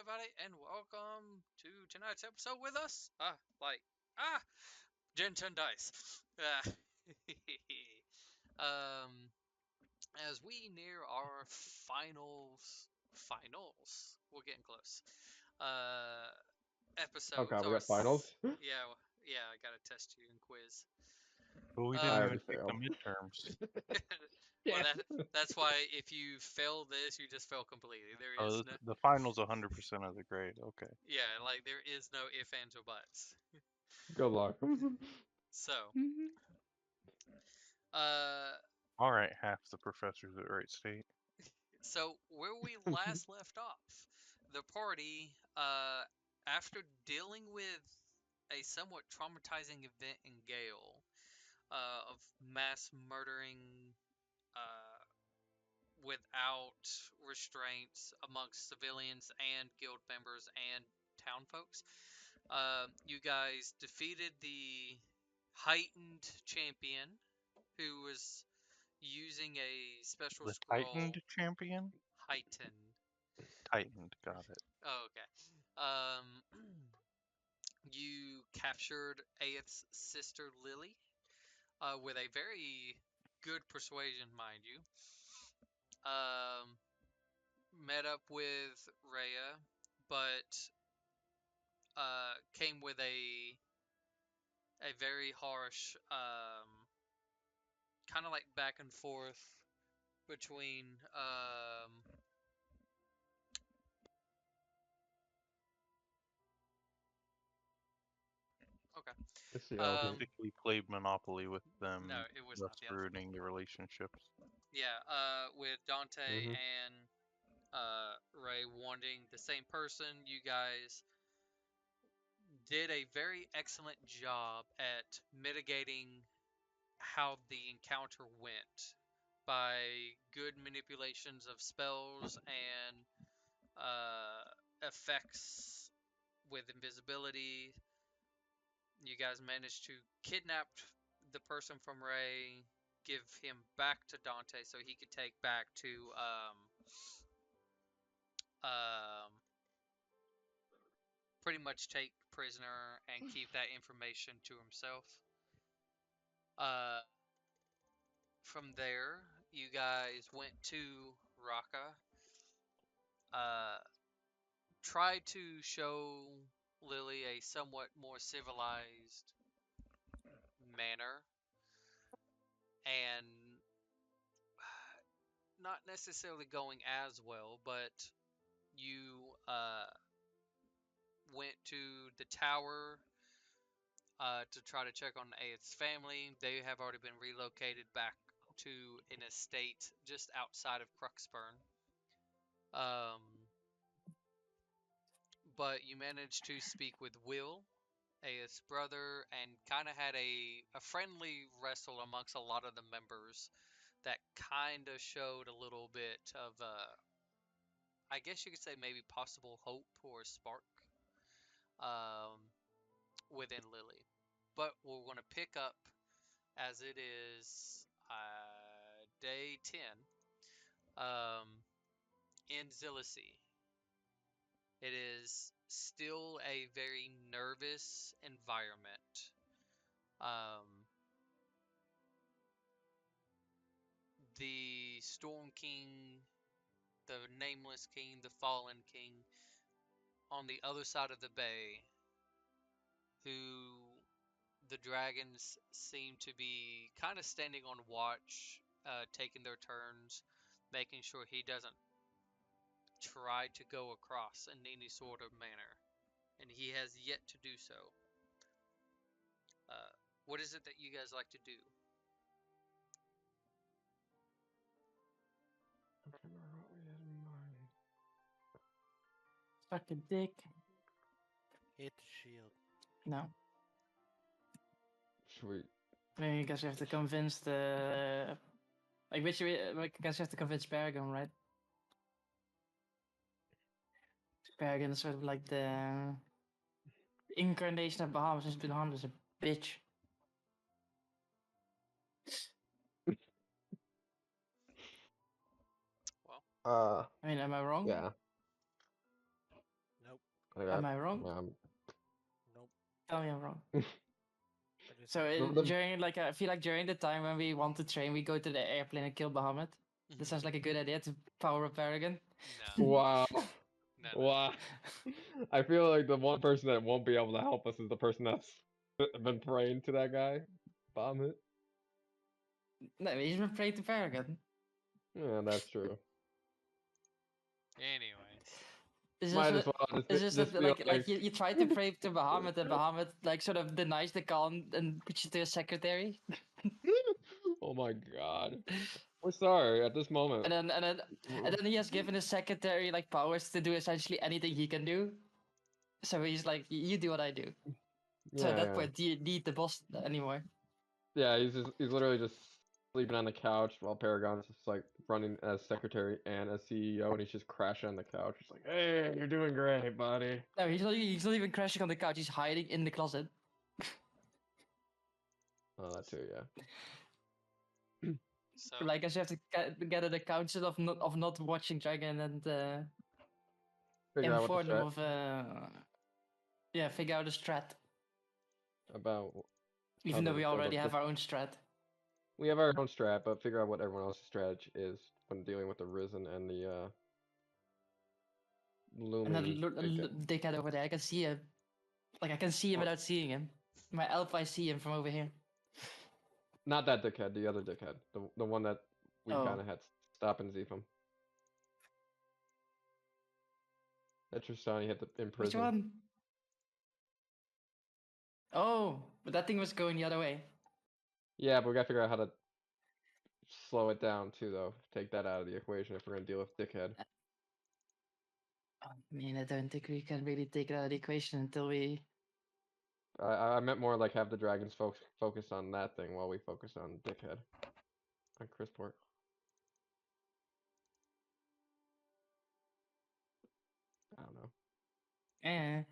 everybody, and welcome to tonight's episode with us. Ginton dice. Um, as we near our finals, we're getting close. Okay, Episodes we are, got finals. yeah, yeah. I gotta test you in quiz. But we I didn't already even take the failed. midterms. Well, Yeah. that's why if you fail this, you just fail completely. There Oh, is no, the final's 100% of the grade. Okay. yeah, like there is no ifs, ands, or buts. Good luck. So, uh, All right, half the professors at Wright State. so where we last left off, the party, after dealing with a somewhat traumatizing event in Gale, of mass murdering, uh, without restraints amongst civilians and guild members and town folks. You guys defeated the heightened champion who was using a special The scroll. Titaned champion? Heightened. Titaned, got it. Oh, okay. You captured Aeth's sister Lily, with a very good persuasion, mind you. Met up with Rhea, but came with a very harsh, kind of like back and forth between okay. It's the elephant. Basically played Monopoly with them, No, it was thus not the elephant. ruining the relationships. Yeah, with Dante Mhm. and Ray wanting the same person, you guys did a very excellent job at mitigating how the encounter went by good manipulations of spells and uh, effects with invisibility. You guys managed to kidnap the person from Ray, give him back to Dante so he could take back to um, pretty much take prisoner and keep that information to himself. Uh, from there, you guys went to Raqqa, uh, tried to show Lily a somewhat more civilized manner, and not necessarily going as well, but you went to the tower to try to check on Aeth's family. They have already been relocated back to an estate just outside of Cruxburn. Um, but you managed to speak with Will, Aeth's brother, and kind of had a friendly wrestle amongst a lot of the members that kind of showed a little bit of, I guess you could say maybe possible hope or spark, um, within Lily. But we're going to pick up as it is day 10, in Zillicy. It is still a very nervous environment. Um, the Storm King, the Nameless King, the Fallen King, on the other side of the bay, who the dragons seem to be kind of standing on watch, taking their turns, making sure he doesn't try to go across in any sort of manner. And he has yet to do so. What is it that you guys like to do? I can't remember what we had in mind. Suck a dick. Hit the shield. No. Sweet. I mean, you guys have to convince the... Like, which you guys have to convince Paragon, right? Paragon is sort of like the incarnation of Bahamut since Bahamut is a bitch. Well, Uh, I mean, am I wrong? yeah. Like Am that. I wrong? Yeah, Nope. Tell me I'm wrong. I just So The- during like I feel like during the time when we want to train, we go to the airplane and kill Bahamut. This sounds like a good idea to power up Paragon. No, wow. no. Wow. I feel like the one person that won't be able to help us is the person that's been praying to that guy. Bomb it. No, he's been praying to Paragon. Yeah, that's true. Anyways, It's Might just, as well it's just just that, be like you try to pray to Bahamut and Bahamut like sort of denies the call and puts you to a secretary. Oh my god. We're sorry at this moment. And then he has given his secretary like powers to do essentially anything he can do. So he's like, you do what I do. So at that Yeah, point, do you need the boss anymore? yeah. He's literally just sleeping on the couch while Paragon's just like running as secretary and as CEO, and he's just crashing on the couch. He's like, "Hey, you're doing great, buddy." No, he's not even crashing on the couch. He's hiding in the closet. Oh, that too, yeah. so Like, I just have to get the council of not watching Dragon and Figure out what inform the them strat of yeah, figure out a strat. about. Even though we the- already the- have our own strat. We have our own strat, but figure out what everyone else's strategy is when dealing with the Risen and the And then looming. dickhead over there, I can see him. Like I can see him What? without seeing him. My elf, I see him from over here. Not that dickhead, the other dickhead, the one that we Oh. kind of had stop and see from. That Tristani had to in Which prison. one? Oh, but that thing was going the other way. Yeah, but we gotta figure out how to slow it down too, though. Take that out of the equation if we're gonna deal with dickhead. I mean, I don't think we can really take it out of the equation until we. I meant more like have the dragons focus on that thing while we focus on dickhead. On Crisport. I don't know. Eh.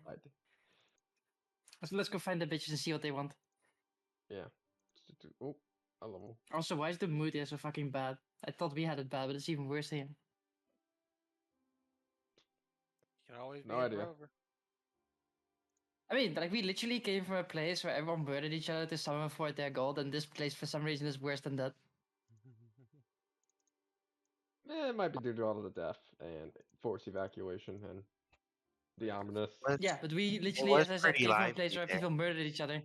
Let's go find the bitches and see what they want. Yeah. Oh, I love them. Also, why is the mood here so fucking bad? I thought we had it bad, but it's even worse here. can always No be a idea. rover. I mean, like, we literally came from a place where everyone murdered each other to summon for their gold, and this place, for some reason, is worse than that. It might be due to all of the death and forced evacuation and the ominous. Yeah, but we literally, was as I said, pretty came from a lively place where there. people murdered each other.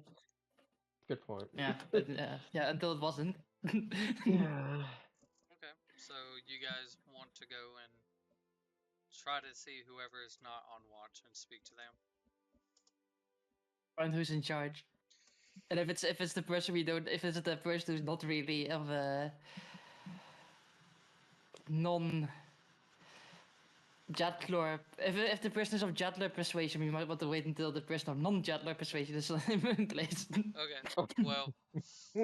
Good point. Yeah, but, yeah, until it wasn't. Yeah. okay, so you guys want to go and try to see whoever is not on watch and speak to them. Find who's in charge. And if it's the person we don't, if it's the person who's not really of a non Jetlore, if the person is of Jetlore persuasion, we might want to wait until the person of non Jetlore persuasion is in place. Okay, well, so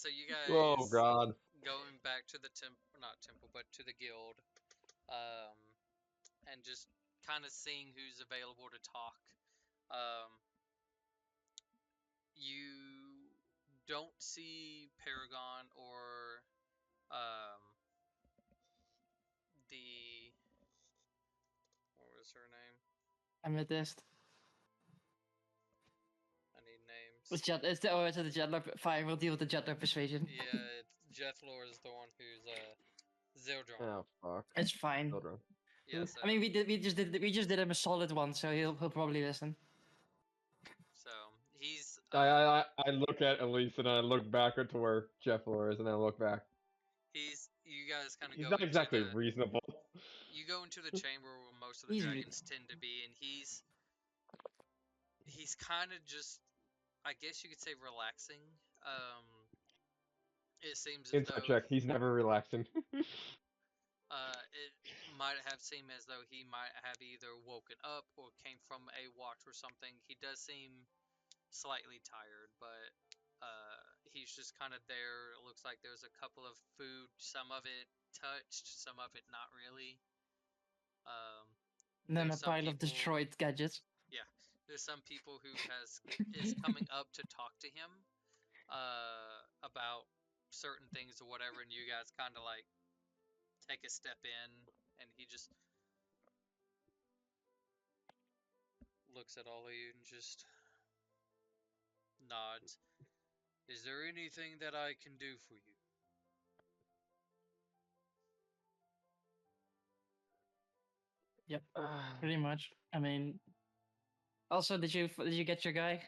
you guys Oh God. going back to the not temple, but to the guild, and just kind of seeing who's available to talk. You don't see Paragon or the what was her name? Amethyst. I need names. It's the Jetlore. Fine, we'll deal with the Jetlore persuasion. Yeah, Jethlore is the one who's Zildron. Oh fuck. It's fine. Children. Yeah, so, I mean, we just did him a solid one, so he'll probably listen. so he's I look at Elise and I look back to where Jeff is, and I look back. you guys kind of He's go not into exactly the reasonable. you go into the chamber where most of the He's dragons tend to be, and he's kind of just, I guess you could say, relaxing. It seems as Inside though check. He's never relaxing. it might have seemed as though he might have either woken up or came from a watch or something. He does seem slightly tired, but he's just kind of there. It looks like there's a couple of food, some of it touched, some of it not really. And then a There's some pile of people- destroyed gadgets. Yeah, there's some people who is coming up to talk to him about certain things or whatever, and you guys kind of like take a step in, and he just looks at all of you and just nods. Is there anything that I can do for you? Pretty much. I mean, also, did you get your guy?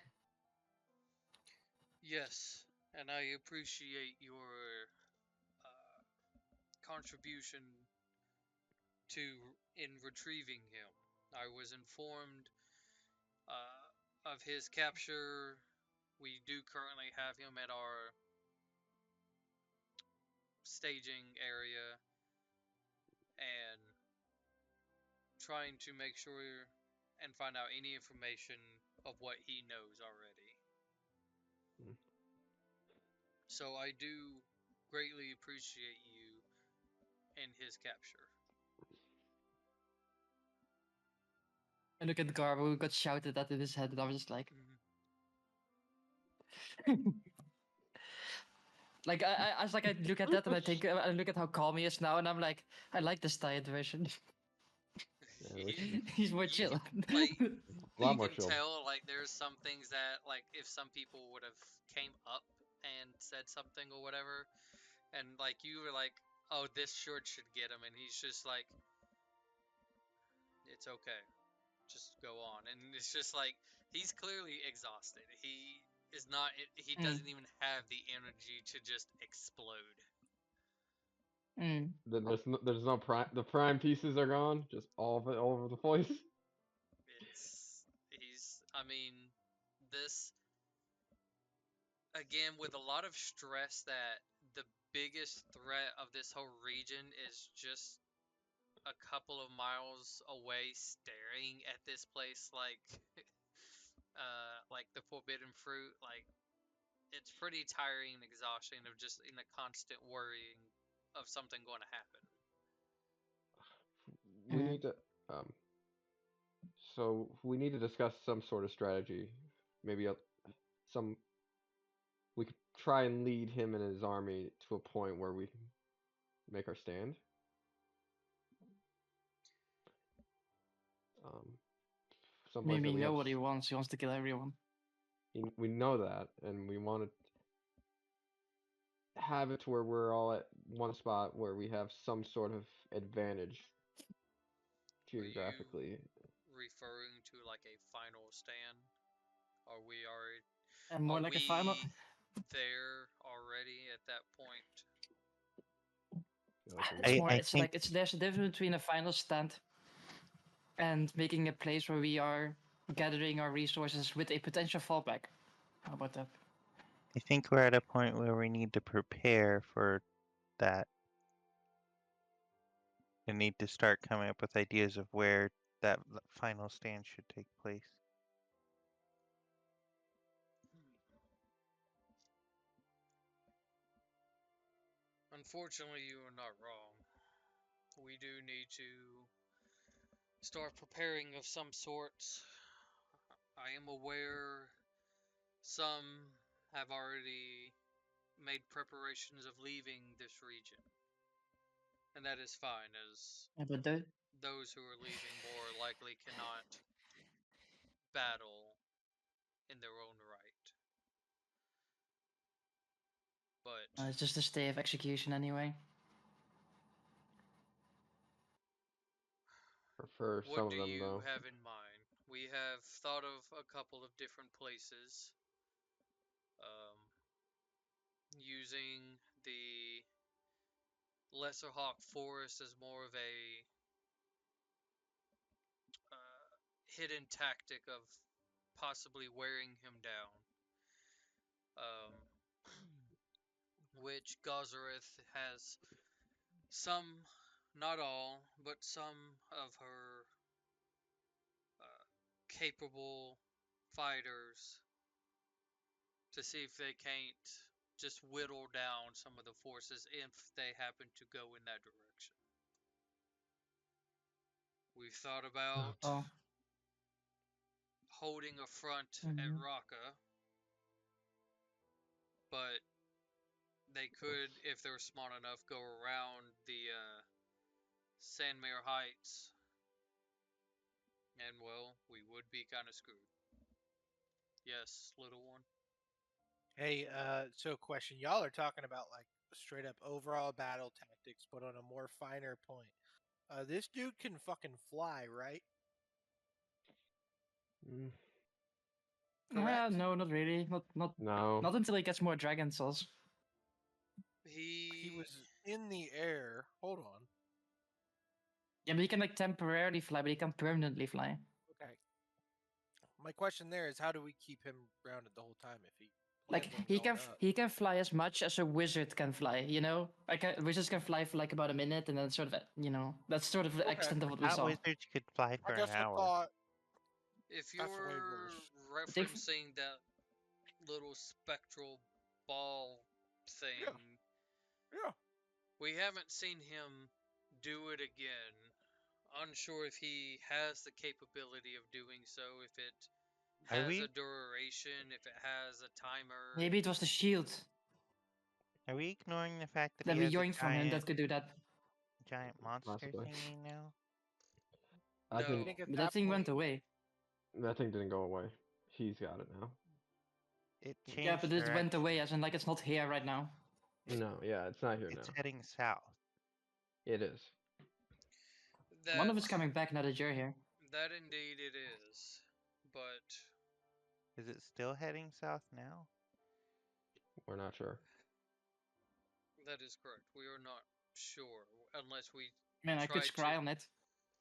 Yes, and I appreciate your contribution in retrieving him. I was informed of his capture. We do currently have him at our staging area and trying to make sure and find out any information of what he knows already. Hmm. So I do greatly appreciate you in his capture. I look at Garbo, who got shouted at in his head, and I was just like, like I was like, I look at that and I look at how calm he is now, and I'm like, I like this Tired version. Yeah, this is He's more You chill. like a lot you more can chill. tell like there's some things that like if some people would have came up and said something or whatever, and like you were like, oh, this short should get him, and he's just like, it's okay, just go on, and it's just like he's clearly exhausted. He is not. He doesn't even have the energy to just explode. Mm. There's no prime. The prime pieces are gone. Just all of it all over the place. He's. I mean, this again with a lot of stress that the biggest threat of this whole region is just a couple of miles away staring at this place like the forbidden fruit. Like it's pretty tiring and exhausting of just in a constant worrying of something going to happen. We Mm. need to so we need to discuss some sort of strategy. Maybe some we could try and lead him and his army to a point where we can make our stand. Um, someplace Maybe that we know have what he wants. He wants to kill everyone. we know that, and we want to have it to where we're all at one spot where we have some sort of advantage Are you geographically. referring to like a final stand? Are we already And more are like a final. we there already at that point? Like, It's more. I It's think like there's a difference between a final stand and making a place where we are gathering our resources with a potential fallback. How about that? I think we're at a point where we need to prepare for that and need to start coming up with ideas of where that final stand should take place. Unfortunately, you are not wrong. We do need to start preparing of some sorts. I am aware some have already made preparations of leaving this region, and that is fine, as Yeah, but those who are leaving more likely cannot battle in their own right. But it's just a stay of execution anyway. for some what of do them, you though. have in mind? We have thought of a couple of different places. Um, using the Lesser Hawk Forest as more of a hidden tactic of possibly wearing him down. Um, which Gazareth has some, not all, but some of her capable fighters to see if they can't just whittle down some of the forces if they happen to go in that direction. We've thought about Oh. holding a front at Mhm. Raqqa, but they could, if they were smart enough, go around the Sandmere Heights and well, we would be kind of screwed. Yes, little one. Hey, so question. Y'all are talking about like straight up overall battle tactics, but on a more finer point. This dude can fucking fly, right? Mm, Correct? No, not really. Not no. until he gets more dragon souls. He was in the air. Hold on. Yeah, but he can like temporarily fly, but he can't permanently fly. Okay. My question there is, how do we keep him grounded the whole time if he Like plans on going up? he can fly as much as a wizard can fly. You know, like wizards can fly for like about a minute, and then sort of that's sort of the Okay. extent of what we Thought saw. wizards could fly for I an guess I hour. thought If That's way you're worse. referencing that little spectral ball thing, yeah. we haven't seen him do it again. Unsure if he has the capability of doing so, if it Are has we a duration, if it has a timer. Maybe it was the shield are we ignoring the fact that that he we has a yoinked from him that could do that. giant monster Possibly. thingy now? I No. think think at But that thing point, went away. that thing didn't go away. He's got it now. It Yeah, changed but it went direction. away, as in like it's not here right now. No, yeah, it's not here It's now. heading south. It is. One of it's That- coming back now that you're here. That indeed it is. But Is it still heading south now? We're not sure. that is correct. We are not sure unless we Man, I could tried scry to on it.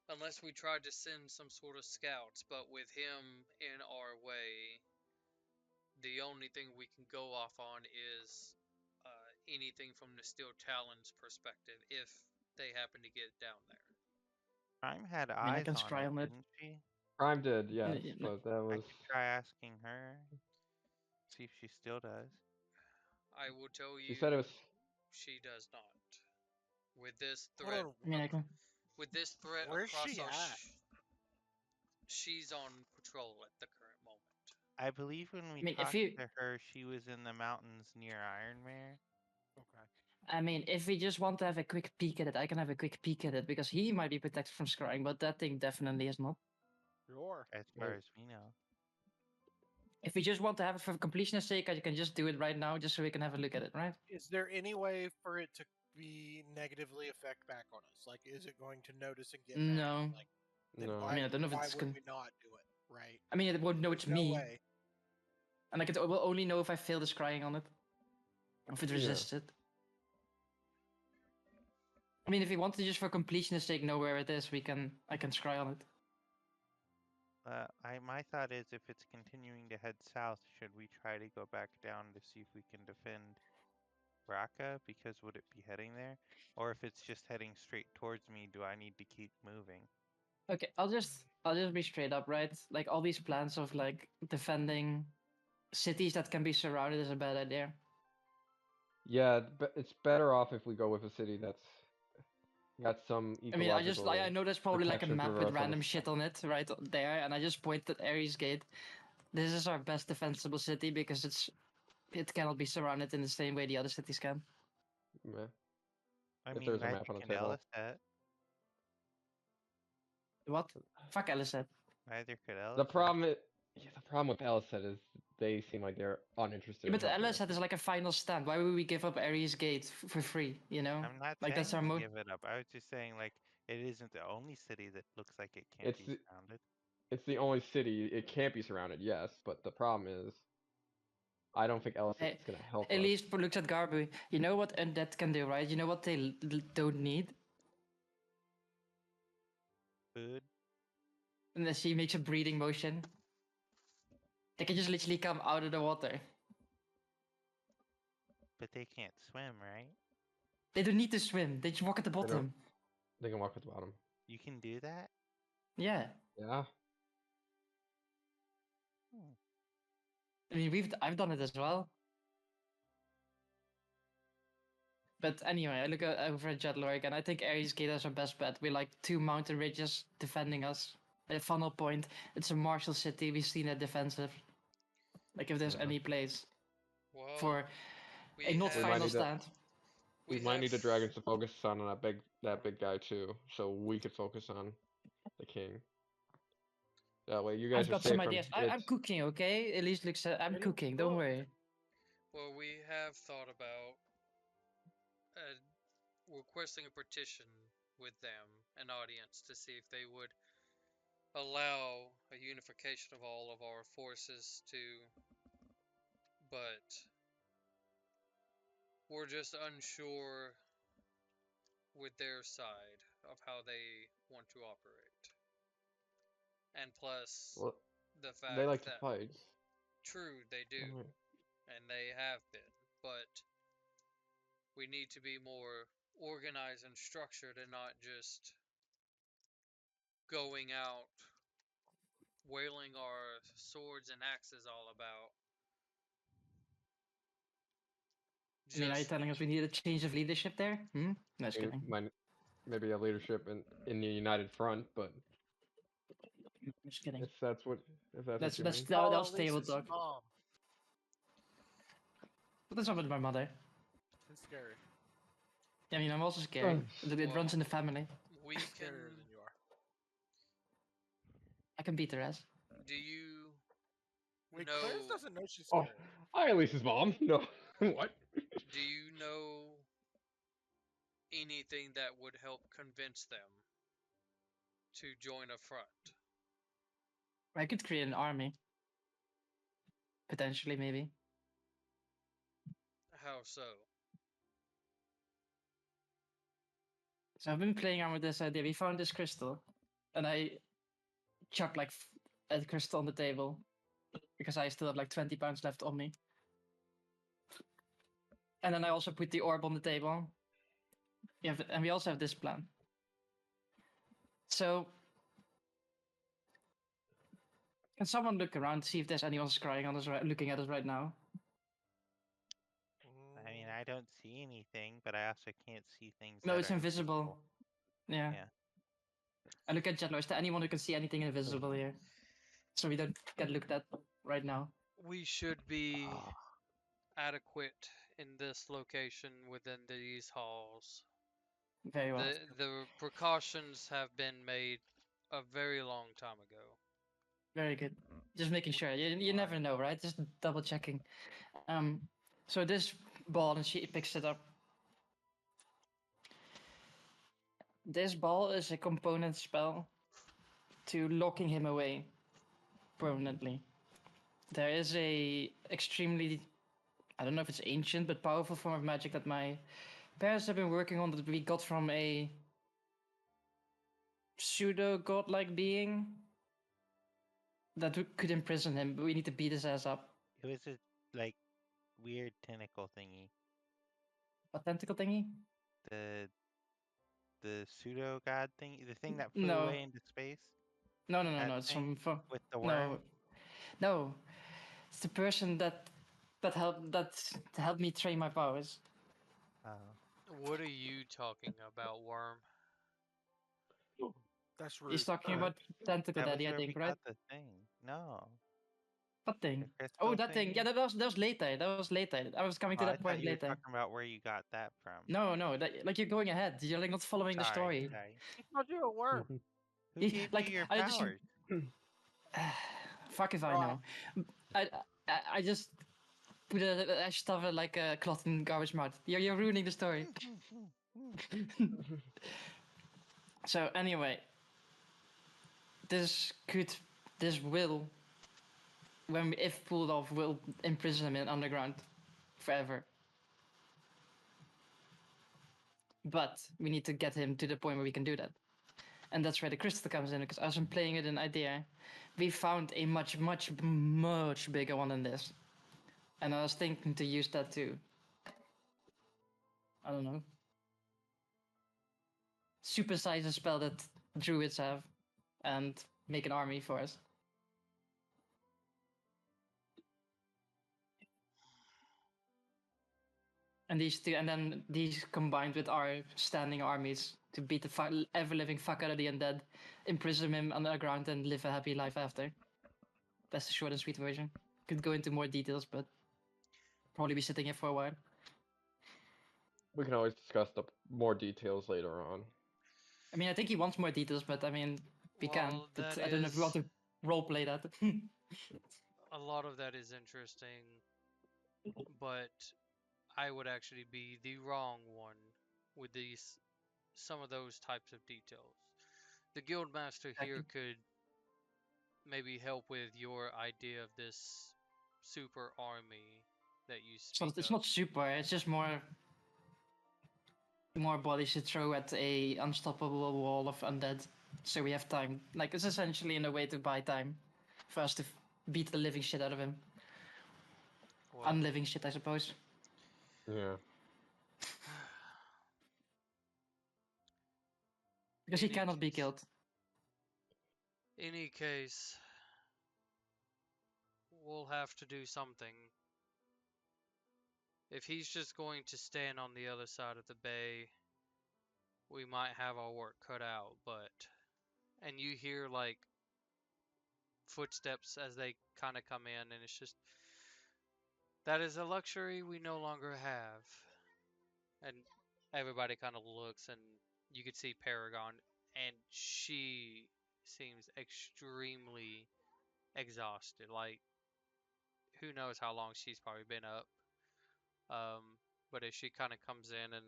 unless we tried to send some sort of scouts, but with him in our way, the only thing we can go off on is anything from the Steel Talon's perspective, if they happen to get down there. Prime had I mean, I eyes can on scry it, on it. didn't she? Prime did, yes, yeah, but that I was. could try asking her. See if she still does. I will tell She you, said it was. she does not. With this hold threat, on. I mean, I can. with this threat Where's across she our, at? she's on patrol at the current moment. I believe when we I mean, if talked you, to her, she was in the mountains near Ironmare. Okay. I mean, if we just want to have a quick peek at it, I can have a quick peek at it because he might be protected from scrying, but that thing definitely is not. Sure. As far Right. as we know. If we just want to have it for completion's sake, I can just do it right now, just so we can have a look at it, right? Is there any way for it to be negatively affect back on us? Like, is it going to notice and get mad? No. Like, then No. why, I mean, I don't know if why it's would we not do it? Right. I mean, it won't know it's There's no me, way. and like it will only know if I fail the scrying on it, if it Yeah. resists it. I mean, if we want to just for completion's sake know where it is, I can scry on it. My thought is if it's continuing to head south, should we try to go back down to see if we can defend Raqqa? Because would it be heading there? Or if it's just heading straight towards me, do I need to keep moving? Okay, I'll just be straight up, right? Like all these plans of like defending cities that can be surrounded is a bad idea. Yeah, it's better off if we go with a city that's got some I mean, ecological. I know there's probably like a protection map for with us on the random shit on it right there, and I just pointed Ares Gate. This is our best defensible city because it cannot be surrounded in the same way the other cities can. Yeah. I If mean, there's a neither map on the can table. Elisat. What? Fuck Elisat. Neither could The Elisat. problem with Elisat is they seem like they're uninterested. Yeah, but in helping Elisat us. is like a final stand. Why would we give up Ares Gate for free? You know, I'm not like saying that's our to mode. give it up. I was just saying, like, it isn't the only city that looks like it can't It's be the- surrounded. It's the only city it can't be surrounded. Yes, but the problem is, I don't think Elisat's Hey, gonna help at us. least looks at Garbu. You know what Undead can do, right? You know what they don't need? Food? And then she makes a breathing motion. They can just literally come out of the water. But they can't swim, right? They don't need to swim. They just walk at the don't. bottom. They can walk at the bottom. You can do that? Yeah. Yeah. Hmm. I mean, I've done it as well. But anyway, I look over at Jetlor again. I think Ares Gate is our best bet. We like 2 mountain ridges defending us. A funnel point. It's a martial city. We've seen it defensive. Like if there's Yeah. any place Well, for we a not have, might final need to- stand. We might need the dragons to focus on that big guy too, so we could focus on the king. That way, you guys I've are got safe some from ideas. I'm its. cooking, okay? At least looks. I'm Ready? cooking. Don't Cook. worry. Well, we have thought about requesting a petition with them, an audience, to see if they would allow a unification of all of our forces but we're just unsure with their side of how they want to operate. And plus, Well, the they like fact to that, fight. true, they do, Alright. and they have been, but we need to be more organized and structured and not just going out wailing our swords and axes all about. I mean, are you Just telling us we need a change of leadership there? Hmm? No, just Maybe, kidding. maybe a leadership in the United Front, but Just kidding. if that's what you That's mean. that Oh, was table Lisa's talk. mom. But that's not with my mother. It's scary. I mean, I'm also scared. It runs in the well, family. we can. Scarier than you are. I can beat her ass. Do you Wait, know? Clarence doesn't know she's Oh, scary. hi, Elise's mom. No, what? Do you know anything that would help convince them to join a front? I could create an army. Potentially, maybe. How so? So I've been playing around with this idea. We found this crystal, and I chucked like a crystal on the table because I still have like 20 pounds left on me. And then I also put the orb on the table. Yeah, and we also have this plan. So, can someone look around to see if there's anyone scrying on us, looking at us right now? I mean, I don't see anything, but I also can't see things. No, that it's are invisible. Yeah. Yeah. I look at Jetlo. Is there anyone who can see anything invisible here? So we don't get looked at right now. We should be Oh, adequate in this location within these halls. Very well. The precautions have been made a very long time ago. Very good. Just making sure. You never know, right? Just double checking. So this ball, and she picks it up. This ball is a component spell to locking him away permanently. There is a extremely, I don't know if it's ancient, but powerful form of magic that my parents have been working on that we got from a pseudo godlike being that could imprison him, but we need to beat his ass up. it was a like weird tentacle thingy. A tentacle thingy? The pseudo god thing, the thing that flew No. away into space. No, That it's thing from with the worm. No. It's the person that helped me train my powers. Oh, What are you talking about, Worm? That's rude. He's talking about Tentacle that was Daddy, I where we think, right? got the thing. No, What the thing? crystal Oh, that thing. thingy? Yeah, that was later. That was later. I was coming Oh, to I that thought point you were later. talking about where you got that from. No, like you're going ahead. You're like not following the story. Sorry. He called you a worm. Who He- gave like, you your I just- powers? Fuck if I know. I just put I stuff it like a cloth in garbage mouth. You're ruining the story. So anyway, this will, if pulled off, will imprison him in underground forever. But we need to get him to the point where we can do that. And that's where the crystal comes in, because as I'm playing it an idea, we found a much bigger one than this. And I was thinking to use that to, I don't know, supersize a spell that druids have and make an army for us. And then these combined with our standing armies to beat the ever-living fuck out of the undead, imprison him underground, and live a happy life after. That's the short and sweet version. Could go into more details, but probably be sitting here for a while. We can always discuss the more details later on. I mean, I think he wants more details, but I mean, we can. Well, But that I don't know if we want to. roleplay that. A lot of that is interesting, but I would actually be the wrong one with some of those types of details. The guildmaster here could maybe help with your idea of this super army that you speak It's of. not super. It's just more bodies to throw at a unstoppable wall of undead, so we have time. Like, it's essentially in a way to buy time for us to beat the living shit out of him. Well, Unliving shit, I suppose. Yeah. Because he Any cannot be case- killed. any case, we'll have to do something. If he's just going to stand on the other side of the bay, we might have our work cut out, but. And you hear, like, footsteps as they kind of come in, and it's just. That is a luxury we no longer have. And everybody kind of looks, and you could see Paragon, and she seems extremely exhausted. Like, who knows how long she's probably been up. Um, but as she kind of comes in and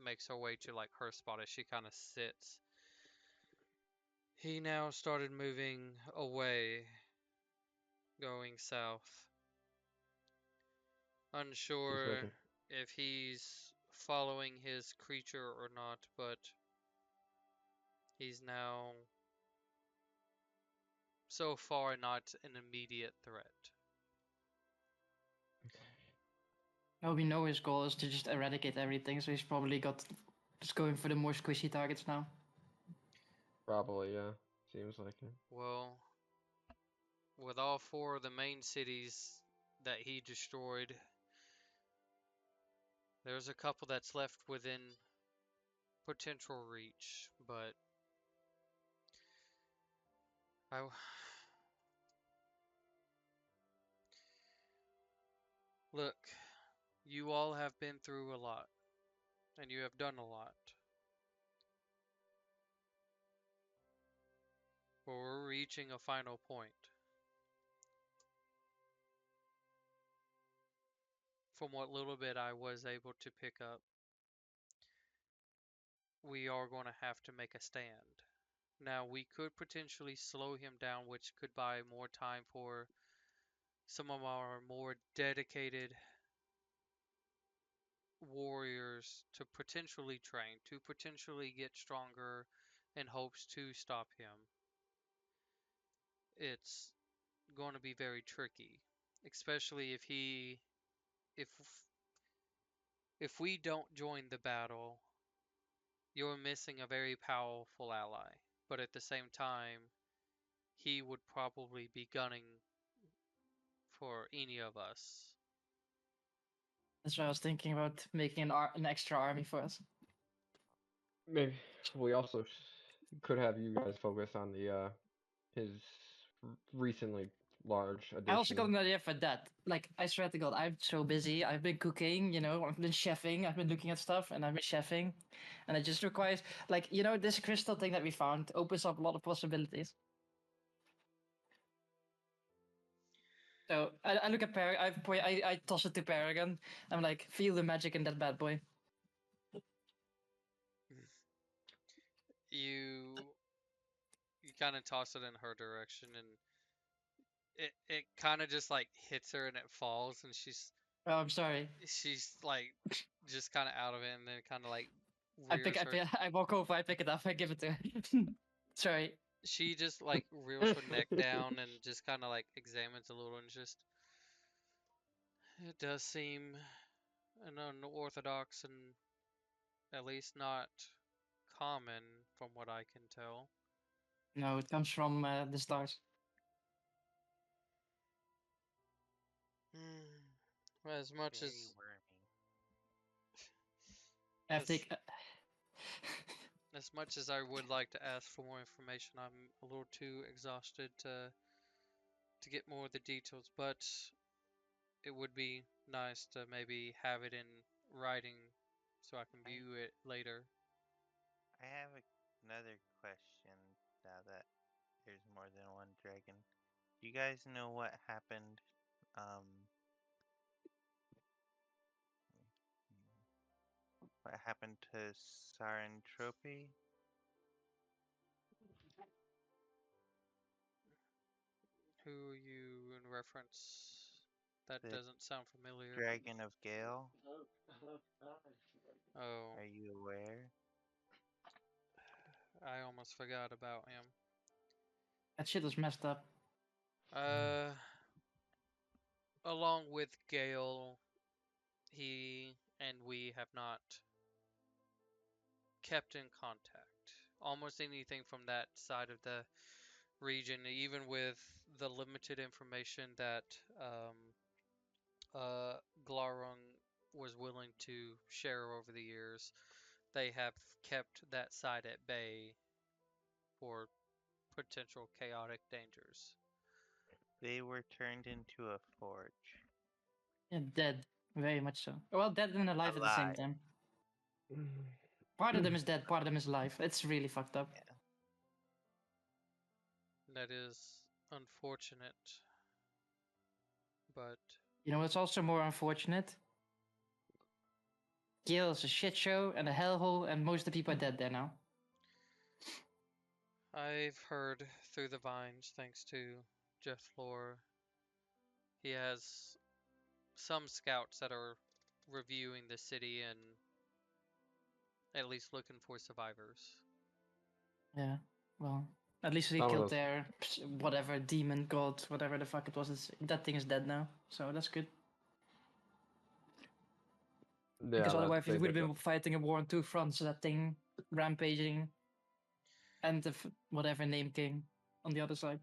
makes her way to like her spot, as she kind of sits, he now started moving away, going south. Just Unsure looking. if he's following his creature or not, but he's now so far not an immediate threat. Well, we know his goal is to just eradicate everything, so he's probably just going for the more squishy targets now. Probably, yeah. Seems like it. Well, with all four of the main cities that he destroyed, there's a couple that's left within potential reach, but I. Look, you all have been through a lot, and you have done a lot. But we're reaching a final point. From what little bit I was able to pick up, we are going to have to make a stand. Now, we could potentially slow him down, which could buy more time for some of our more dedicated warriors to potentially train, to potentially get stronger in hopes to stop him. It's going to be very tricky, especially if if we don't join the battle, you're missing a very powerful ally. But at the same time, he would probably be gunning for any of us. That's why I was thinking about making an extra army for us. Maybe we also could have you guys focus on the his recently large I also got addition. an idea for that. Like, I swear to God, I'm so busy. I've been cooking, I've been chefing, I've been looking at stuff, and I've been chefing. And it just requires, like, this crystal thing that we found opens up a lot of possibilities. So I look at I toss it to Paragon. I'm like, feel the magic in that bad boy. You you kind of toss it in her direction, and it kind of just like hits her and it falls, and Oh, I'm sorry. she's like just kind of out of it, and then kind of like I pick, rears I, her. pick, I walk over, I pick it up, I give it to her. Sorry. She just like reels her neck down and just kind of like examines a little, and just it does seem an unorthodox and at least not common from what I can tell. No, it comes from the stars. As much Very as wormy. I have to as take. as much as I would like to ask for more information, I'm a little too exhausted to get more of the details, but it would be nice to maybe have it in writing so I can I view it later. I have another question now that there's more than one dragon. Do you guys know what happened? What happened to Sarentrope? Who are you in reference? That The doesn't sound familiar. Dragon of Gale? Oh, Are you aware? I almost forgot about him. That shit was messed up. Uh, along with Gale, he and we have not kept in contact. Almost anything from that side of the region, even with the limited information that Glarung was willing to share over the years, they have kept that side at bay for potential chaotic dangers. They were turned into a forge. Yeah, dead. Very much so. Well, dead and alive at the same Alive. time. Part of them is dead, part of them is alive. It's really fucked up. Yeah. That is unfortunate, but You know what's also more unfortunate? Gale is a shit show and a hellhole, and most of the people are dead there now. I've heard through the vines, thanks to Jeff Lore, he has some scouts that are reviewing the city and at least looking for survivors. Yeah, well, at least they Some of killed those- their whatever demon god, whatever the fuck it was. That thing is dead now, so that's good. Yeah, Because that otherwise, we they would have did been fighting a war on two fronts. That thing rampaging, and the whatever name king on the other side.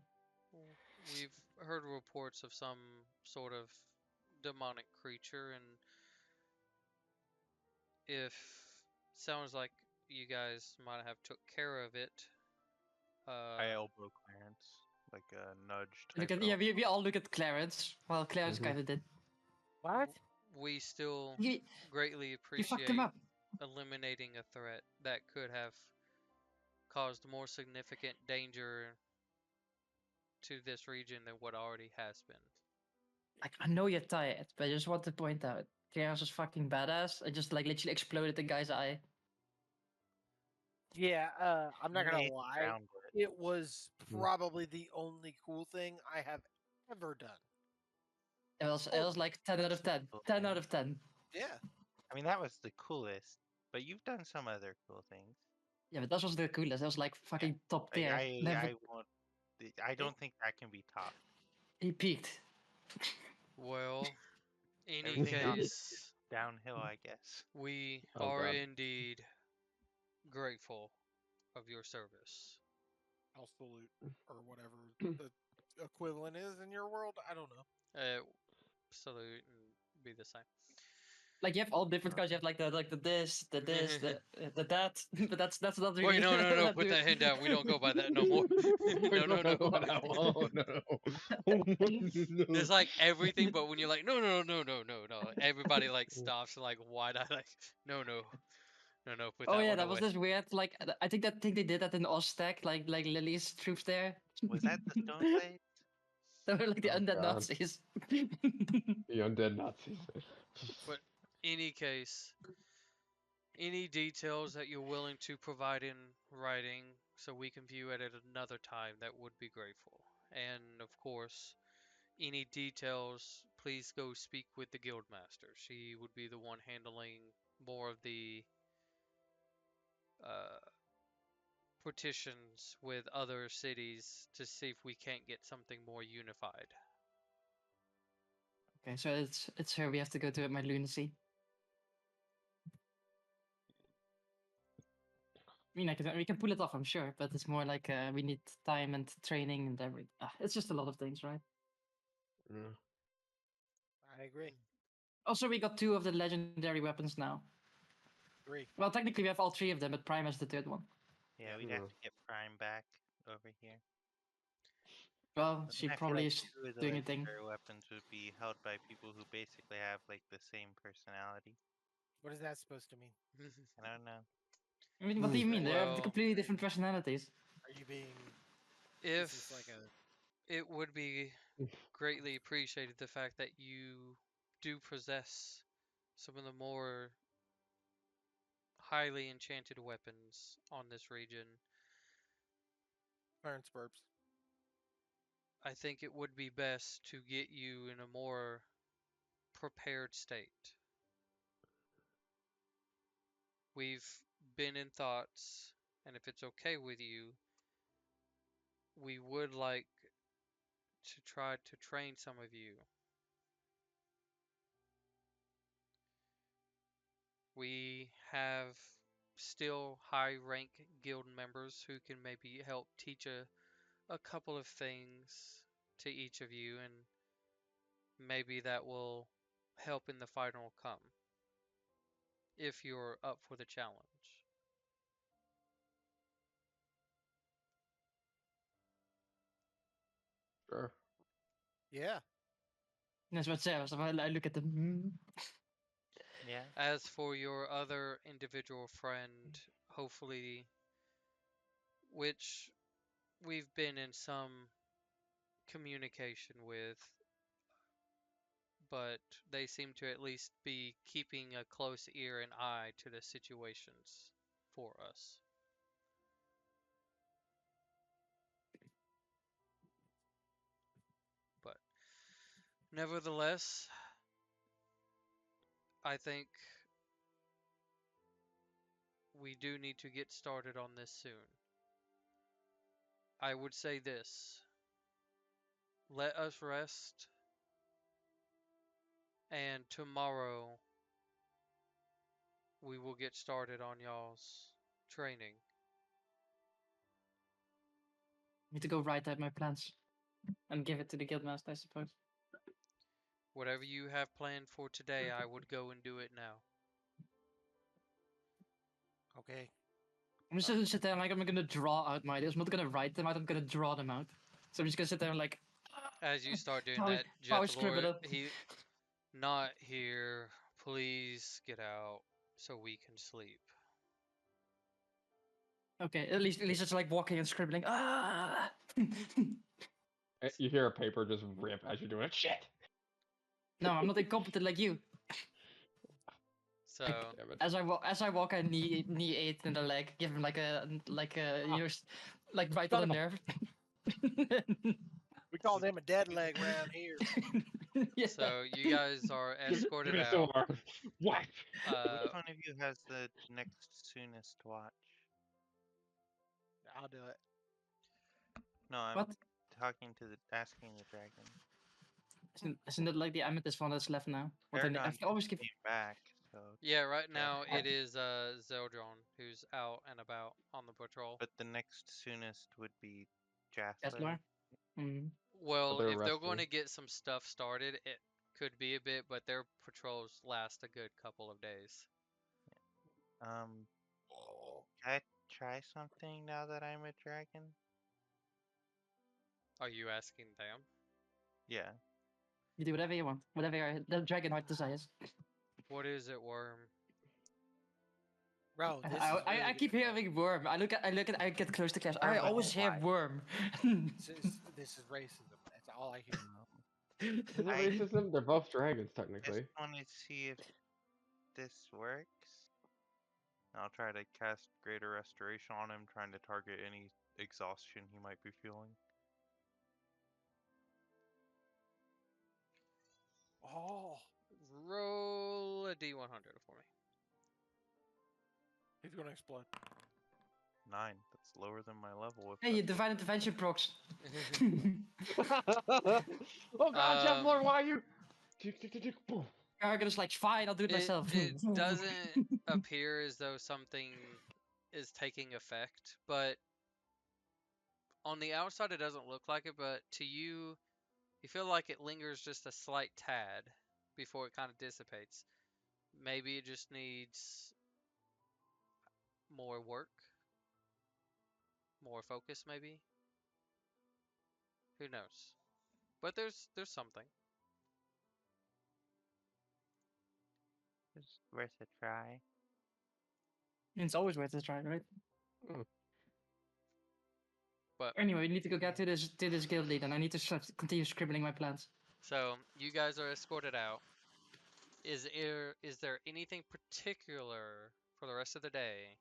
We've heard reports of some sort of demonic creature, and if sounds like you guys might have took care of it. I elbow Clarence. Like a nudge Look type at yeah, elbow. we all look at Clarence. Well, Clarence Mhm. kind of did. What? We still You greatly you fucked him appreciate up. eliminating a threat that could have caused more significant danger to this region than what already has been. Like, I know you're tired, but I just want to point out, Clarence was fucking badass. I just like literally exploded the guy's eye. Yeah, I'm not gonna Made lie. ground it. It was Mm. probably the only cool thing I have ever done. It was like 10 out of 10. Cool 10 thing. out of 10. Yeah. I mean, that was the coolest. But you've done some other cool things. Yeah, but that was the coolest. That was like fucking top Like, tier. I won't. I don't think that can be topped. He peaked. Well, any Everything else case, Downhill, I guess. we Oh, are God. indeed grateful of your service. I'll salute or whatever the equivalent is in your world. I don't know. Salute and be the same. Like you have all different kinds. You have like the this, the that. But that's not really. Wait, no, not put doing- that hand down. We don't go by that no more. No, no, no. Oh, no. Oh, no. There's like everything, but when you're like, no, everybody like stops and like wide-eyed, like, no, put Oh that yeah, one that was away. this weird. Like I think they did that in Oztec. Like Lily's troops there. Was that the Stone Blade? They were like the Oh, undead God. Nazis. The undead Nazis. But any case, any details that you're willing to provide in writing so we can view it at another time, that would be grateful. And of course, any details, please go speak with the guildmaster. She would be the one handling more of the uh, petitions with other cities to see if we can't get something more unified. Okay, so it's her we have to go to at my lunacy. I mean, we can pull it off, I'm sure, but it's more like we need time and training and everything. It's just a lot of things, right? Yeah. I agree. Also, we got 2 of the legendary weapons now. 3. Well, technically, we have all 3 of them, but Prime has the 3rd one. Yeah, we'd have to get Prime back over here. Well, And she I feel probably like is 2 of the doing a thing. legendary weapons would be held by people who basically have like the same personality. What is that supposed to mean? I don't know. I mean, what do you mean? They have Well- completely different personalities. Are you being Is If this like a it would be greatly appreciated the fact that you do possess some of the more highly enchanted weapons on this region, Clarence burps? I think it would be best to get you in a more prepared state. We've been in thoughts, and if it's okay with you, we would like to try to train some of you. We have still high rank guild members who can maybe help teach a couple of things to each of you, and maybe that will help in the final come if you're up for the challenge. Sure. Yeah. That's what Sarah. So I look at them. Yeah. As for your other individual friend, hopefully, which we've been in some communication with, but they seem to at least be keeping a close ear and eye to the situations for us. But nevertheless, I think we do need to get started on this soon. I would say this: let us rest, and tomorrow we will get started on y'all's training. Need to go write out my plans and give it to the guildmaster, I suppose. Whatever you have planned for today, I would go and do it now. Okay. I'm just gonna sit there and like I'm gonna draw out my ideas. I'm not gonna write them out. I'm gonna draw them out. So I'm just gonna sit there and like As you start doing power, that, power scribble Jethalor, up. he not here. Please get out so we can sleep. Okay, at least it's like walking and scribbling. Ah. You hear a paper just rip as you're doing it. Shit. No, I'm not incompetent like you. So Damn it. As I walk, I knee eight in the leg, give him like a you know like right on the nerve. We call them a dead leg round here. Yeah. so you guys are Give escorted me out. some more. What? Which one of you has the next soonest watch? I'll do it. No, I'm What? asking the dragon. Isn't it like the amethyst one that's left now? What I Paragon always keep. came back, so. Yeah, right now Jasper. it is Zeldron who's out and about on the patrol. But the next soonest would be Jasper. Jasper. Mm. Well, they're if they're going to resting. get some stuff started, it could be a bit, but their patrols last a good couple of days. Can I try something now that I'm a dragon? Are you asking them? Yeah. You do whatever you want, whatever the dragon heart desires. What is it, Worm? Bro, this is I really keep difficult. hearing worm. I get close to Clash. I Worm always hear why? worm. This is racism. That's all I hear. Is it I racism? They're both dragons, just technically. want to see if this works. I'll try to cast Greater Restoration on him, trying to target any exhaustion he might be feeling. Oh, Roll a D100 for me. he's gonna explode. 9. That's lower than my level. If Hey, that's divine intervention procs. Oh god, Jeff Um, Lord, why are you? Boom. Argon's like, fine, I'll do it myself. It doesn't appear as though something is taking effect, but on the outside it doesn't look like it, but to you, you feel like it lingers just a slight tad before it kind of dissipates. Maybe it just needs more work, more focus, maybe. Who knows? But there's something. It's worth a try. It's always worth a try, right? But Anyway, we need to go get to this guild lead, and I need to continue scribbling my plans. so you guys are escorted out. Is there anything particular for the rest of the day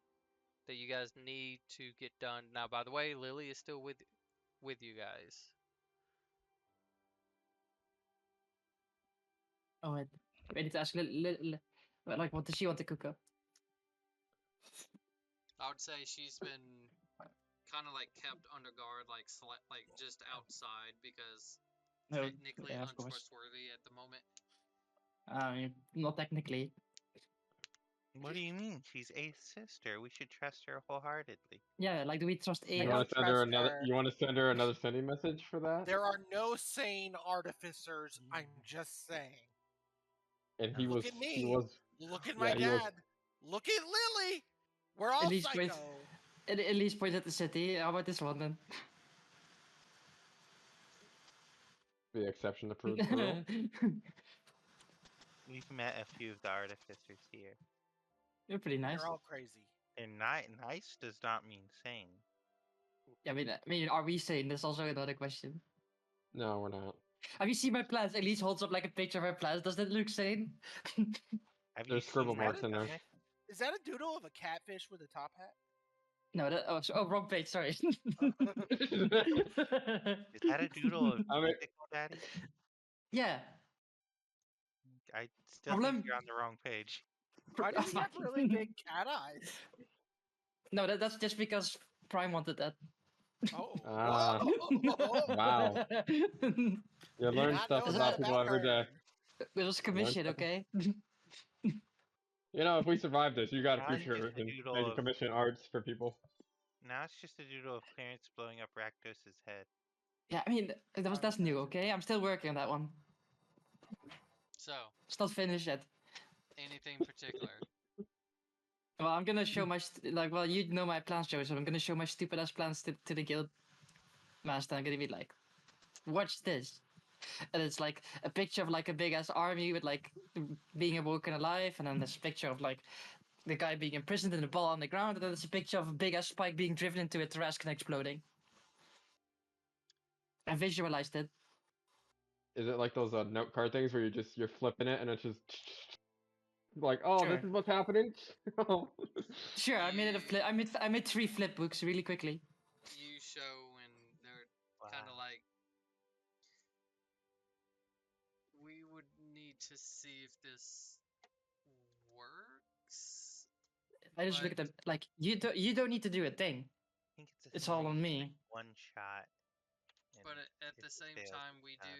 that you guys need to get done? Now, by the way, Lily is still with you guys. Oh, wait. I need to ask like, what does she want to cook up? I would say she's been kind of like kept under guard, like just outside because No, technically yeah, of course. untrustworthy at the moment. Not technically. What do you mean? She's Ace's sister. We should trust her wholeheartedly. Yeah, like, do we trust I A? don't want to send her trust another? her. You want to send her another sending message for that? There are no sane artificers. I'm just saying. And he Look was. at me. He was. Look at Yeah, my he was- dad. Look at Lily. We're all least psycho. wait. At least point at the city. How about this one then? The exception to prove the rule. We've met a few of the artificers here. You're pretty nice. They're all crazy. And nice does not mean sane. Yeah, I mean, are we sane? That's also another question. No, we're not. Have you seen my plans? Elise holds up like a picture of her plans. Does that look sane? Have There's you scribble seen my marks in there. stomach? Is that a doodle of a catfish with a top hat? No, wrong page. Sorry. Is that a doodle of I mean- Pickle Daddy? Yeah. I still Problem- think you're on the wrong page. Why does he have really big cat eyes? No, that's just because Prime wanted that. Oh. Ah. Whoa. Wow. You learn Not stuff know about that people every day. her. It was commission, something. okay? You know, if we survive this, you got a Now it's future just a in doodle making of- commission arts for people. Now it's just a doodle of Clarence blowing up Rakdos' head. Yeah, I mean, that's new, okay? I'm still working on that one. So, It's not finished yet. anything particular? Well, I'm gonna show my you know my plans, Joe. So I'm gonna show my stupid ass plans to the guild master. I'm gonna be like, watch this, and it's like a picture of like a big ass army with like being awoken alive, and then there's a picture of like the guy being imprisoned in a ball on the ground, and then there's a picture of a big ass spike being driven into a Tarrasque and exploding. I visualized it. Is it like those note card things where you're flipping it and it's just like, oh, Sure. this is what's happening? Sure, I made it a flip. I made 3 flip books really quickly. You show and they're kind of Wow. like, we would need to see if this works. I just look at them like you don't need to do a thing. I think It's all on me. One shot. and But at if the it same fails, time, we it's not. do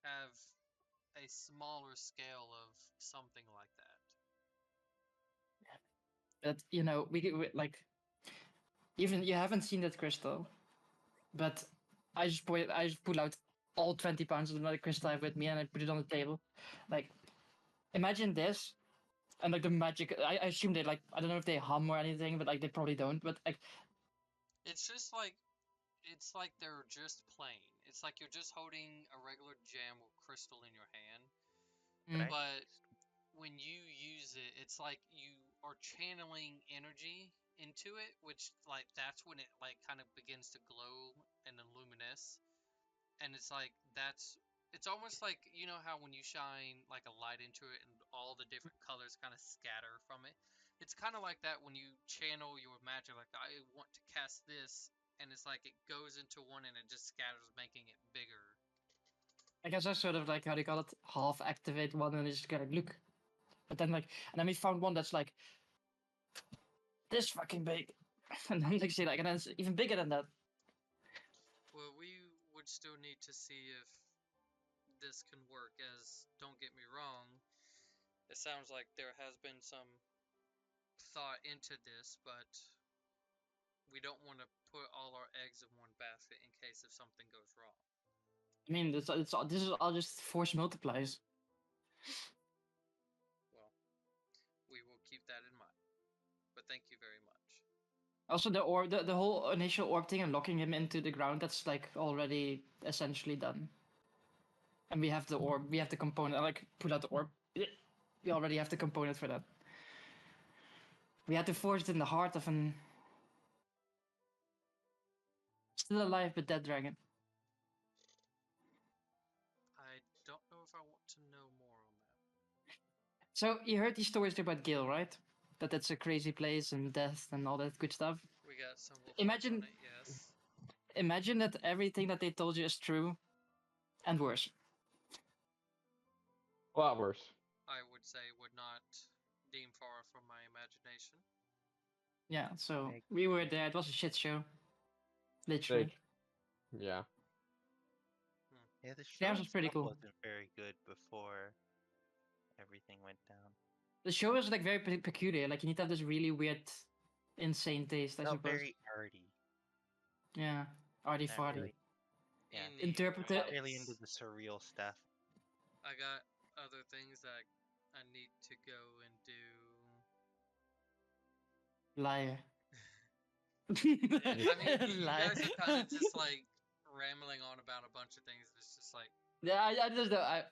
have a smaller scale of something like that. But you know, we like even you haven't seen that crystal, but I just pull out all 20 pounds of another crystal I have with me and I put it on the table. Like, imagine this, and like the magic. I assume they like I don't know if they hum or anything, but like they probably don't. But like It's like they're just plain. It's like you're just holding a regular gem or crystal in your hand, Mm. but when you use it, it's like you are channeling energy into it, which like that's when it like kind of begins to glow and illuminesce. And it's like it's almost like, you know how when you shine like a light into it and all the different colors kind of scatter from it. It's kind of like that when you channel your magic, like I want to cast this, and it's like it goes into one and it just scatters, making it bigger. I guess I sort of like how they call it, half activate one and it's just gonna look. But then and then we found one that's like this fucking big, and then like see like and then it's even bigger than that. Well, we would still need to see if this can work, as don't get me wrong, it sounds like there has been some thought into this, but we don't want to put all our eggs in one basket in case if something goes wrong. I mean, this is all just force multiplies. Well, we will keep that in mind. But thank you very much. Also, the whole initial orb thing and locking him into the ground, that's like already essentially done. And we have the orb, we have the component. I like pull out the orb. We already have the component for that. We had to force it in the heart of an Still alive, but dead dragon. I don't know if I want to know more on that. So you heard these stories about Gale, right? That it's a crazy place and death and all that good stuff. We got some reports Imagine- on it, yes. Imagine that everything that they told you is true, and worse. A lot worse. I would say would not deem far from my imagination. Yeah. So Like- we were there. It was a shit show. Literally. Fake. Yeah. Yeah, the show Theirs was pretty itself cool. wasn't very good before everything went down. The show is like very peculiar. Like you need to have this really weird, insane taste, I Felt suppose. very arty. Yeah. Arty Not farty. really. Yeah. Interpret it- Not really into the surreal stuff. I got other things that I need to go and do. Liar. I mean, you Liar. guys are kind of just like rambling on about a bunch of things. It's just like, Yeah, I just know. I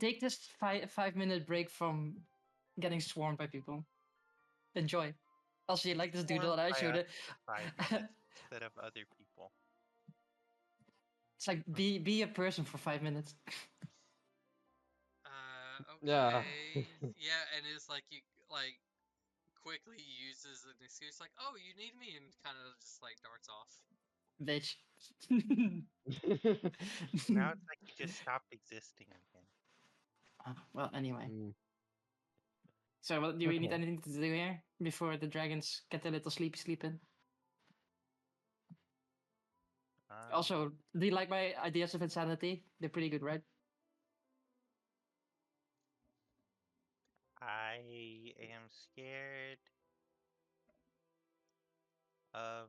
take this 5-minute break from getting swarmed by people. Enjoy. Also, you like this doodle that I showed it. 5 minutes instead of other people. It's like be a person for 5 minutes. okay. Yeah. Yeah, and it's like you like quickly uses an excuse like, oh, you need me, and kind of just like darts off. Bitch. Now it's like you just stopped existing again. Well, anyway. Mm. So, what, do we need Okay. anything to do here before the dragons get a little sleep in? Also, do you like my ideas of insanity? They're pretty good, right? I am scared of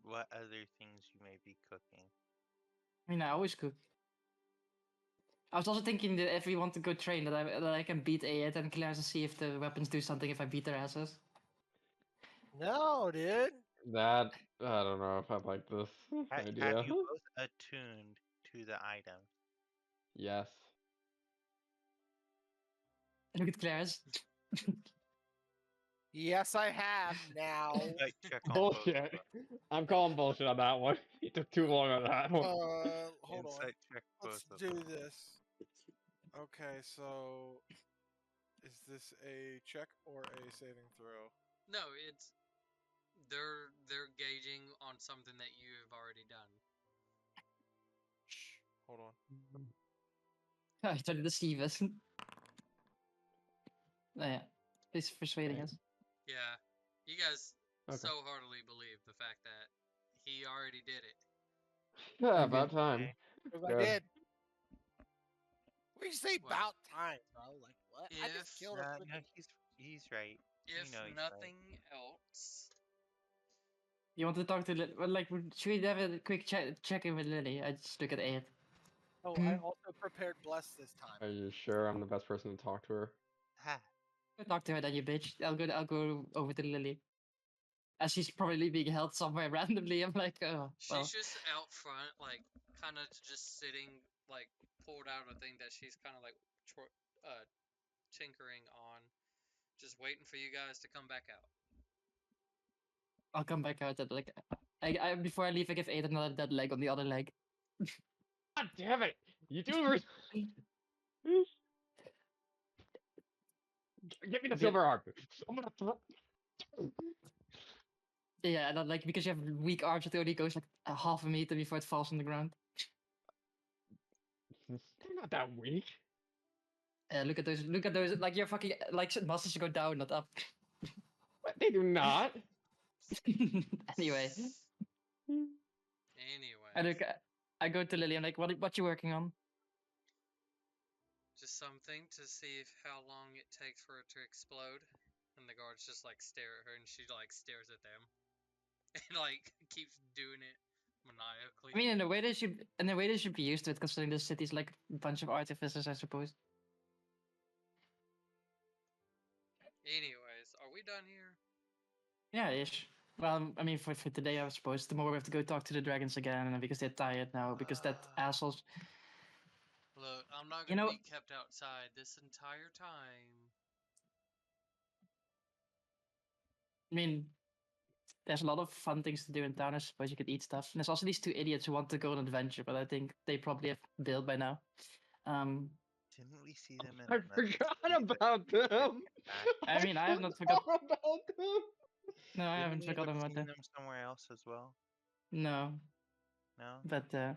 what other things you may be cooking. I mean, I always cook. I was also thinking that if we want to go train, that I can beat A8 and Clarence and see if the weapons do something if I beat their asses. No, dude. That I don't know if I like this idea. Have you both attuned to the item? Yes. Look at Clarence. Yes, I have now. Insight check on both of Bullshit. them. I'm calling bullshit on that one. You took too long on that one. Hold on. Insight check Let's both of do them. this. Okay, so is this a check or a saving throw? No, it's they're gauging on something that you have already done. Shh. Hold on. I tried to deceive us. Oh, yeah. He's persuading Okay. us. Yeah, you guys Okay. so heartily believe the fact that he already did it. Yeah, I'm about good. time. Because I Good. did. What do you say What? about time, bro? Like what? I just If- killed a No, freaking. he's right. If know he's right. nothing else, You want to talk to Lily? Well, like, should we have a quick check in with Lily? I just look at 8. Oh, Hmm. I also prepared bless this time. Are you sure I'm the best person to talk to her? Ha. Go talk to her then, you bitch. I'll go over to Lily. As she's probably being held somewhere randomly. I'm like, oh, she's well. just out front, like kind of just sitting, like pulled out a thing that she's kind of like tinkering on, just waiting for you guys to come back out. I'll come back out. Like, before I leave, I give 8 another dead leg on the other leg. God damn it! You do. Give me the Okay. silver arm. I'm gonna throw. Yeah, and then, like, because you have weak arms, it only goes like a half a meter before it falls on the ground. They're not that weak. Look at those. Like, your fucking, like, muscles go down, not up. But they do not. Anyway, Anyway, I go to Lily. I'm like, what you working on? just something to see if how long it takes for it to explode. And the guards just like stare at her, and she like stares at them, and like keeps doing it maniacally. I mean, in a way they should be used to it, considering this city's like a bunch of artificers, I suppose. Anyways, are we done here? Yeah, ish. Well, I mean, for today, I suppose. Tomorrow we have to go talk to the dragons again, and because they're tired now, because that assholes. Look, I'm not You gonna know- be kept outside this entire time. I mean, there's a lot of fun things to do in town. I suppose you could eat stuff. And there's also these two idiots who want to go on an adventure, but I think they probably have bailed by now. Didn't we see them in I another forgot city that about them. back? I mean, I have not forgot forgot. about them. No, I Didn't haven't we end up forgotten about seeing that. them somewhere else as well? No, No? but I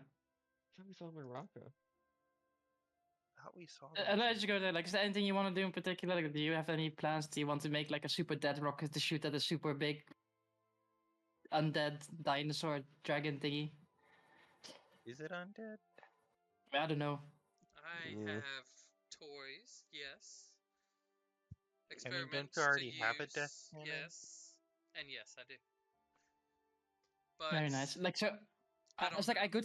thought we saw them in Raqqa. I thought we saw them. and I somewhere. just go there. Like, is there anything you want to do in particular? Like, do you have any plans? Do you want to make like a super dead rocket to shoot at a super big undead dinosaur dragon thingy? Is it undead? I don't know. I Mm. have toys, yes. I mean, don't Experiments you to already have a death use, cannon? yes. And yes, I do. But Very nice. Like so, I don't it's like know. I go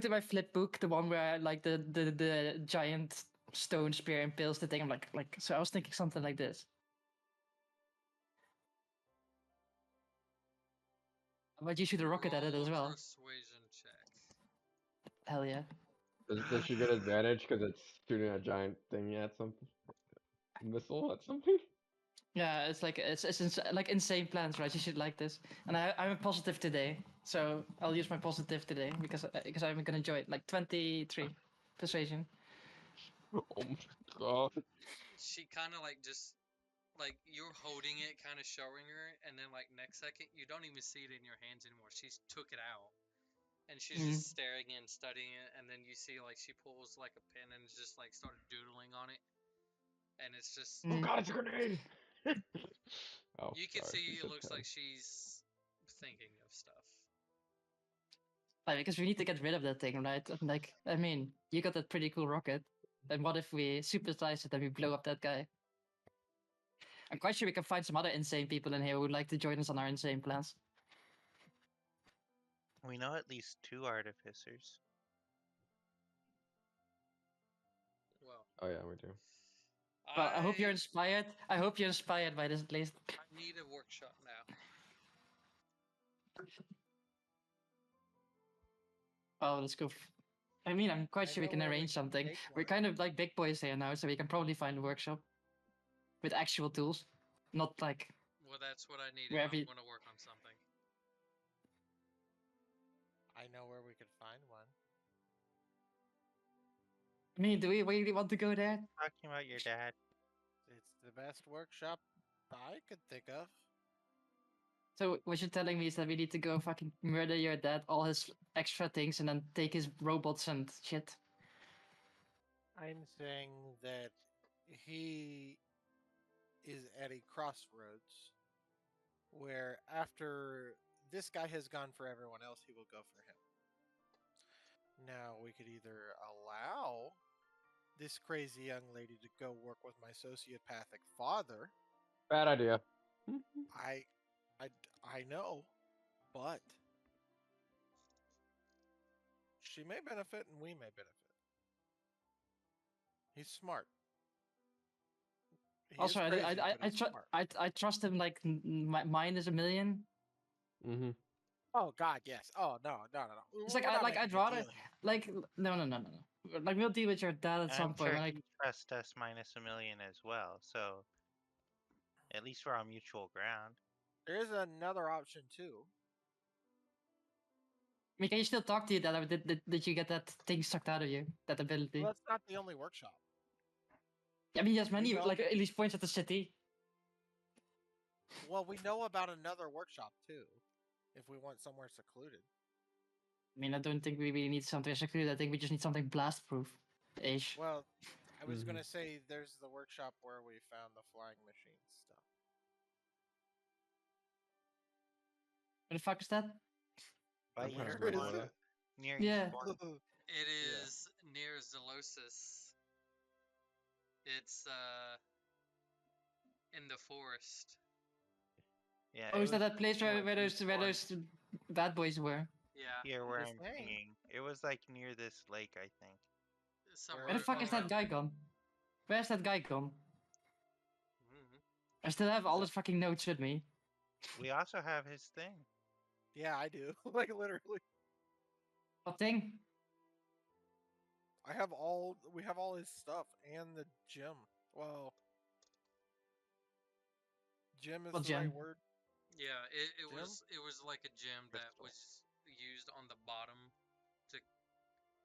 to my flip book, the one where like the giant stone spear impales the thing. I'm like. So I was thinking something like this. But you shoot a rocket at it Roll as a well. persuasion check. Hell yeah. Does she get advantage because it's shooting a giant thing at something? Missile at something? Yeah, it's like like insane plans, right? You should like this. And I'm a positive today, so I'll use my positive today because I'm gonna enjoy it. Like 23 persuasion. Oh my god. She kind of like just like you're holding it, kind of showing her, and then like next second you don't even see it in your hands anymore. She's took it out, and she's just staring and studying it, and then you see like she pulls like a pen and just like started doodling on it, and it's just Oh god, it's a grenade! Oh, you can sorry, see you it said looks pen. like she's thinking of stuff. Like, because we need to get rid of that thing, right? And, like, I mean, you got that pretty cool rocket. And what if we supersize it and we blow up that guy? I'm quite sure we can find some other insane people in here who would like to join us on our insane plans. We know at least 2 artificers. Well, Oh yeah, we do. Well, I hope you're I inspired. I hope you're inspired by this at least. need a workshop now. Oh, let's go. I mean, I'm quite I sure we know can where we arrange can something. make We're one. kind of like big boys here now, so we can probably find a workshop with actual tools, not like Well, that's what I need if wherever. I'm going to work on something. I know where we could find one. I mean, do we really want to go there? Talking about your dad. It's the best workshop I could think of. So what you're telling me is that we need to go fucking murder your dad, all his extra things, and then take his robots and shit. I'm saying that he is at a crossroads where after this guy has gone for everyone else, he will go for him. Now, we could either allow this crazy young lady to go work with my sociopathic father. Bad idea. I know, but she may benefit and we may benefit. He's smart. He Also, is crazy, but I he's smart. I trust him like mine is a million. Mm-hmm. Oh God, yes. Oh no. It's We're like not I'd making a rather deal here. like no. Like we'll deal with your dad at some I'm point. sure Like he trusts us minus a million as well, so at least we're on mutual ground. There is another option too. I mean, can you still talk to your dad? Or did you get that thing sucked out of you? That ability? Well, that's not the only workshop. I mean, there's many know- like at least points at the city. Well, we know about another workshop too, if we want somewhere secluded. I mean, I don't think we really need something secluded. I think we just need something blast proof. Ish. Well, I was Mhm. gonna say there's the workshop where we found the flying machine stuff. Where the fuck is that? By I'm trying your to remember spawn. where that- Near Yeah. your spawn. It is near Zelosis. It's in the forest. Yeah, Oh, it is that was that place where, where you where spawned. those bad boys were? Yeah, Here where This I'm thing. pinging. It was like near this lake, I think. somewhere. Where the fuck is that guy gone? Where's that guy gone? Mhm. I still have all his fucking notes with me. We also have his thing. Yeah, I do. Like literally, What thing? we have all his stuff and the gym. Well, gym is What the right gem? word. Yeah, it Gem? was like a gem that Crystal. was used on the bottom to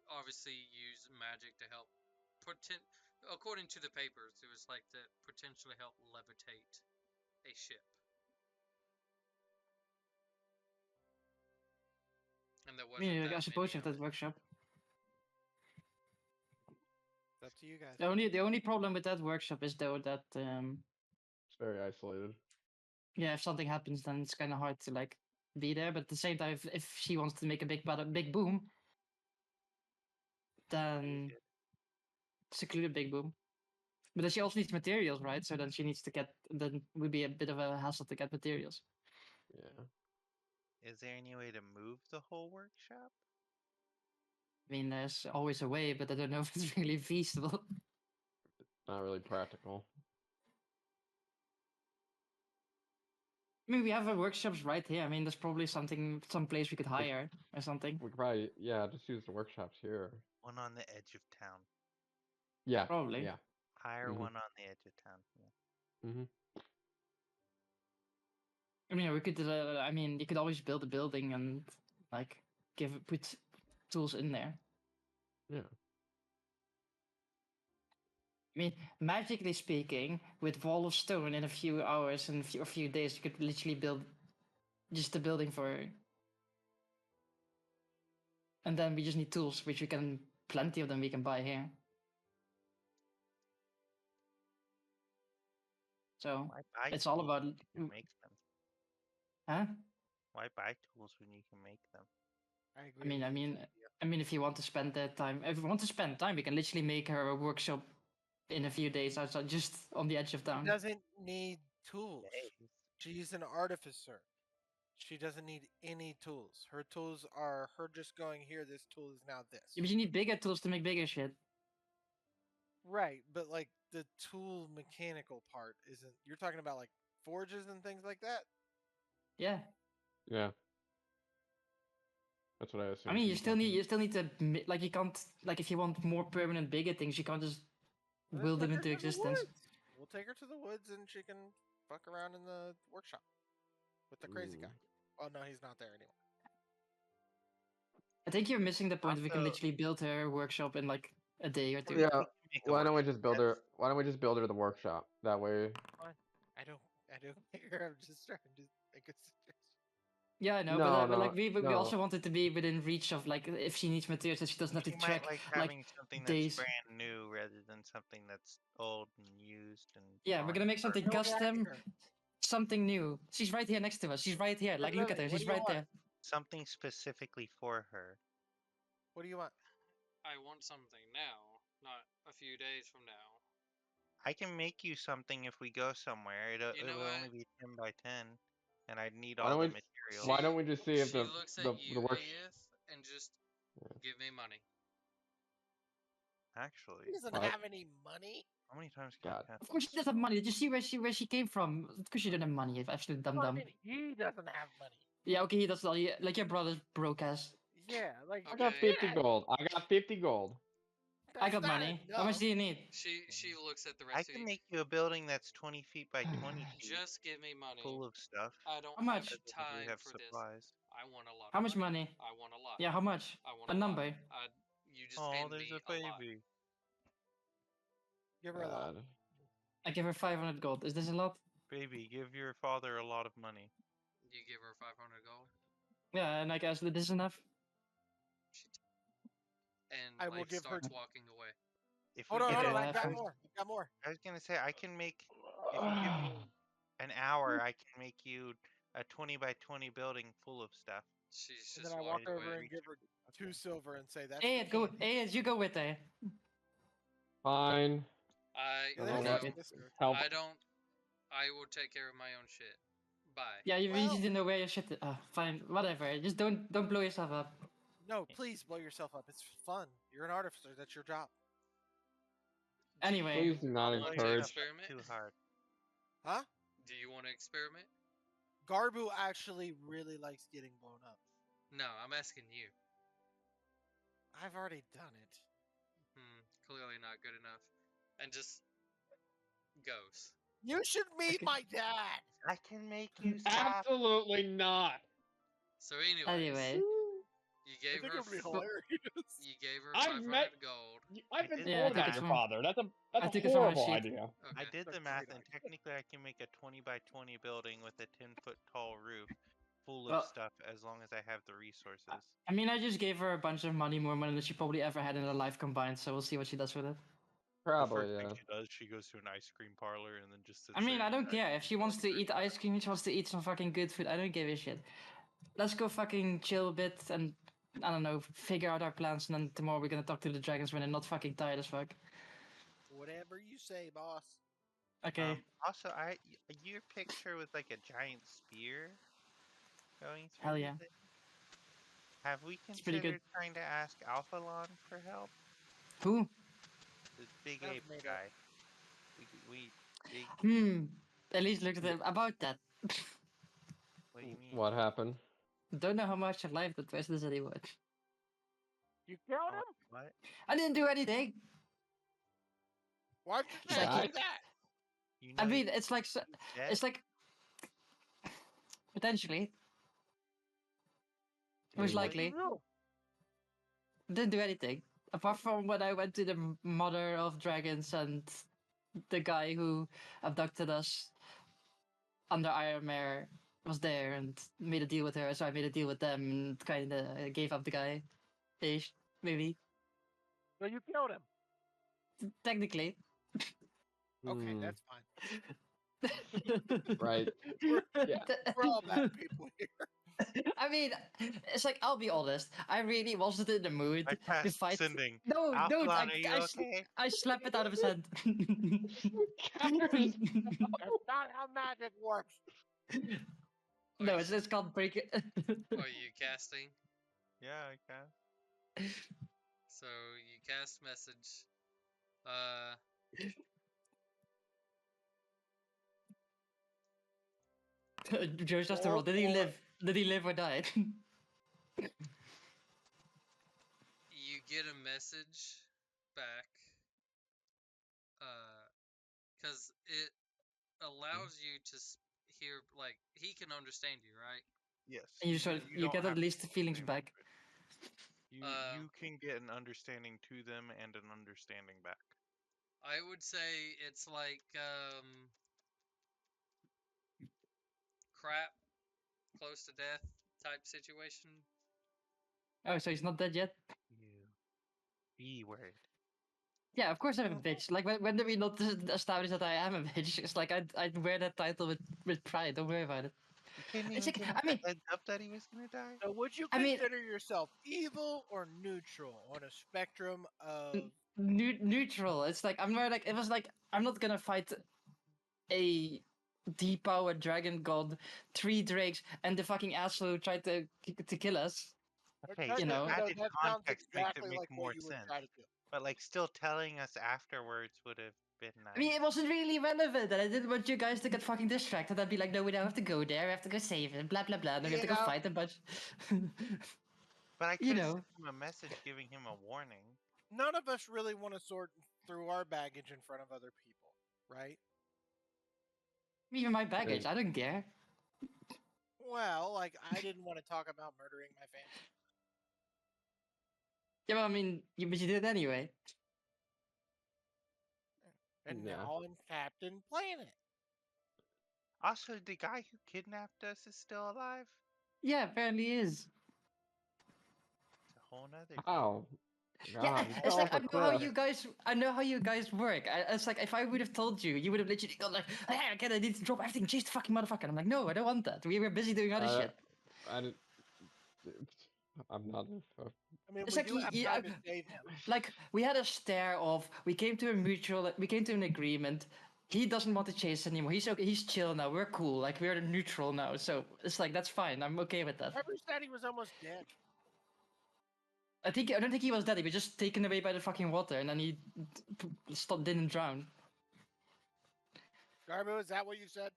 obviously use magic to help according to the papers, it was like to potentially help levitate a ship. And there I mean, wasn't I that suppose many you have of that it. workshop. It's up to you guys. The only problem with that workshop is though that It's very isolated. yeah, if something happens, then it's kind of hard to like be there. But at the same time, if she wants to make a big boom, then secluded big boom. But then she also needs materials, right? So then she needs to get. Then would be a bit of a hassle to get materials. Yeah. Is there any way to move the whole workshop? I mean, there's always a way, but I don't know if it's really feasible. Not really practical. I mean, we have our workshops right here. I mean, there's probably some place we could hire or something. We could probably, yeah, just use the workshops here. One on the edge of town. Yeah. Probably. Yeah. Hire Mhm. one on the edge of town. Yeah. Mm-hmm. I mean, we could. I mean, you could always build a building and like put tools in there. Yeah. I mean, magically speaking, with wall of stone in a few hours and a few days, you could literally build just a building for her. And then we just need tools, which we can plenty of them we can buy here. So Why buy it's all tools about, when you can make them? huh? Why buy tools when you can make them? I agree. I mean, with I you, mean, Sophia. I mean, if you want to spend that time, if you want to spend time, we can literally make her a workshop in a few days outside, just on the edge of She town. doesn't need tools. Days. She's an artificer. She doesn't need any tools. Her tools are her just going here. This tool is now this. Yeah, but you need bigger tools to make bigger shit. Right, but like the tool mechanical part isn't. You're talking about like forges and things like that. Yeah. Yeah. That's what I assumed. I mean, she you was still talking need to like you can't like if you want more permanent bigger things, you can't just Then will take them her into to the existence. woods. We'll take her to the woods and she can fuck around in the workshop with the crazy guy. Oh no, he's not there anymore. I think you're missing the point. We can Also- literally build her workshop in like a day or two. Yeah. We can make a Why don't we workshop. just build her? Why don't we just build her the workshop? That way. I don't care. I'm just trying to make a suggestion. Yeah, I know, No, but like no, we no. also want it to be within reach of like if she needs materials, that she doesn't have to You track might like like having something days. that's brand new rather than something that's old and used and. Yeah, we're gonna make something No custom, reactor. something new. She's right here next to us. She's right here. Like, look at Lily, her. what She's do you right want? there. Something specifically for her. What do you want? I want something now, not a few days from now. I can make you something if we go somewhere. It'll, You know it'll only what? be 10 by 10, and I'd need Why all don't the we? materials. Why don't we just see if She the looks the at you, work? Aeth, and just give me money. Actually, He doesn't What? have any money. how many times can God. I pass Of course she this? doesn't have money. Did you see where she came from? Of course she didn't have money. Absolute dumb Well, I dumb. mean, he doesn't have money. Yeah, okay, he does all. Like your brother's broke ass. Yeah, like I got Okay. 50 gold. I got 50 gold. I that's got not money. How much enough. do you need? She looks at the I rest of can you. make you a building that's 20 feet by 20 feet, Just give me money. full of stuff. I don't How much? have Because we time have for this. supplies. I want a lot. How of much money? I want a lot. Yeah, how much? I want A lot. number. You just Oh, hand there's me a a lot. baby. Give her a lot. God. I give her 500 gold. Is this a lot? Baby, give your father a lot of money. You give her 500 gold, Yeah, and I guess this is enough. and I will like give her- starts walking away. If Hold we on, get hold on. an I got hour- more. I got more. I was gonna say I can make. If you give me an hour, I can make you a 20 by 20 building full of stuff. She's And just then I walk walking over away. and give her 2 silver and say, "That's Hey, the go. candy." Hey, you go with her. Fine. I Yeah, I don't there's know a sister. Help. I don't. I will take care of my own shit. Bye. Yeah, you Well- just didn't know where your shit. Fine, whatever. Just don't blow yourself up. No, please blow yourself up. It's fun. You're an artificer. That's your job. Anyway, Please do not I want to encourage. experiment. Too hard. Huh? Do you want to experiment? Garbu actually really likes getting blown up. No, I'm asking you. I've already done it. Clearly not good enough. And just goes. You should meet my dad. I can make you stop. Absolutely not. So, anyways, Anyway, you I gave think her it would be f- hilarious. you gave her I've 500 met- gold. I've I been did Yeah, I told think about it's your fine. father. That's I a took it from my horrible sheet. idea. Okay. I did That's the math, great and idea. technically I can make a 20 by 20 building with a 10-foot tall roof full of Well- stuff as long as I have the resources. I mean, I just gave her a bunch of money, more money than she probably ever had in her life combined. So we'll see what she does with it. Probably, the yeah. first thing she does, she goes to an ice cream parlor and then just sits I mean, there I and don't ice care cream if she wants to eat ice cream. She wants to eat some fucking good food. I don't give a shit. Let's go fucking chill a bit and I don't know, figure out our plans, and then tomorrow we're gonna talk to the dragons when they're not fucking tired as fuck. Whatever you say, boss. Okay. Also, your picture with like a giant spear going through Hell the yeah. thing. Have we It's pretty good. considered trying to ask Alphalon for help? Who? The big I've ape made it. guy. We big. At least look at them about that. What do you mean? What happened? Don't know how much of life that was this anymore. You killed Oh, him? what? I didn't do anything. Why'd you say Guys? that? You know I mean, he's it's like dead? it's like potentially, most Hmm. likely. No. Didn't do anything apart from when I went to the mother of dragons and the guy who abducted us under Iron Mare was there and made a deal with her, so I made a deal with them and kind of gave up the guy, ish, maybe. So you killed him. Technically. Okay, Hmm. that's fine. Right. Yeah. We're all bad people here. I mean, it's like I'll be honest. I really wasn't in the mood I to pressed fight. sending. No, Alphalon, I, are you I, okay? I slap it out of his hand. Cameras. That's not how magic works. No, it's called break it. Are you casting? Yeah, I can. So you cast message. Joe's just a roll. Did he live? Did he live or died? You get a message back. Because it allows you to hear, like, he can understand you, right? Yes. And you sort of, you don't get have at to least the feelings say back. You can get an understanding to them and an understanding back. I would say it's like crap, close to death type situation. Oh, so he's not dead yet? You be worried. Yeah, of course I'm a bitch. Like, when did we not establish that I am a bitch? It's like I'd wear that title with pride. Don't worry about it. You couldn't It's even like, get I mean, a heads up that he was gonna die. So would you I mean- consider yourself evil or neutral on a spectrum of neutral. It's like I'm more like it was like I'm not gonna fight a depowered dragon god, 3 drakes, and the fucking asshole who tried to kill us. Okay, You know. so added that sounds context makes it exactly make like more what you would sense. try to do. But like, still telling us afterwards would have been nice. I mean, it wasn't really relevant, and I didn't want you guys to get fucking distracted. I'd be like, no, we don't have to go there. We have to go save him. Blah blah blah. And we have to go Yeah. fight a bunch. But I you could have know. sent him a message giving him a warning. None of us really want to sort through our baggage in front of other people, right? Even my baggage, I don't care. Well, like I didn't want to talk about murdering my family. Yeah, well, I mean, but you did it anyway. And Yeah. now I'm Captain Planet. Also, the guy who kidnapped us is still alive. Yeah, apparently he is. It's a whole nother. Oh. God, Yeah, you it's fell like off a cliff. I know how you guys work. It's like if I would have told you, you would have literally gone like, "Hey, okay, I need to drop everything, chase the fucking motherfucker." And I'm like, no, I don't want that. We were busy doing other shit. I didn't. I'm not. I mean, It's we like do have you- time to save him. Like we had a stare off. We came to an agreement. He doesn't want to chase anymore. He's okay. He's chill now. We're cool. Like we're neutral now. So it's like that's fine. I'm okay with that. Trevor said he was almost dead. I don't think he was dead. He was just taken away by the fucking water, and then he didn't drown. Garbo, is that what you said?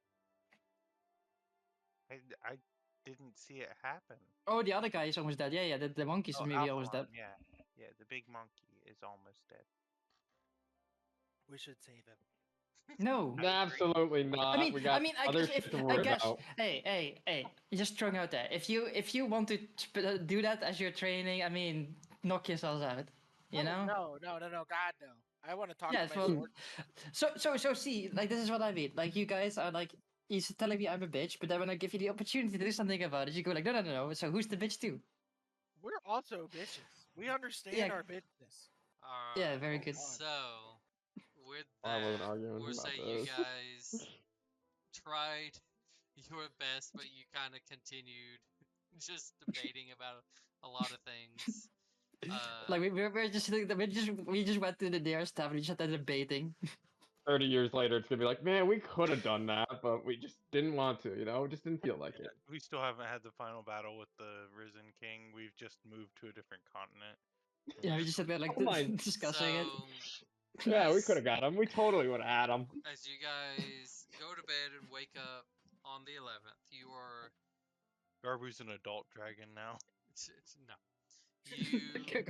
I didn't see it happen. Oh, the other guy is almost dead. Yeah, the monkeys Oh, is maybe almost dead. Alphalon, yeah, the big monkey is almost dead. We should save him. No. I agree. Absolutely not. we got I other guess shit to I worry guess. about. Hey! Just throwing out there. If you want to do that as your training, I mean, knock yourselves out. You know? No, God, no. I want to talk Yeah. to my Well, sword. so see, like this is what I mean. Like you guys are like, you're telling me I'm a bitch, but then when I give you the opportunity to do something about it, you go like, no. So who's the bitch too? We're also bitches. We understand Yeah. our bitchness. Yeah. Alright, Very Oh, good. God. so with I wasn't that, arguing we'll about say you this. guys tried your best, but you kind of continued just debating about a lot of things. Like we're just we just went to the nearest tavern, we just started debating. 30 years later, it's gonna be like, man, we could have done that, but we just didn't want to. We just didn't feel like it. We still haven't had the final battle with the Risen King. We've just moved to a different continent. Yeah, we just sat there like Oh my- discussing it. So Yeah, we as, could have got him. We totally would have had him. as you guys go to bed and wake up on the 11th, you are Garbu's an adult dragon now. no, you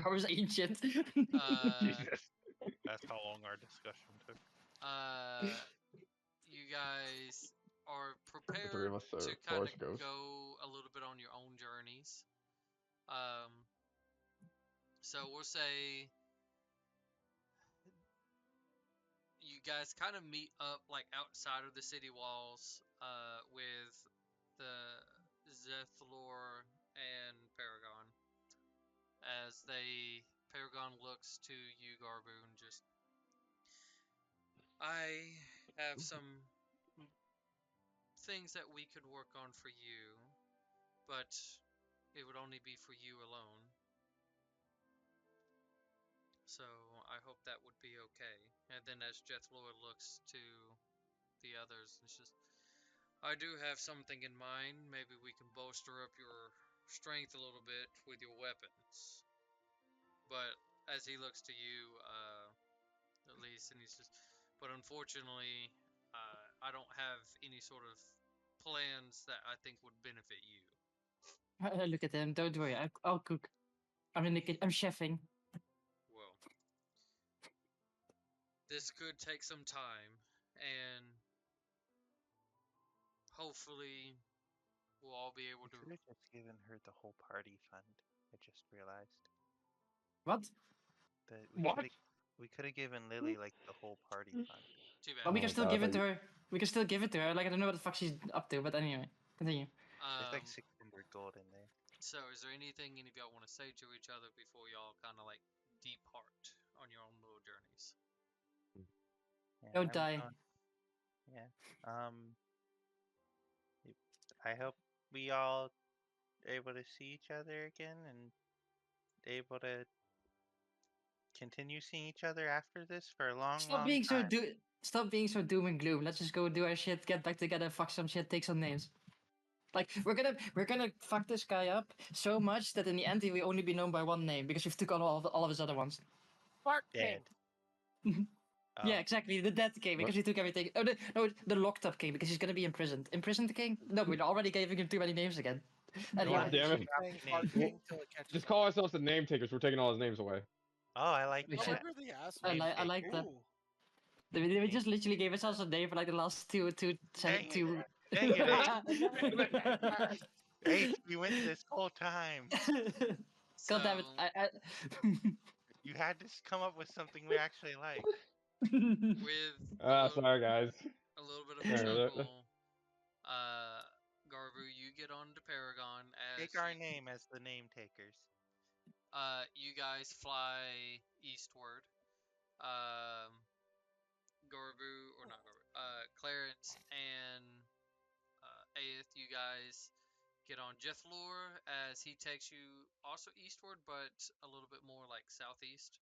I was ancient. Jesus. That's how long our discussion took. you guys are The three prepared of us are to kind of forest ghosts. go a little bit on your own journeys. So we'll say you guys kind of meet up like outside of the city walls with the Zethlor and Paragon as Paragon looks to you, Garbu, and just I have some things that we could work on for you, but it would only be for you alone. So I hope that would be okay. And then as Jethlord looks to the others, it's just, I do have something in mind. Maybe we can bolster up your strength a little bit with your weapons. But as he looks to you, at least, and he's just, but unfortunately, I don't have any sort of plans that I think would benefit you. I look at him. Don't worry, I'll cook. I'm in the kitchen. I'm chefing. Well, this could take some time, and hopefully we'll all be able We to. could have just given her the whole party fund. I just realized What? that What? we could have given Lily like the whole party fund. Too bad. Well, we Oh can still God, give it to you- her. We can still give it to her. Like I don't know what the fuck she's up to, but anyway, continue. There's like 600 gold in there. So, is there anything any of y'all want to say to each other before y'all kind of like depart on your own little journeys? Yeah, Don't I'm die. going- Yeah. I hope we all are able to see each other again and able to continue seeing each other after this for a long, Stop long being so time. Stop being so doom and gloom. Let's just go do our shit, get back together, fuck some shit, take some names. Like we're gonna fuck this guy up so much that in the end he will only be known by one name because we've took all of his other ones. Fart Dead. King. Yeah, exactly. The dead king because we took everything. Oh, the locked up king because he's gonna be imprisoned. Imprisoned king? No, we're already giving him too many names again. God Anyway, damn it. Keep saying Fart Name. King till it catches Just up. call ourselves the name takers. We're taking all his names away. Oh, I like We Oh, should- that. we're the I assholes. like I like that. Ooh. We just literally gave ourselves a name for like the last two. Dang it, H, we went this whole time. God damn it! So, I You had to come up with something we actually like. with Sorry guys. a little bit of Yeah, a that- chuckle, Garvu, you get on to Paragon as Take our name as the name takers. you guys fly eastward. Garvu, or not Garvu, Clarence and Aeth, you guys get on Jethlor as he takes you also eastward, but a little bit more like southeast.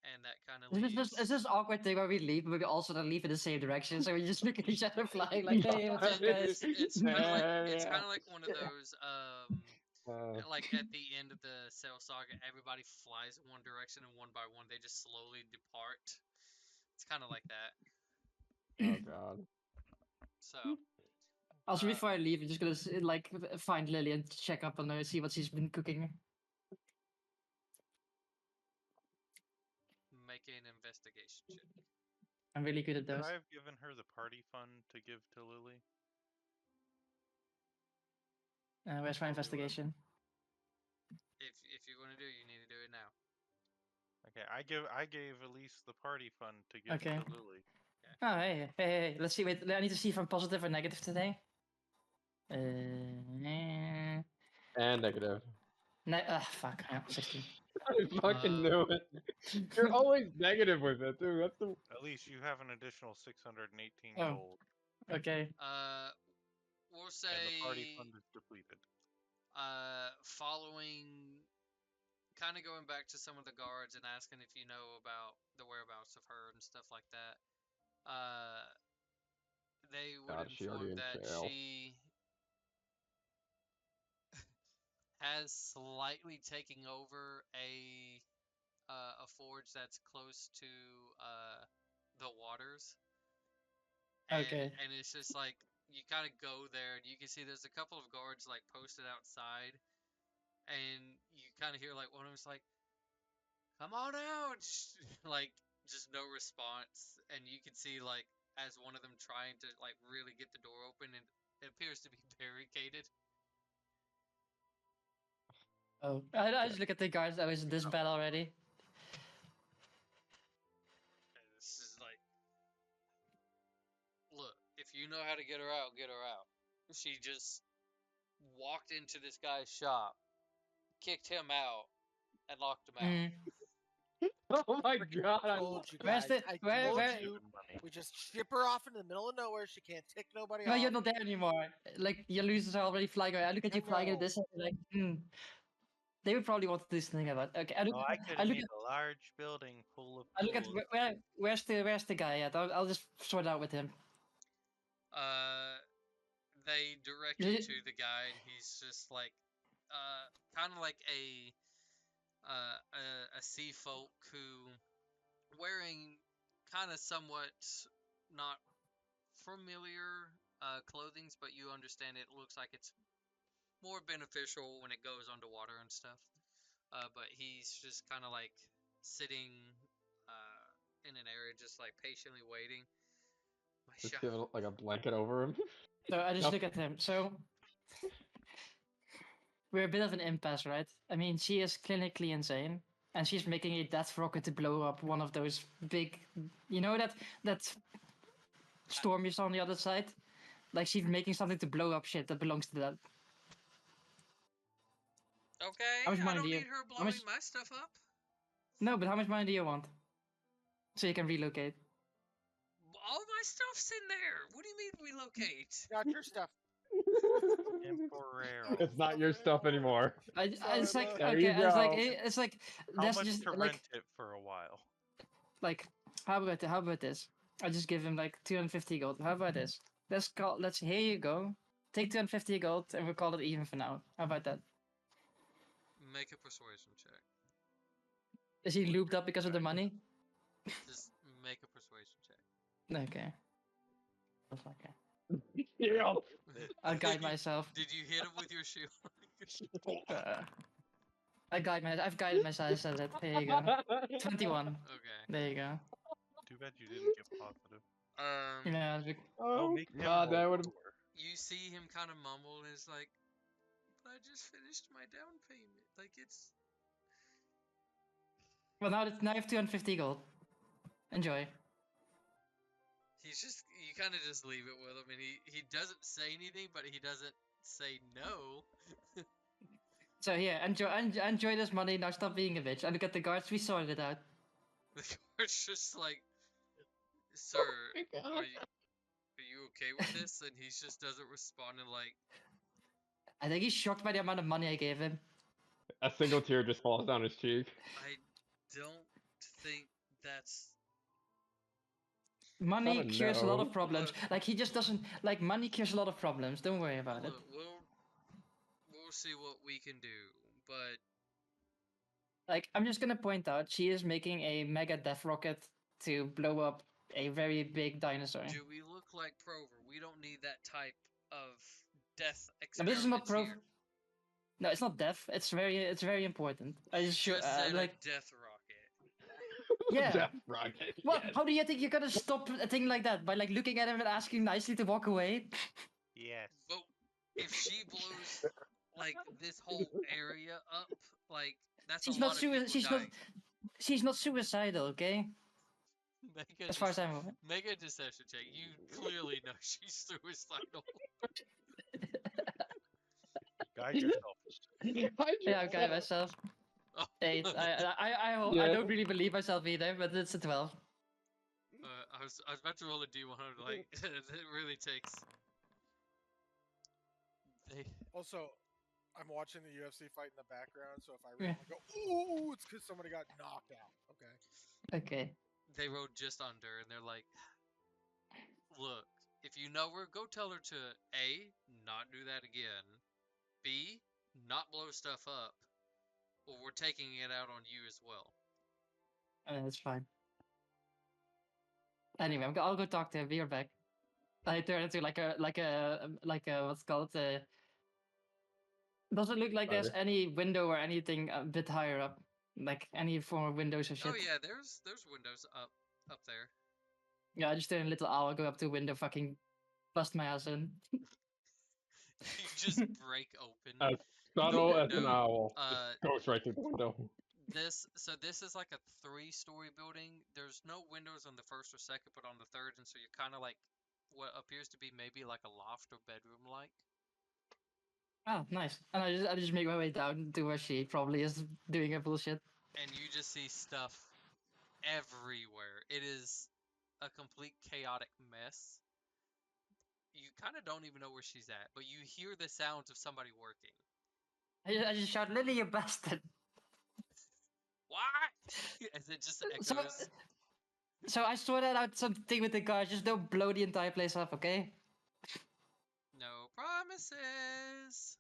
And that kind of leaves. It's this awkward thing where we leave, but we also don't leave in the same direction, so we just look at each other flying like, "Hey, what's up, guys?" It's kind of like it's Yeah. kind of like one of those Uh, like at the end of the Cell Saga, everybody flies in one direction, and one by one they just slowly depart. It's kind of like that. oh God. So Also, Uh, before I leave, I'm just gonna like find Lily and check up on her, see what she's been cooking. make an investigation check. I'm really good at Could those. I have given her the party fund to give to Lily? Where's my investigation? If you want to do it, you need to do it now. Okay, I gave Elise the party fund to give Okay. to Lily. Oh, hey. Let's see. Wait, I need to see if I'm positive or negative today. And negative. Fuck. Yeah, 16. I fucking knew it. You're always negative with it, dude. That's the. Elise, you have an additional 618 Oh. gold, Okay. We'll and the party say fund is depleted. following, kind of going back to some of the guards and asking if you know about the whereabouts of her and stuff like that. They would God, she already inform in that jail. she has slightly taken over a forge that's close to the waters. Okay. And it's just like you kind of go there and you can see there's a couple of guards like posted outside, and you kind of hear like one of them's like, "Come on out!" like just no response, and you can see like as one of them trying to like really get the door open, and it appears to be barricaded. Oh, I just look at the guards that was this bad already. And this is like, look, if you know how to get her out, get her out. She just walked into this guy's shop, kicked him out, and locked him out. Mm. Oh my Freaking god! told you Where's guys. the- I where- told where- you. Even money. We just ship her off into the middle of nowhere. She can't tick nobody No, off. you're not there anymore. Like your losers are already flying away. I look at you I flying at know. this, like, They would probably want to do something about. Okay, I look. Oh, I could I have look made at. a large building full of I look at tools. where's the guy at? I'll just sort it out with him. They direct Is you it- to the guy, and he's just like, kind of like a sea folk who wearing kind of somewhat not familiar clothings, but you understand it looks like it's more beneficial when it goes underwater and stuff. But he's just kind of like sitting in an area, just like patiently waiting. My Just shot. give it like a blanket over him. So I just No. look at him. So we're a bit of an impasse, right? I mean, she is clinically insane, and she's making a death rocket to blow up one of those big, you know that storm you saw on the other side. Like she's making something to blow up shit that belongs to that. Okay, How much I money don't do you- need her how much- blowing my stuff up. No, but how much money do you want? So you can relocate. All my stuff's in there. What do you mean relocate? Got your stuff. Temporary. It's not your stuff anymore. It's like There okay, you it's like How that's much just to like rent it for a while? like how about this? I just give him like 250 gold. How about this? Let's here you go. Take 250 gold and we'll call it even for now. How about that? Make a persuasion check. Is he looped up because of the money? Just make a persuasion check. Okay. Okay. Yeah. I'll guide myself. Did you hit him with your shield? I've guided myself. I said it. There you go. 21. Okay. There you go. Too bad you didn't get positive. Yeah. Oh make him god, that roll would have. lower. You see him kind of mumble, and it's like, "But I just finished my down payment. Like it's." Well, now you have 250 gold. Enjoy. He's just, you kind of just leave it with him, and he doesn't say anything, but he doesn't say no. So here, enjoy this money. Now stop being a bitch. I look at the guards. We sorted it out. The guard's just like, "Sir, are you okay with this?" And he just doesn't respond, and like, I think he's shocked by the amount of money I gave him. A single tear just falls down his cheek. I don't think that's. Money Not a cures a lot no. of problems. Look. Like he just doesn't like money cures a lot of problems. Don't worry about it. Look, we'll see what we can do, but Like I'm just gonna point out, she is making a mega death rocket to blow up a very big dinosaur. do we look like Prover? We don't need that type of death No, this is not experiment pro. here. No, it's not death. It's very important. I just You just said like a death rocket. Yeah. Death rocket. Well, Yes. how do you think you're gonna stop a thing like that? By like looking at him and asking nicely to walk away? Yes. But if she blows like this whole area up, like that's She's a not lot of people dying. she's not suicidal, okay? As far as I'm aware. Make a deception check. You clearly know she's suicidal. Guide yourself. Yeah, I'm guiding myself. Oh, 8. I Yeah. don't really believe myself either, but it's a 12. I was about to roll a d100. Like it really takes. They Also, I'm watching the UFC fight in the background, so if I Yeah. randomly go, ooh, it's because somebody got knocked out. Okay. Okay. they rolled just under, and they're like, "Look, if you know her, go tell her to A, not do that again. B, not blow stuff up, or we're taking it out on you as well." That's fine. Anyway, I'll go talk to him. Be right back. I turn into like a what's it called doesn't look like there's Spider. any window or anything a bit higher up, like any form of windows or shit. Oh yeah, there's windows up there. Yeah, I just turn a little owl, go up to a window, fucking bust my ass in. You just break open. As subtle as an window, owl. uh, Just goes right through the window. This is like a 3-story building. There's no windows on the first or second, but on the third, and so you're kind of like what appears to be maybe like a loft or bedroom like. Oh, nice. And I just make my way down to where she probably is doing her bullshit. And you just see stuff everywhere. It is a complete chaotic mess. You kind of don't even know where she's at, but you hear the sounds of somebody working. I just shout, "Lily, you bastard!" What? As it just echoes. So I sorted out something with the guards. Just don't blow the entire place up, okay? No promises.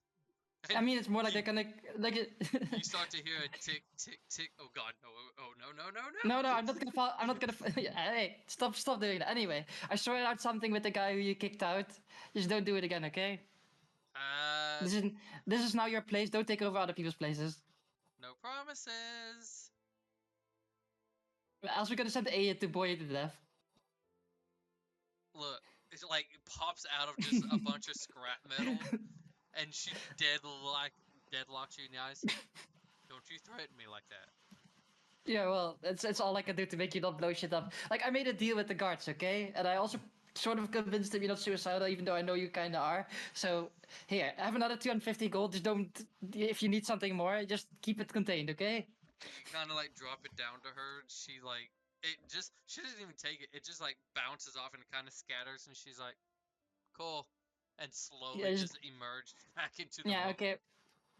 I mean, it's more like you, they're gonna like. You start to hear a tick, tick, tick. Oh god, no! Oh no, no, no, no! No, I'm not gonna fall. I'm not gonna. Hey, stop doing that. Anyway, I sorted out something with the guy who you kicked out. Just don't do it again, okay? This is now your place. Don't take over other people's places. No promises. Else we're gonna send A to boy you to death. Look, it's like it pops out of just a bunch of scrap metal, and she deadlocks you in the eyes. Don't you threaten me like that. Yeah, well, it's all I can do to make you not blow shit up. Like, I made a deal with the guards, okay? And I also sort of convinced them you're not suicidal, even though I know you kind of are. So, here, have another 250 gold. Just don't, if you need something more, just keep it contained, okay? You kind of like drop it down to her. She like she doesn't even take it. It just like bounces off and kind of scatters, and she's like, "Cool," and slowly Yeah, just emerges back into the Yeah, room. okay.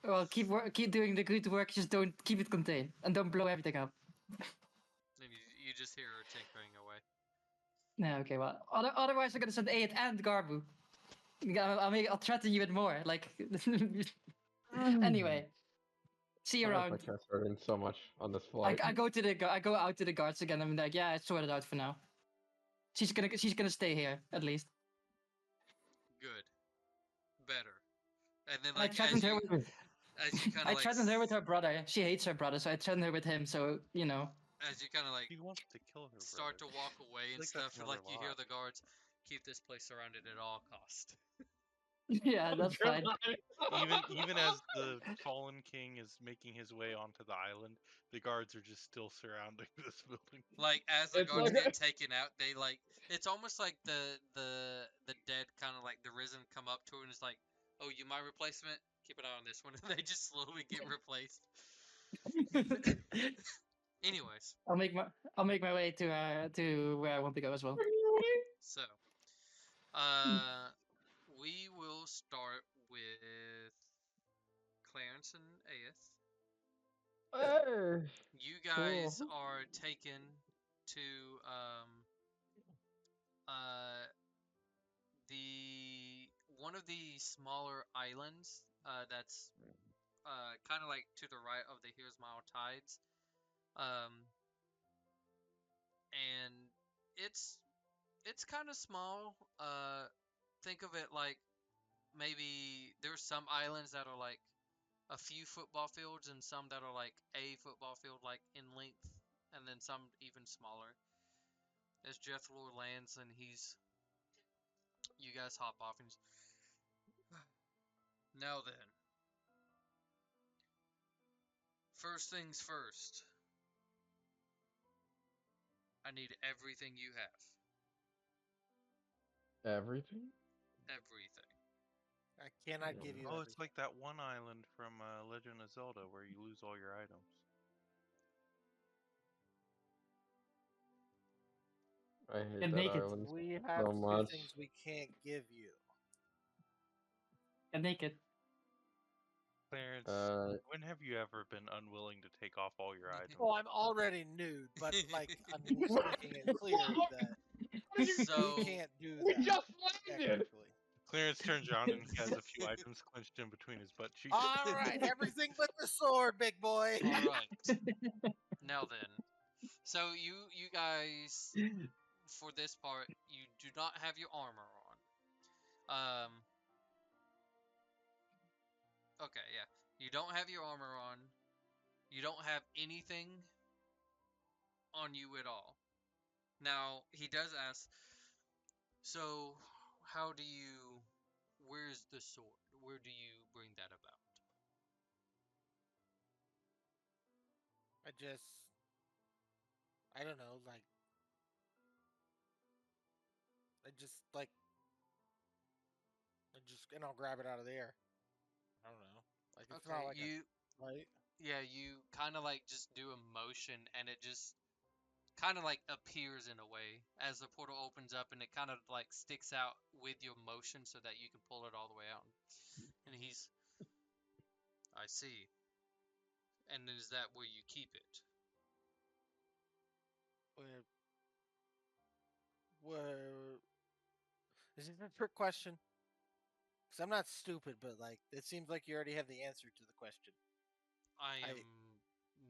Well, keep doing the good work. Just don't keep it contained and don't blow everything up. And you just hear her tinkering away. Yeah, okay. Well, otherwise I'm gonna send Aid and Garbu. I'll threaten you with more. Like, anyway. See you I like my around. cast hurting so much on this flight. I go out to the guards again. I'm like, yeah, it's sorted out for now. She's gonna stay here at least. Good. Better. And then I like threatened her with. as you kind I of like threatened her with her brother. She hates her brother, so I threatened her with him. So you know. as you kind of like He wants to kill her. start brother. to walk away and Like that's stuff, and like another you hear lie. the guards keep this place surrounded at all cost. Yeah, that's fine. Even as the fallen king is making his way onto the island, the guards are just still surrounding this building. Like as the It's guards like get taken out, they like it's almost like the dead kind of like the risen come up to her and is like, "Oh, you my replacement? Keep an eye on this one," and they just slowly get replaced. Anyways, I'll make my way to where I want to go as well. so we will start with Clarence and Aeth. You guys Cool. are taken to the one of the smaller islands that's kind of like to the right of the Here's Mile Tides, and it's kind of small. Think of it like maybe there's some islands that are like a few football fields and some that are like a football field like in length. and then some even smaller. As Jethro lands and you guys hop off and now then, first things first. I need everything you have. Everything? Everything. I cannot give you Oh, everything. it's like that one island from Legend of Zelda where you lose all your items. I hate Get that naked. island We have so two much. things we can't give you. Get naked. Clarence, when have you ever been unwilling to take off all your items? Oh, I'm already nude, but like I'm just making it clear that So we can't do We that. just landed! Technically. Clarence turns around and he has a few items clenched in between his butt cheeks. All right, everything but the sword, big boy. all right. Now then. So you guys for this part you do not have your armor on. Okay, yeah. You don't have your armor on. You don't have anything on you at all. Now, he does ask, so how do you where's the sword? Where do you bring that about? I don't know, like, and I'll grab it out of the air. I don't know. Like, it's Okay, not like you right? yeah, you kind of like just do a motion and it just kind of like appears in a way as the portal opens up and it kind of like sticks out with your motion so that you can pull it all the way out. And I see. And is that where you keep it? Where is this a trick question? Because I'm not stupid, but like, it seems like you already have the answer to the question. I I- am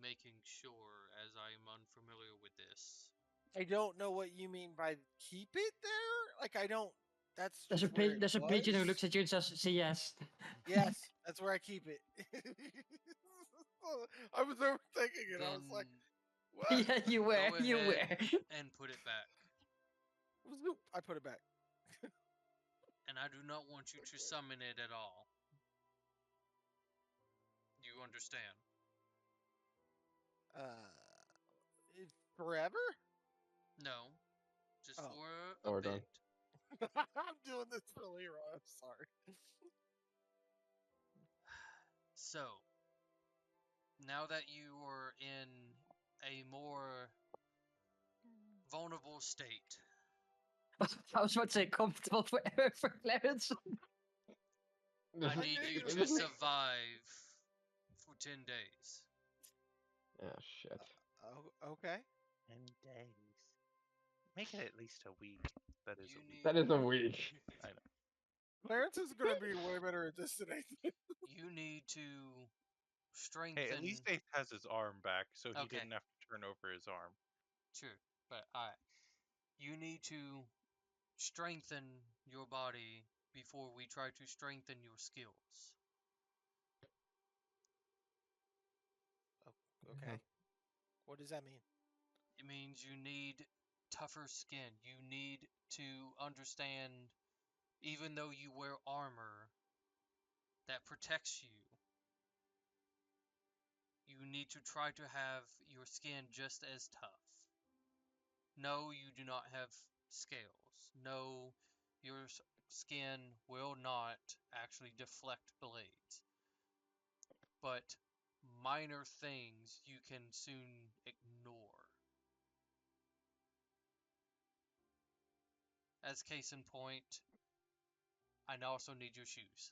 making sure as I am unfamiliar with this. I don't know what you mean by keep it there. Like, I don't. That's There's just a where it there's a pigeon who was. looks at you and says, "Say yes." Yes, that's where I keep it. I was overthinking it. I was Then like, what? Yeah, you were. go You were. ahead and put it back. Zoop, I put it back. And I do not want you to summon it at all. You understand? Forever? No, just Oh. for Oh, a we're bit. done. I'm doing this for Leroy. I'm sorry. So, now that you are in a more vulnerable state, I was about to say comfortable for Clarence. I need you to survive for 10 days. Ah, shit. Oh, okay. 10 days. Make it at least a week. That is You a week. That is a week. I know. Clarence is gonna be way better at this than Nathan. You need to strengthen. Hey, at least Ace has his arm back, so he Okay. didn't have to turn over his arm. Sure, but alright. You need to strengthen your body before we try to strengthen your skills. Okay. What does that mean? It means you need tougher skin. You need to understand, even though you wear armor that protects you, you need to try to have your skin just as tough. No, you do not have scales. No, your skin will not actually deflect blades. But minor things you can soon ignore. As case in point, I also need your shoes.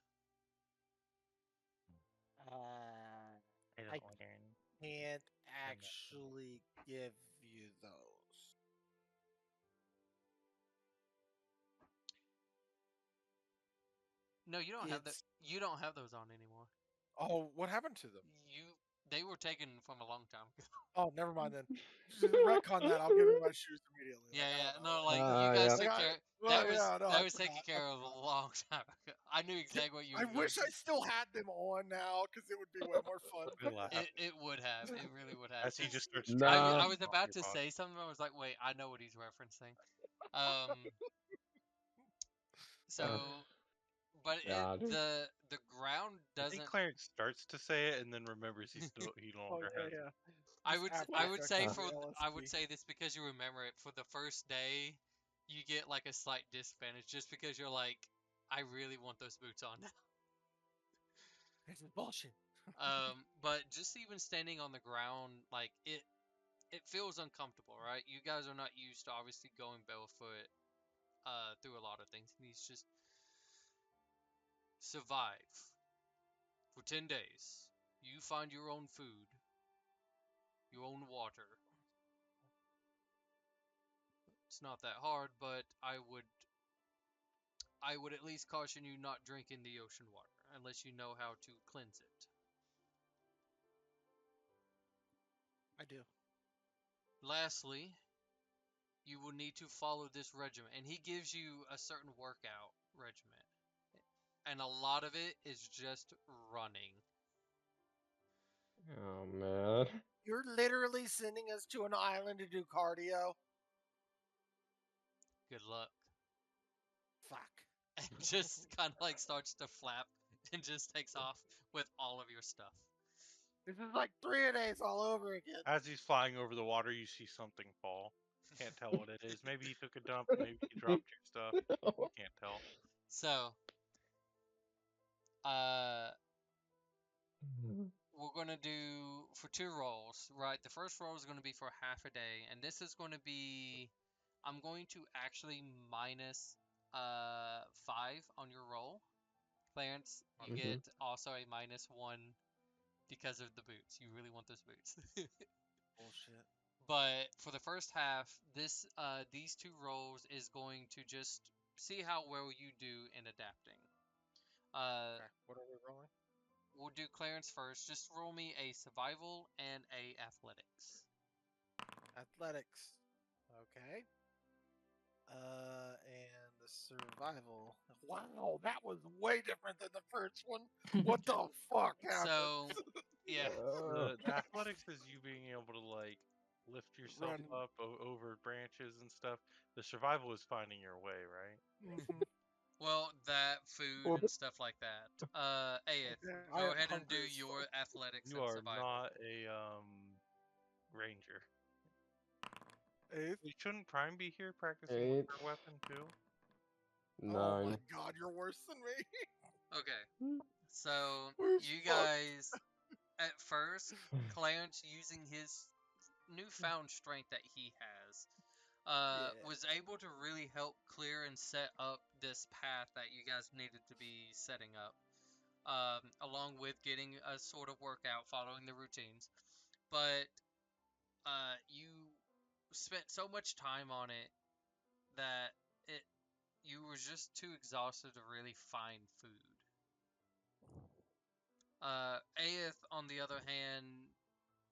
I don't I learn. can't know. actually give you those. No, you don't have It's- You don't have those on anymore. Oh, what happened to them? You They were taken from a long time ago. Oh, never mind then. Just retcon that. I'll give him my shoes immediately. Yeah, Like, I yeah. don't No, know. like Ah, you guys yeah. took Like, care. well, yeah, no, That I was taken forgot. care of a long time ago. I knew exactly what you I were going wish I to. still had them on now, because it would be way more fun. Good laugh. It would have. It really would have. As he 'cause just starts Nah. I was off about your to body. say something. I was like, wait, I know what he's referencing. Um. So, but Yeah, dude. the ground I think doesn't. Clarence starts to say it and then remembers he no Oh longer yeah, has it. yeah. I Just would after I would effects say of Uh. the I would LSD. say this because you remember it. For the first day, you get like a slight disadvantage just because you're like, I really want those boots on now. This is bullshit. But just even standing on the ground, like it feels uncomfortable, right? You guys are not used to obviously going barefoot through a lot of things. And he's just survive for 10 days. You find your own food, your own water. It's not that hard, but I would at least caution you not drinking the ocean water unless you know how to cleanse it. I do. Lastly, you will need to follow this regimen, and he gives you a certain workout regimen, and a lot of it is just running. Oh man. You're literally sending us to an island to do cardio. Good luck. Fuck. And just kind of like starts to flap and just takes off with all of your stuff. This is like 3 days all over again. As he's flying over the water, you see something fall. Can't tell what it is. Maybe he took a dump. Maybe he dropped your stuff. You can't tell. So, uh, we're gonna do for 2 rolls, right? The first roll is gonna be for half a day, and this is gonna be. I'm going to actually minus 5 on your roll. Clarence, you Mhm. get also a -1 because of the boots. You really want those boots. Bullshit. But for the first half, these 2 rolls is going to just see how well you do in adapting. Okay, what are we rolling? We'll do Clarence first. Just roll me a survival and a athletics. Athletics. Okay. And the survival. Wow, that was way different than the first one. What the fuck happened? So, yeah. The athletics is you being able to like lift yourself Run. up over branches and stuff. The survival is finding your way, right? Mhm. Well, that food Well, and stuff like that. Aeth, Okay, I go am ahead and do hungry as your fuck. athletics You and are survival. not a ranger. Eighth. Shouldn't Prime be here practicing with 8, her weapon too? Oh my 9. god, you're worse than me. Okay. So, We're you fucked. guys, at first, Clarence using his newfound strength that he has, Yeah. was able to really help clear and set up this path that you guys needed to be setting up, along with getting a sort of workout, following the routines. But you spent so much time on it that it you were just too exhausted to really find food. Aeth, on the other hand,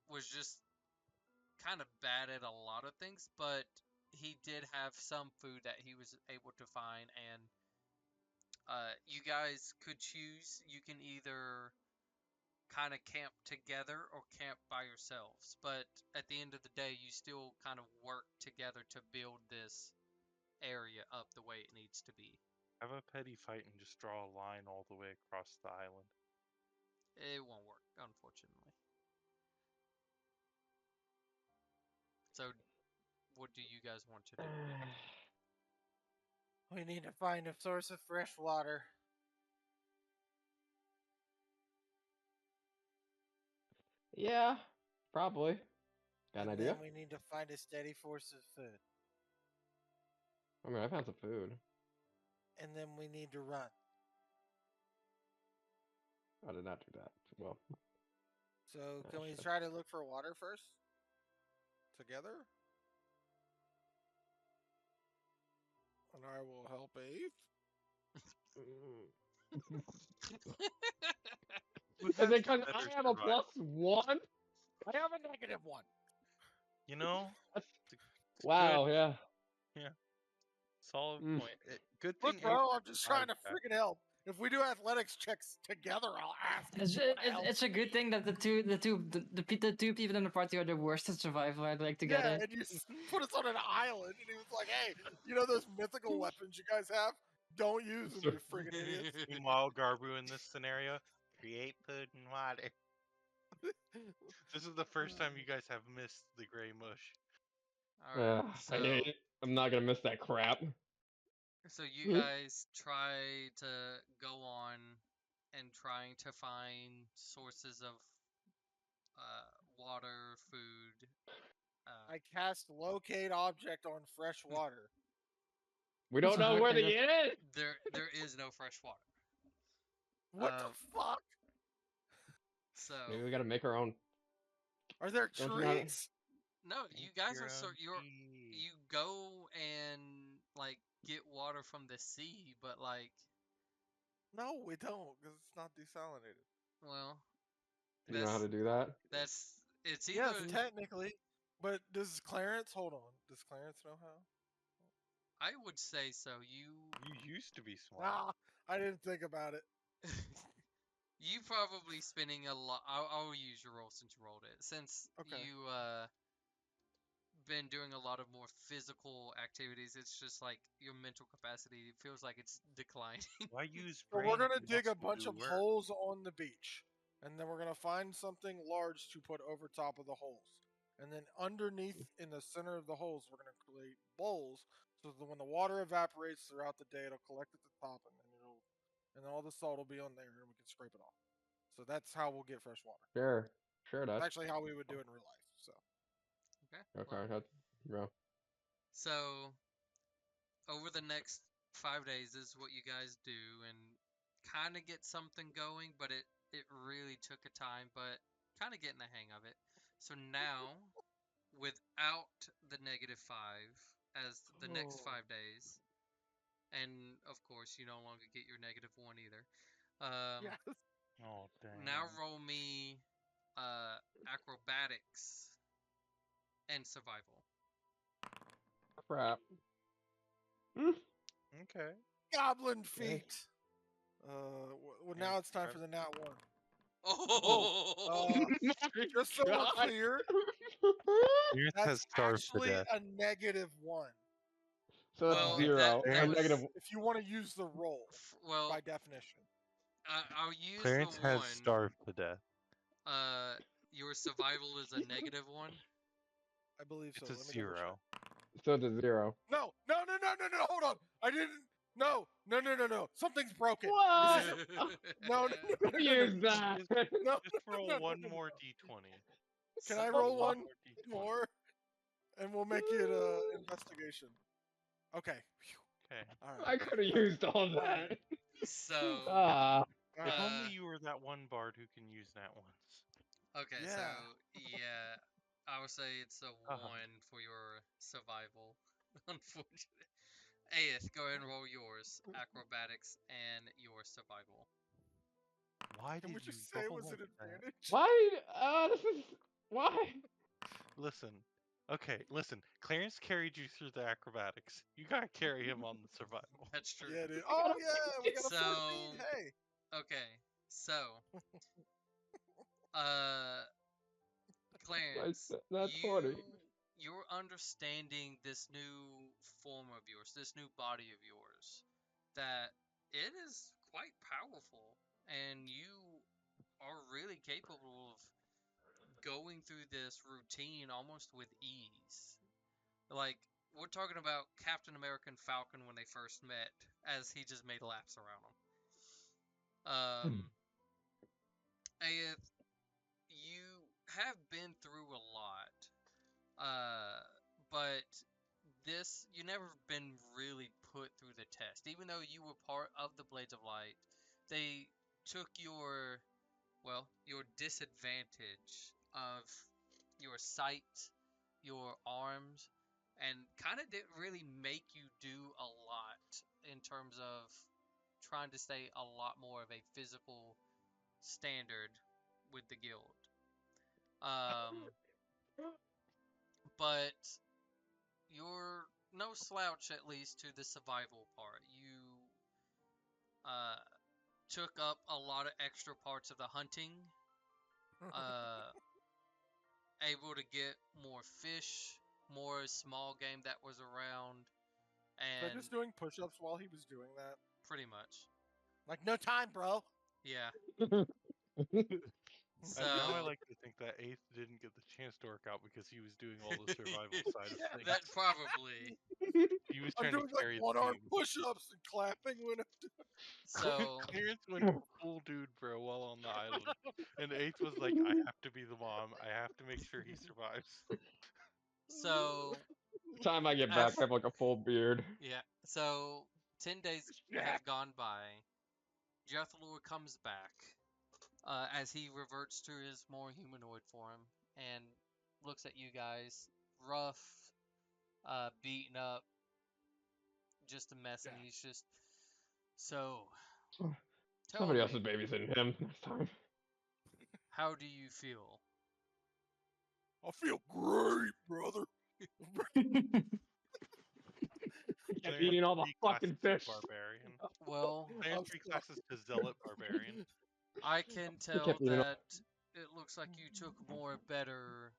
was just kind of bad at a lot of things, but he did have some food that he was able to find, and you guys could choose. You can either kind of camp together or camp by yourselves, but at the end of the day, you still kind of work together to build this area up the way it needs to be. Have a petty fight and just draw a line all the way across the island. It won't work, unfortunately. So, what do you guys want to do? We need to find a source of fresh water. Yeah, probably. Got an And idea? then we need to find a steady source of food. I mean, I found some food. And then we need to run. I did not do that. Well, So I can we should. try to look for water first? Together? And I will help Eighth. Mm. Who Is has it because better I have a survival? +1? I have a -1. You know, That's... it's Wow, good. yeah. Yeah, solid Mm. point. Good Look, thing bro, I'm just trying to survived freaking help. If we do athletics checks together, I'll ask. It's, if you wanna help. it's a good thing that the two people in the party are the worst at survival. I'd like Yeah, together. and you put us on an island, and he was like, "Hey, you know those mythical weapons you guys have? Don't use them, you friggin' idiots." Meanwhile, Garbu in this scenario, create food and water. This is the first time you guys have missed the gray mush. All right, I hate it. I'm not gonna miss that crap. so you guys try to go on and trying to find sources of water, food. I cast locate object on fresh water. We don't know where the inn is! There is no fresh water. What the fuck? So Maybe we gotta make our own. Are there Don't you know how to- trees? no, you Make guys your are own you're tea. you go and like get water from the sea, but like, No, we don't, because it's not desalinated. well, Do you know how to that's do that? it's either Yes, technically. But does Clarence, hold on, does Clarence know how? I would say so. You You used to be smart. Ah, I didn't think about it. you probably spending a lot. I'll use your roll since you rolled it. Since Okay. you been doing a lot of more physical activities, it's just like your mental capacity feels like it's declining. Why use So brain? we're gonna if you dig a also bunch do of work? holes on the beach, and then we're gonna find something large to put over top of the holes, and then underneath in the center of the holes, we're gonna create bowls so that when the water evaporates throughout the day, it'll collect at the top, and then all the salt will be on there, and we can scrape it off. So that's how we'll get fresh water. Sure. It's That's actually how we would do it in real life. So Okay. okay. Well, That's bro. so over the next 5 days is what you guys do, and kind of get something going, but it really took a time, but kind of getting the hang of it. So now, without the -5 as the next Oh. 5 days, and of course you no longer get your -1 either. Um, yes, Oh damn. Now roll me acrobatics and survival. Crap. Okay. goblin Okay. feet. Well, now it's time for the nat one. Oh, Just so we're clear, Yours that's has starved to actually death. a -1. So that's well, 0. that Or was negative. If you want to use the roll well. by definition. I'll use Clarence the has one. starved to death. Your survival is a -1. I believe so. It's a Let me double check. 0. So it's a 0. No. Hold on. I didn't. No. Something's broken. What? No. Who used that? No. Just roll no, one no, more no. d20. Can I So- roll one more d20. more? And we'll make it investigation. Okay. Phew. Okay. All right. I could have used all that. So, Ah. All If right. only you were that one bard who can use that once. okay, Yeah. so yeah, I would say it's a Uh-huh. 1 for your survival. Unfortunately. Aeth, go ahead and roll yours. Acrobatics and your survival. Why Can did we you just say it roll was an like that? advantage? Why? This is. Why? Listen. Okay, listen. Clarence carried you through the acrobatics. You gotta carry him on the survival. That's true. Yeah, dude. Oh yeah, we got a So- 14. Hey. Okay, so Clarence, That's 20. you're understanding this new form of yours, this new body of yours, that it is quite powerful, and you are really capable of going through this routine almost with ease. Like, we're talking about Captain American Falcon when they first met, as he just made laps around him. Aeth, you have been through a lot, but you never been really put through the test. Even though you were part of the Blades of Light, they took your disadvantage of your sight, your arms, and kind of didn't really make you do a lot in terms of trying to stay a lot more of a physical standard with the guild. But you're no slouch, at least to the survival part. You took up a lot of extra parts of the hunting. Able to get more fish, more small game that was around, So and just doing push-ups while he was doing that. pretty much, Like, no time, bro. yeah. And now I So like to think that Eighth didn't get the chance to work out because he was doing all the survival side of things. that probably. He was I'm trying to doing like carry the one-arm team. push-ups and clapping when I'm So Clarence went full dude, bro, while on the island. And Eighth was like, I have to be the mom. I have to make sure he survives. so Time I get back, I have like a full beard. yeah. So 10 days have gone by. Jethalor comes back as he reverts to his more humanoid form and looks at you guys, rough, beaten up, just a mess, and he's just so. Tell Somebody me, else is babysitting him next time. how do you feel? I feel great, brother. Kept eating all the fucking fish. Barbarian. Well, Clarence reclasses to zealot barbarian. I can He tell kept eating all. that it looks like you took more better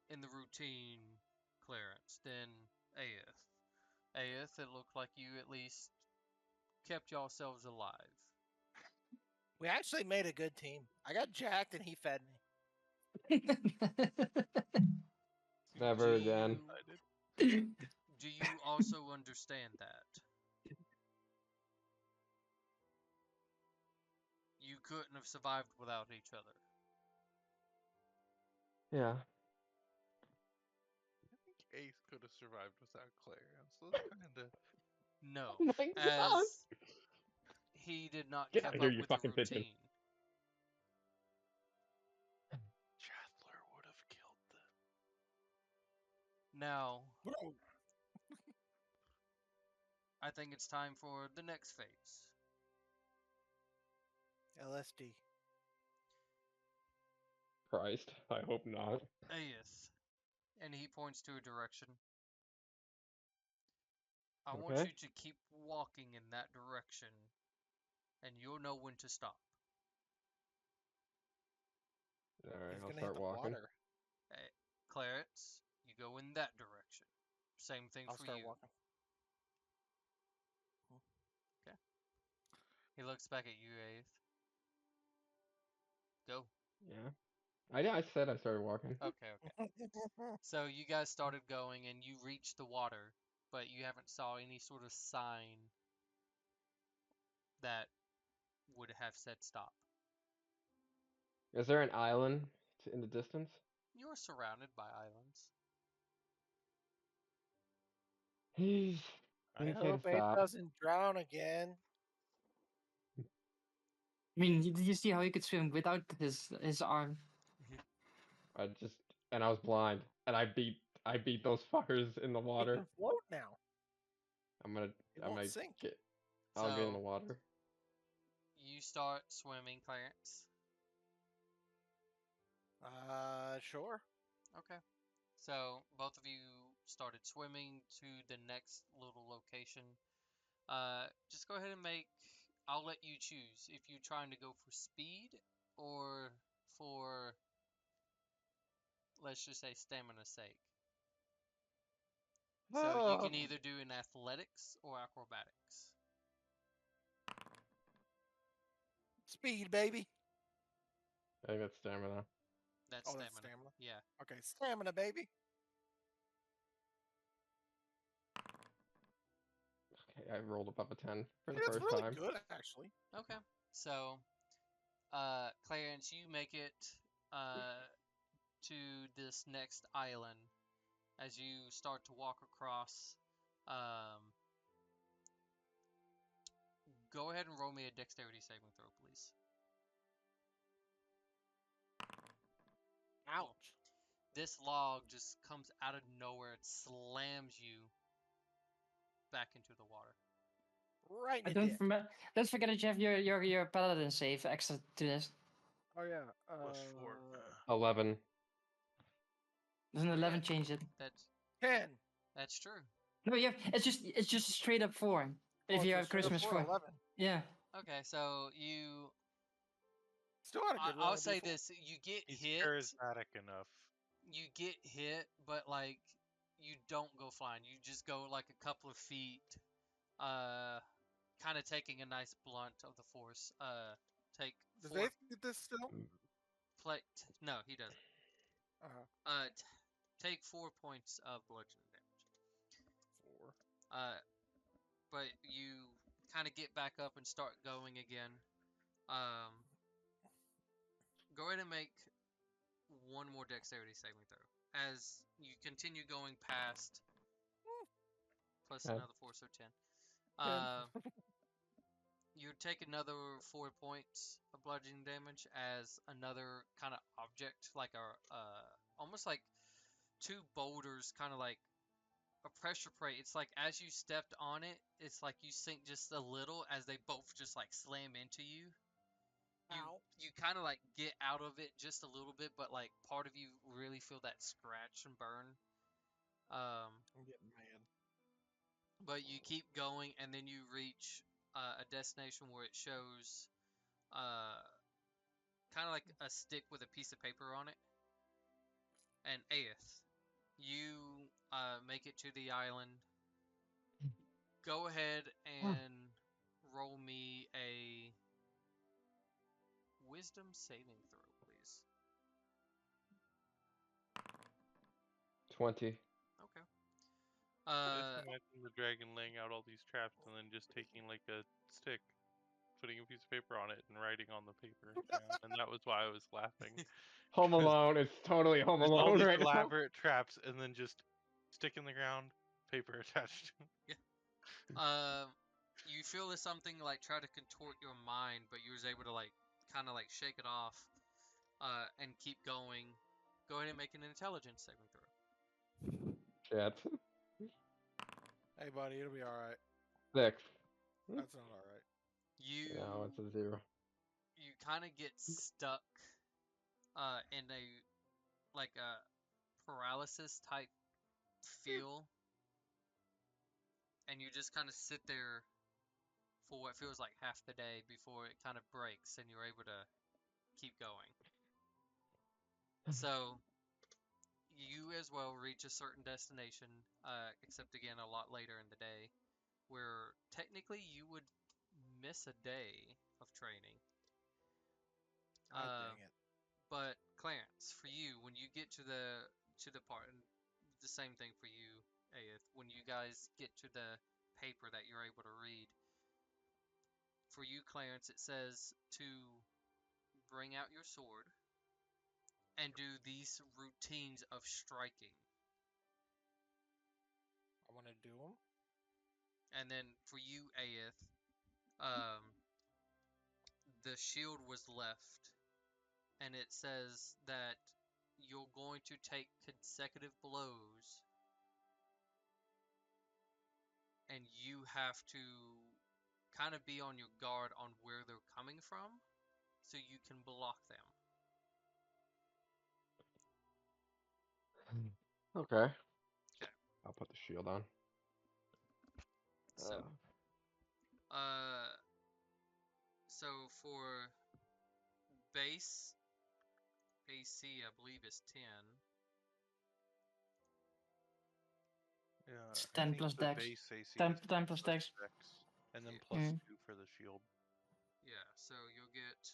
in the routine, Clarence, than Aeth. Aeth, it looked like you at least kept yourselves alive. We actually made a good team. I got jacked and he fed me. Never Do again. Do you also understand that? You couldn't have survived without each other. Yeah. I think Ace could have survived without Clarence. That's kind of. No, Oh my god. as he did not Get keep out of here, up you with the fucking pigeon. routine. Chathler would have killed them. Now, Bro, I think it's time for the next phase. LSD. Christ, I hope not. Aeth, and he points to a direction. I want Okay. you to keep walking in that direction, and you'll know when to stop. Alright, He's I'll gonna hit start the walking. water. Hey, Clarence, you go in that direction. Same thing I'll for start you. walking. He looks back at you, Aeth. Go. Yeah. I said I started walking. Okay. So you guys started going and you reached the water, but you haven't saw any sort of sign that would have said stop. Is there an island in the distance? You are surrounded by islands. He's I indicated hope Abe stop. doesn't drown again. I mean, did you see how he could swim without his arm? I was blind, and I beat those fuckers in the He water. can float now. I'm gonna It won't sink. I'll get in the So water. you start swimming, Clarence. Sure. Okay. So both of you started swimming to the next little location. Just go ahead and make. I'll let you choose if you're trying to go for speed or for, let's just say, stamina's sake. So you can either do an athletics or acrobatics. Speed, baby. I think that's stamina. That's Oh, stamina. that's stamina. Yeah. Okay, stamina, baby. Okay, I rolled above a 10 for the That's first really time. good, actually. Okay. So, Clarence, you make it to this next island as you start to walk across. Go ahead and roll me a dexterity saving throw, please. Ouch. This log just comes out of nowhere. It slams you back into the water. Right in I the dick. don't forget that you have your paladin save extra to this. Oh yeah. Plus 4. 11. Doesn't 11 Yeah. change it? That's 10. that's true. No, yeah, it's just a straight up 4. If Oh, you it's a have straight up Christmas 4, 4. 11. Yeah. Okay, so you Still had a good roll. I'll on a say D4. this: you get He's hit, charismatic enough. but like you don't go flying. You just go like a couple of feet, kind of taking a nice blunt of the force. Take Does 4 Dave get this still? plate. No, he doesn't. Uh, Take 4 points of bludgeoning damage. 4. But you kind of get back up and start going again. Go ahead and make one more dexterity saving throw as you continue going past. Plus Okay. another 4, so 10. 10. You take another 4 points of bludgeoning damage as another kind of object, like almost like two boulders, kind of like a pressure plate. It's like as you stepped on it, it's like you sink just a little as they both just like slam into you. Ow. You kind of like get out of it just a little bit, but like part of you really feel that scratch and burn. I'm getting mad. But you keep going, and then you reach a destination where it shows kind of like a stick with a piece of paper on it. And Aeth, you make it to the island. Go ahead and roll me a wisdom saving throw, please. 20. Okay. I just imagine the dragon laying out all these traps and then just taking like a stick, putting a piece of paper on it, and writing on the paper. Yeah, and that was why I was laughing. Home Alone. It's totally Home There's all Alone these right now. elaborate traps, and then just stick in the ground, paper attached. You feel there's something like try to contort your mind, but you was able to like kind of like shake it off, and keep going. Go ahead and make an intelligence saving throw. Shit. Hey, buddy, it'll be all right. 6. That's not all right. You No, it's a 0. you kind of get stuck, in a like a paralysis type feel, and you just kind of sit there for what feels like half the day before it kind of breaks and you're able to keep going. So you as well reach a certain destination, except again a lot later in the day, where technically you would miss a day of training. God dang it. But Clarence, for you, when you get to the part, and the same thing for you, Aeth, when you guys get to the paper that you're able to read, for you, Clarence, it says to bring out your sword and do these routines of striking. I want to do them. And then for you, Aeth, um, the shield was left, and it says that you're going to take consecutive blows, and you have to kind of be on your guard on where they're coming from, so you can block them. Okay. Okay. I'll put the shield on. So, so for base AC, I believe is 10. Yeah, It's I 10 think plus the dex. base AC 10, is 10 plus dex. and then Yeah. plus Mm. 2 for the shield. Yeah, so you'll get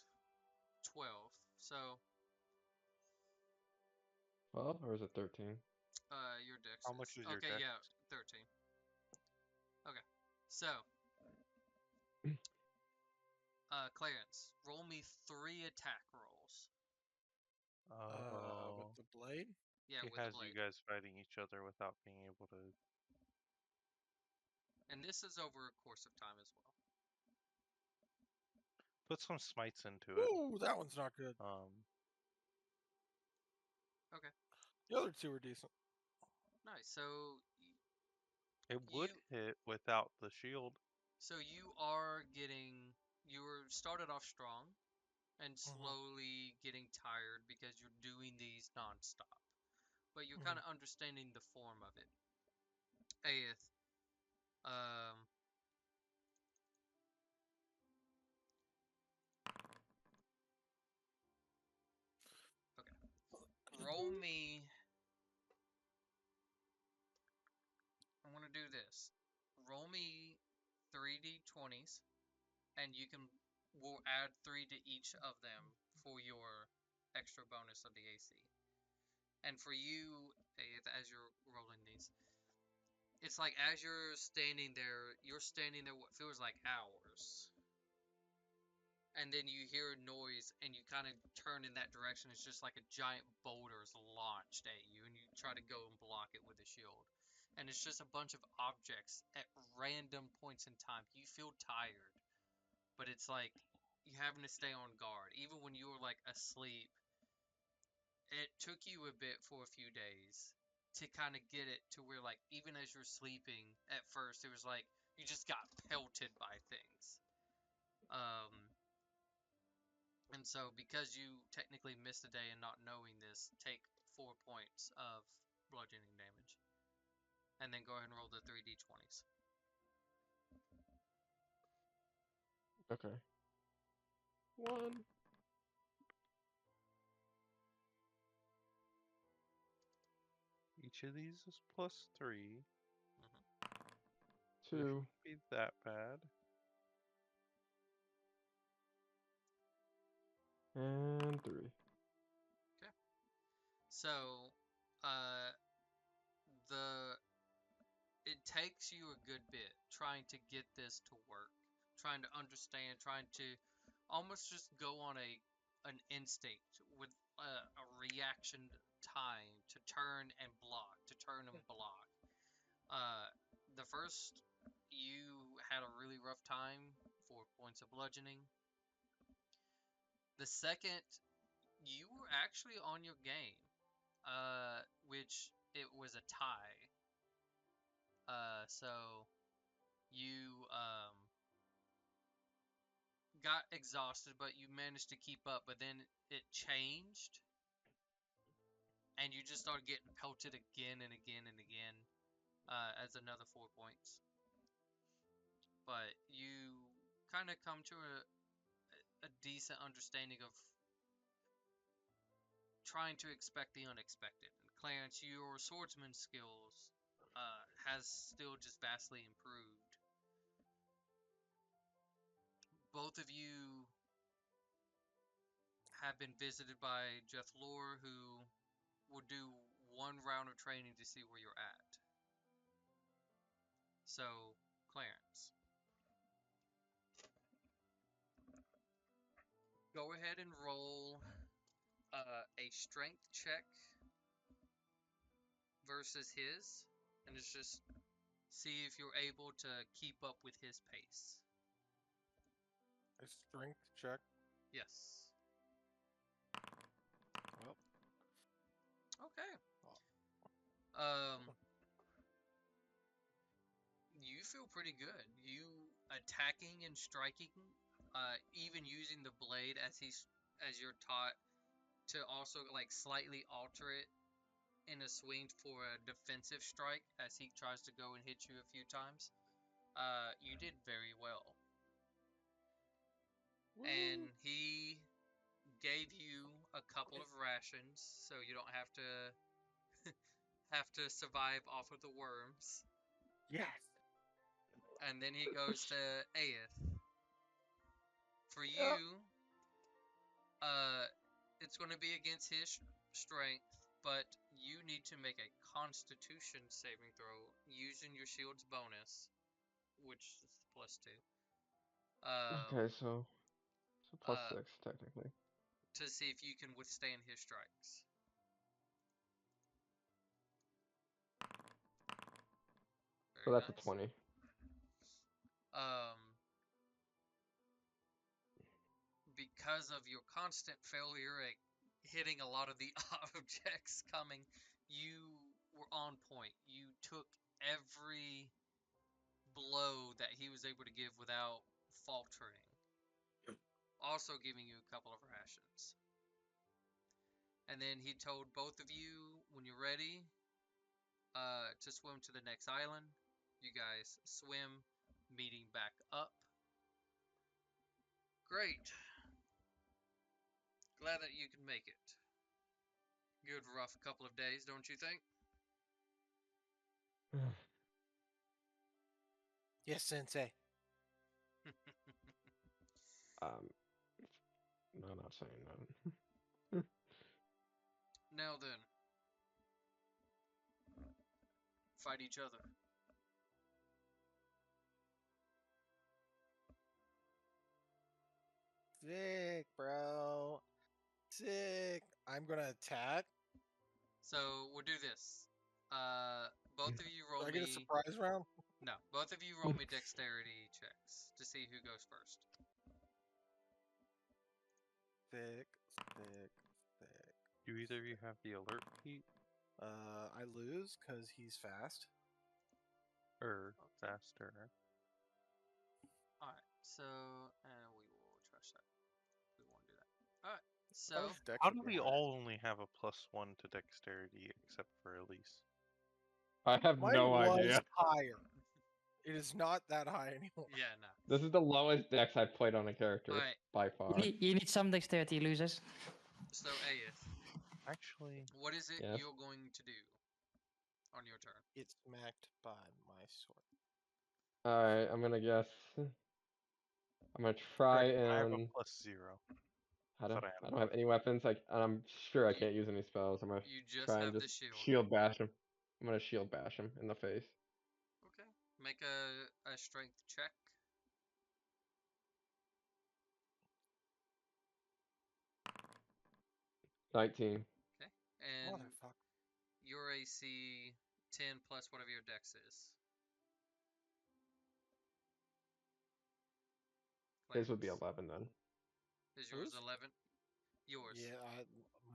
12. So, 12 or is it 13? your dex How much is your okay, dex? yeah, 13. Okay, so, Clarence, roll me 3 attack rolls. Oh, With the blade? Yeah, he with the has blade. you guys fighting each other without being able to. And this is over a course of time as well. Put some smites into it. Ooh, that one's not good. Okay, The other two are decent. nice. So, It would hit without the shield. you are getting, you were started off strong, and slowly getting tired because you're doing these nonstop. But you're kind of understanding the form of it. Aeth, um, okay. Roll me. I'm gonna do this. Roll me 3d20s, and we'll add 3 to each of them for your extra bonus of the AC. And for you, Aeth, as you're rolling these, it's like as you're standing there what feels like hours. And then you hear a noise and you kind of turn in that direction. It's just like a giant boulder is launched at you, and you try to go and block it with a shield. And it's just a bunch of objects at random points in time. You feel tired, but it's like you having to stay on guard. Even when you were like asleep, it took you a bit for a few days to kind of get it to where, like, even as you're sleeping at first, it was like you just got pelted by things. And so because you technically missed a day and not knowing this, take 4 points of bludgeoning damage. And then go ahead and roll the 3d20s. Okay. 1. Each of these is +3. So it 2. shouldn't be that bad. And 3. So, it takes you a good bit trying to get this to work, trying to understand, trying to almost just go on an instinct with a reaction time to turn and block, to turn and block. The first, you had a really rough time, 4 points of bludgeoning. The second, you were actually on your game, which it was a tie. So you got exhausted, but you managed to keep up. But then it changed, and you just started getting pelted again and again and again, as another 4 points. But you kind of come to a decent understanding of trying to expect the unexpected. And Clarence, your swordsman skills has still just vastly improved. Both of you have been visited by Jeff Lore, who will do 1 round of training to see where you're at. So, Clarence, go ahead and roll a strength check versus his, and it's just see if you're able to keep up with his pace. A strength check. Yes. Well, Okay. You feel pretty good. You attacking and striking, even using the blade as you're taught to also like slightly alter it in a swing for a defensive strike as he tries to go and hit you a few times. You did very well. And he gave you a couple of rations so you don't have to survive off of the worms. yes. And then he goes to Aeth. For you, it's going to be against his strength, but you need to make a Constitution saving throw using your shield's bonus, which is +2. Okay, so plus Uh, 6 technically. to see if you can withstand his strikes. So Very that's a nice. 20. Because of your constant failure at hitting a lot of the objects coming, you were on point. You took every blow that he was able to give without faltering. also giving you a couple of rations. And then he told both of you, when you're ready, to swim to the next island. You guys swim, meeting back up. Great. Glad that you can make it. Good rough couple of days, don't you think? Yes, Sensei. No, not saying that. Now then, fight each other. Sick, bro. Sick. I'm gonna attack. So we'll do this. Both of you Do roll I get a me. surprise round? No, both of you roll me dexterity checks to see who goes first. Thick. Do either of you have the alert feat I lose because he's fast. or faster? Alright, so we will trash that. We won't do that. Alright, How so does Dex How would do be we higher? all only have a +1 to dexterity except for Elise? I have Mine no was idea. higher. It is not that high anymore. yeah, no. This is the lowest dex I've played on a character Alright, by You far. need some dexterity, losers. so Aeth, Actually, what is it Yes. you're going to do on your turn? It's smacked by my sword. Alright, I'm gonna guess. I'm gonna try correction, I have a and +0. I don't, thought I had I don't have any weapons. And I'm sure I You- can't use any spells. I'm gonna You just try have and the just shield. shield bash him. I'm gonna shield bash him in the face. Okay. Make a strength check. 19. Okay. And Motherfucker. your AC 10 plus whatever your dex is. His would be Clarence. 11 then. Is yours Whose? 11? Yours. Yeah,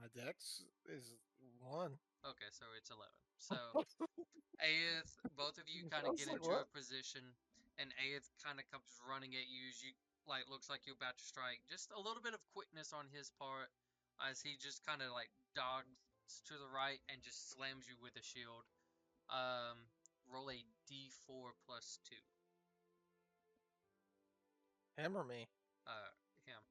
my dex is 1. Okay, so it's 11. So, Aeth, both of you I kind of was get like, into a what? position, and Aeth kind of comes running at you as you, like, looks like you're about to strike. Just a little bit of quickness on his part as he just kind of, like, dogs to the right and just slams you with a shield. Roll a d4 plus 2. Him or me? Him.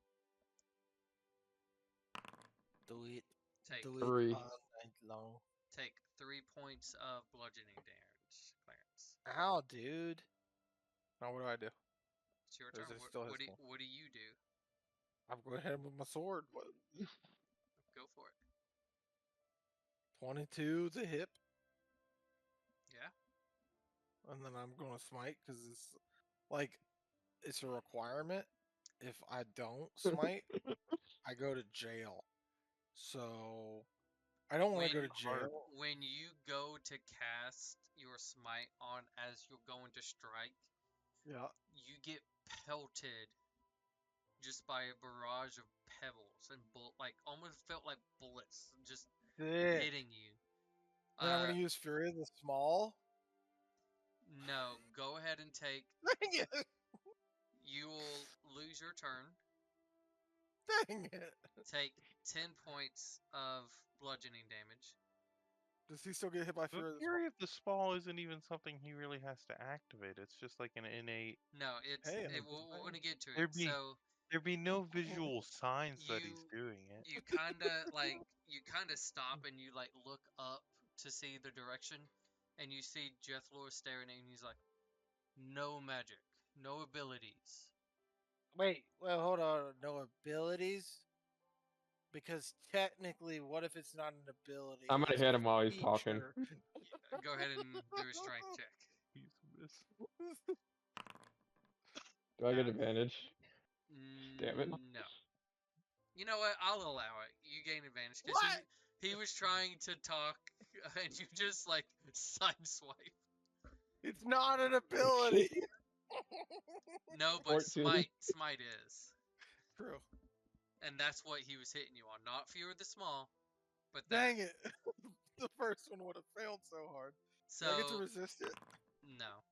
Do it. Take Do it 3. all night long. take 3 points of bludgeoning damage, Clarence. Ow, dude. Now what do I do? It's your Or is turn. it still his turn? What do you do? I'm going to hit him with my sword. What? Go for it. 22 to hip, Yeah. and then I'm going to smite because it's like it's a requirement. If I don't smite, I go to jail. So I don't want to go to jail. When you go to cast your smite on as you're going to strike, Yeah. you get pelted just by a barrage of pebbles and like almost felt like bullets just Sick. hitting you. Then I'm going to use Fury of the Small. No, go ahead and take. Dang it. You will lose your turn. Dang it. Take 10 points of bludgeoning damage. Does he still get hit by The Fury of the Small? Fury of the Small isn't even something he really has to activate. It's just like an innate. No, it's Hey, I'm just we're saying. gonna get to it. There'd be So there'd be no visual signs that he's you doing it. you kind of stop and you like look up to see the direction, and you see Jethlor staring at you, and he's like, "No magic, no abilities." Wait, well, hold on. No abilities? Because technically, what if it's not an ability? I'm gonna It's a hit him while he's talking. feature. Go ahead and do a strength check. He's a miss. Do I get Nah. advantage? Damn it. No. You know what? I'll allow it. You gain advantage because What? he was trying to talk, and you just like sideswipe. It's not an ability. No, but 14. smite is, True. and that's what he was hitting you on. Not Fury the Small, but that. Dang it. The first one would have failed so hard. Do I get to So resist it? no.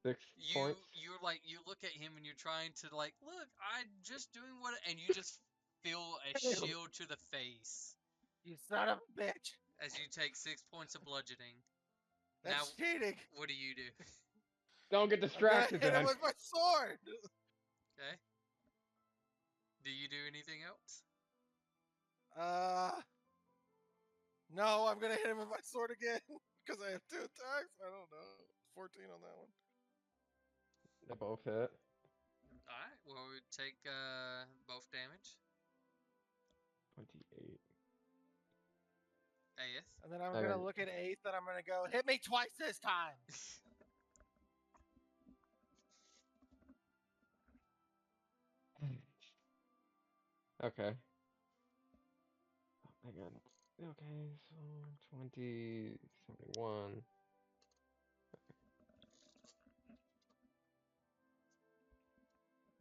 6 points. You look at him and you're trying to like, look, I'm just doing what, and you just feel a shield to the face You son of a bitch. as you take 6 points of bludgeoning. That's Now, cheating. what do you do? Don't get I'm gonna distracted hit him then. with my sword. Okay. Do you do anything else? No, I'm gonna hit him with my sword again because I have 2 attacks. I don't know. 14 on that one. They both hit. All right. Well, we take both damage. 28. Aeth. And then I'm I gonna got- look at 8th and I'm gonna go, hit me twice this time. Okay. Oh my god. Okay, so 20, 71.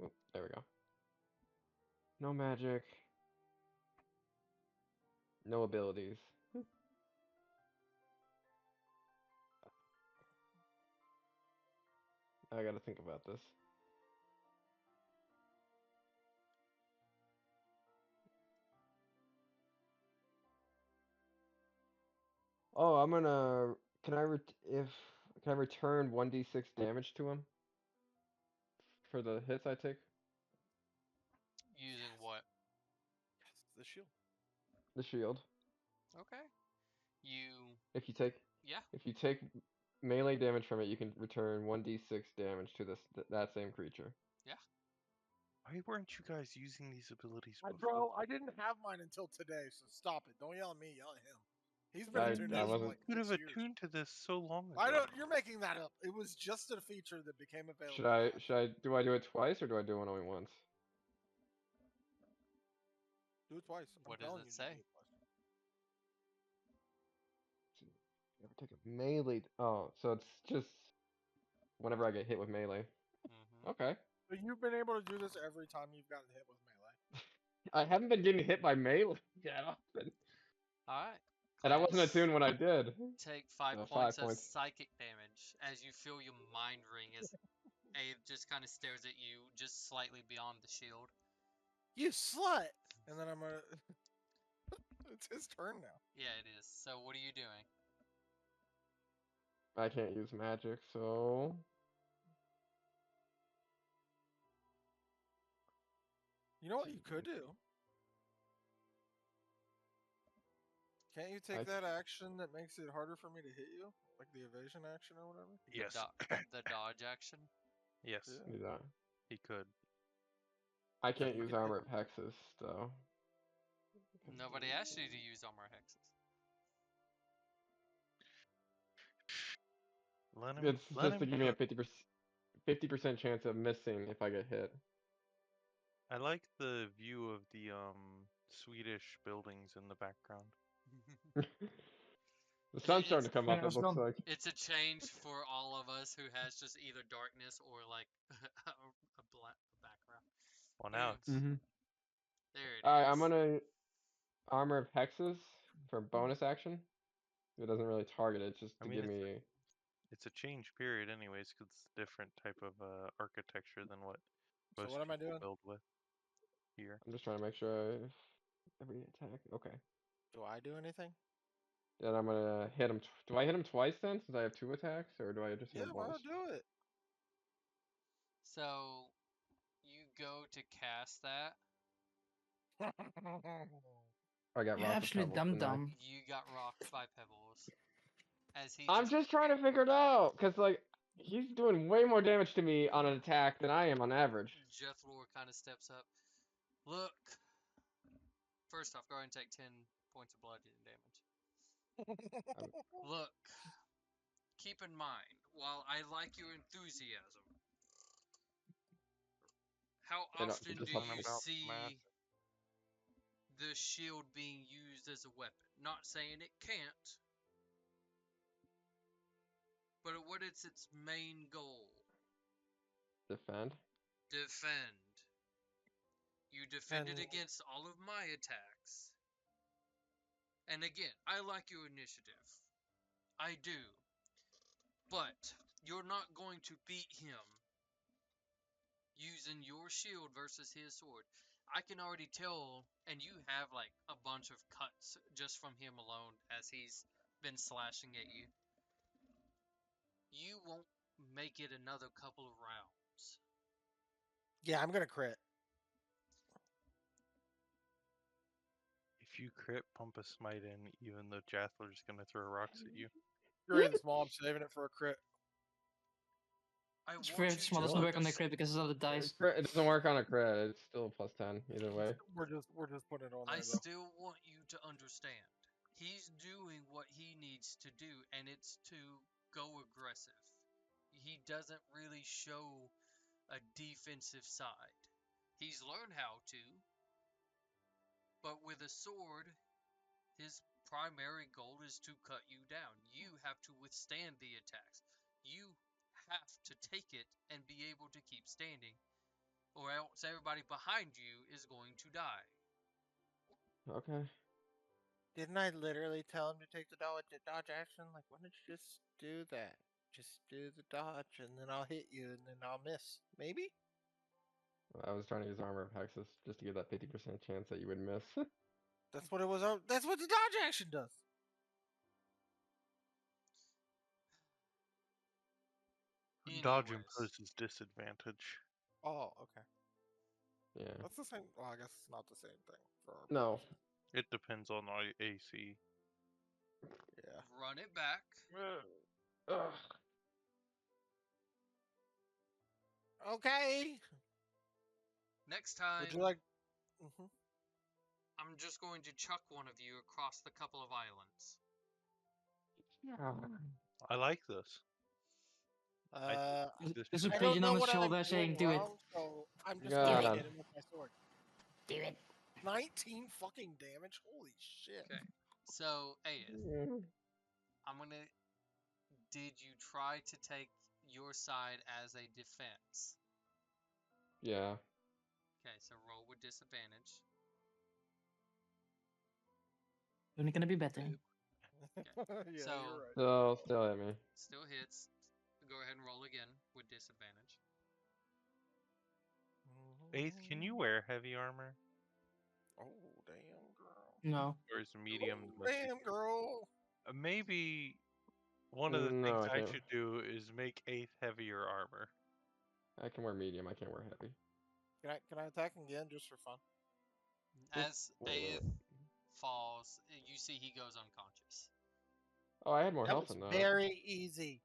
Oh, there we go. No magic. No abilities. I gotta think about this. Oh, I'm gonna. Can I can I return 1d6 damage to him for the hits I take? Using what? Yes, the shield. The shield. Okay. You. If you take Yeah. if you take melee damage from it, you can return 1d6 damage to that same creature. Yeah. Why weren't you guys using these abilities before? Bro, I didn't have mine until today, so stop it. Don't yell at me, yell at him. He's been I attuned to I this for wasn't. like You could 6 have years. attuned to this so long ago. I don't. You're making that up. It was just a feature that became available. Should I do I do it twice or do I do it only once? Do it twice. I'm What does telling it you to say? do it twice. Never take a melee. Oh, so it's just whenever I get hit with melee. Mm-hmm. Okay. But you've been able to do this every time you've gotten hit with melee. I haven't been getting hit by melee that often. All right. And I wasn't Clarence, attuned when I did. Take 5 5 points of points. psychic damage as you feel your mind ring as Abe just kind of stares at you just slightly beyond the shield. You slut! And then I'm gonna. It's his turn now. Yeah, it is. So what are you doing? I can't use magic, so You know what you could do? Can't you take that action that makes it harder for me to hit you? Like the evasion action or whatever? Yes. The dodge action? Yes, Yeah. do that. he could. I can't you use can hit armor of hexes though. Nobody asked you to use armor hexes. Let him. It's let just to him give me a cook. 50% chance of missing if I get hit. I like the view of the Swedish buildings in the background. The sun's starting to come up, Yeah, it it's looks gone. like. It's a change for all of us who has just either darkness or like a black background. Well, now it's Mm-hmm. There it is. Alright, I'm gonna armor of hexes for bonus action. It doesn't really target it, just I to mean, give me. it's a change period, anyways, because it's a different type of architecture than what So most what am I people doing? build with here. I'm just trying to make sure every attack. Okay. Do I do anything? Then I'm gonna hit him. Do I hit him twice then, since I have 2 attacks, or do I just hit Yeah, him why once? not do it? So you go to cast that. I got You're rocked with absolute pebbles, didn't I? dum-dum. You got rocked by pebbles. As he I'm just trying to figure it out, cause like he's doing way more damage to me on an attack than I am on average. Jethlor kind of steps up. Look. First off, go ahead and take 10 points of bludgeoning damage. Look. Keep in mind, while I like your enthusiasm, how They don't- often they do just you about see math. the shield being used as a weapon? Not saying it can't, but what is its main goal? Defend. Defend. You defended And- against all of my attacks. And again, I like your initiative. I do. But You're not going to beat him using your shield versus his sword. I can already tell, and you have like a bunch of cuts just from him alone as he's been slashing at you. You won't make it another couple of rounds. Yeah, I'm gonna crit. If you crit, pump a smite in, even though Jathler's gonna throw rocks at you. You're in small. I'm saving it for a crit. I It's want very you small to doesn't work on the understand. crit because of the dice. It doesn't work on a crit. It's still a +10 either way. We're just putting it on I there though. still want you to understand. He's doing what he needs to do, and it's to go aggressive. He doesn't really show a defensive side. He's learned how to, but with a sword, his primary goal is to cut you down. You have to withstand the attacks. You have to take it and be able to keep standing, or else everybody behind you is going to die. Okay. Didn't I literally tell him to take the dodge action? Like, why don't you just do that? Just do the dodge, and then I'll hit you, and then I'll miss. Maybe? I was trying to use Armor of Hexus just to give that 50% chance that you would miss. That's what it was. That's what the dodge action does. Dodge Anyways, imposes disadvantage. Oh, okay. Yeah. That's the same. Well, I guess it's not the same thing for our No. purposes. It depends on AC. Yeah. run it back. Ugh. Okay. Next time, Would you like? Mm-hmm. I'm just going to chuck one of you across the couple of islands. I like this. This There's a I should don't pigeon on know his what I'm shoulder doing saying, "Do it." wrong, so I'm just God, gonna hit him with my sword. Do it. 19 fucking damage. Holy shit. Okay. So, Aeth, I'm gonna. Did you try to take your side as a defense? Yeah. Okay, so roll with disadvantage. Only gonna be better. Yeah, So- you're right. So, still at me. Still hits. Go ahead and roll again with disadvantage. Eighth, can you wear heavy armor? Oh, damn, girl. No. Or is medium the Oh, most damn, girl. Maybe one of the No, things I I can't. should do is make eighth heavier armor. I can wear medium. I can't wear heavy. Can I attack again just for fun? As Wait. Aeth falls, you see he goes unconscious. Oh, I had more That health was than that. very easy.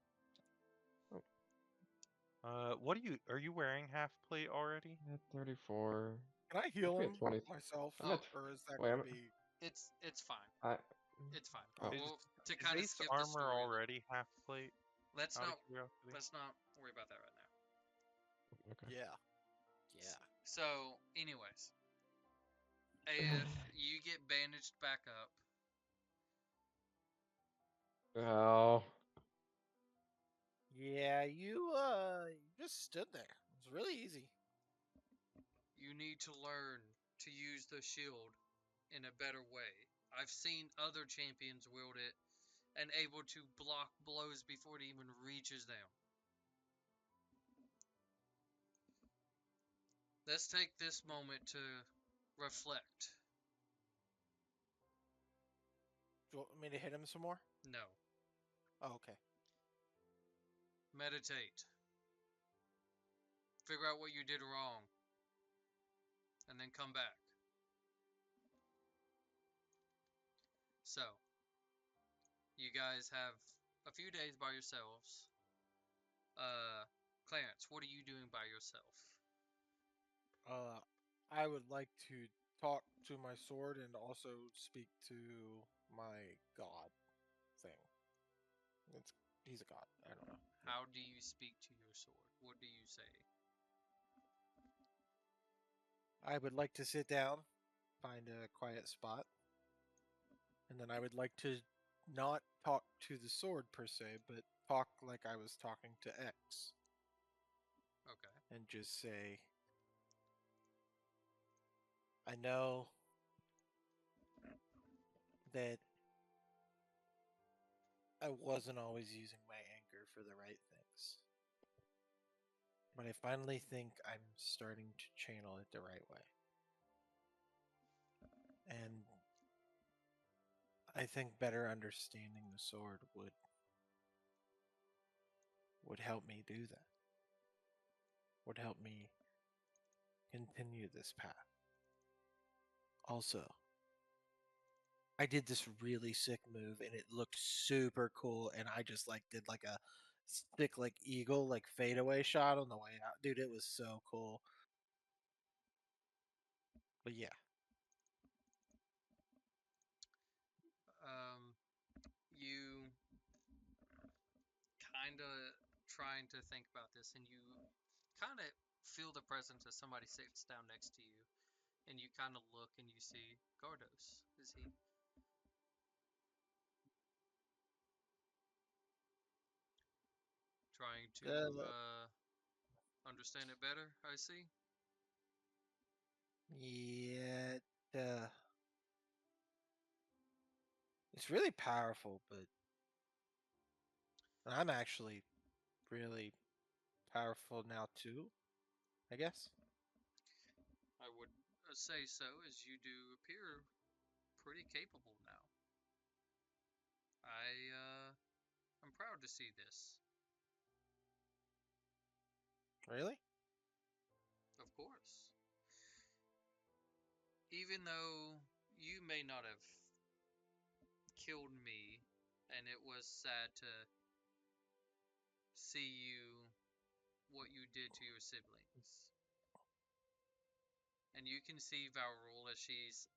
What are you wearing half plate already? I had 34. Can I heal I'm at him 20. myself, I'm at- or is that wait, gonna I'm- be? It's fine. I. It's fine. Oh. Well, to Is kind of Eighth's skip the armor story. already half plate? Let's Out of not curiosity? let's not worry about that right now. Okay. Yeah. Yeah. So, anyways, if you get bandaged back up, Oh. Yeah, you just stood there. It was really easy. you need to learn to use the shield in a better way. I've seen other champions wield it and able to block blows before it even reaches them. Let's take this moment to reflect. Do you want me to hit him some more? No. Oh, okay. Meditate. Figure out what you did wrong. And then come back. So, you guys have a few days by yourselves. Clarence, what are you doing by yourself? I would like to talk to my sword and also speak to my god thing. He's a god. I don't know. How do you speak to your sword? What do you say? I would like to sit down, find a quiet spot, and then I would like to not talk to the sword per se, but talk like I was talking to X Okay. and just say, I know that I wasn't always using my anger for the right things. But I finally think I'm starting to channel it the right way. And I think better understanding the sword would help me do that. Would help me continue this path. Also, I did this really sick move and it looked super cool, and I just like did like a sick like eagle like fadeaway shot on the way out. Dude, it was so cool. But yeah. You kind of trying to think about this, and you kind of feel the presence as somebody sits down next to you, and you kind of look and you see Gardos. Is he? Trying to understand it better, I see. Yeah, uh, it's really powerful, but I'm actually really powerful now too, I guess. I would say so, as you do appear pretty capable now. I'm proud to see this. Really? Of course. Even though you may not have killed me, and it was sad to see what you did to your siblings. And you can see Valrul as she's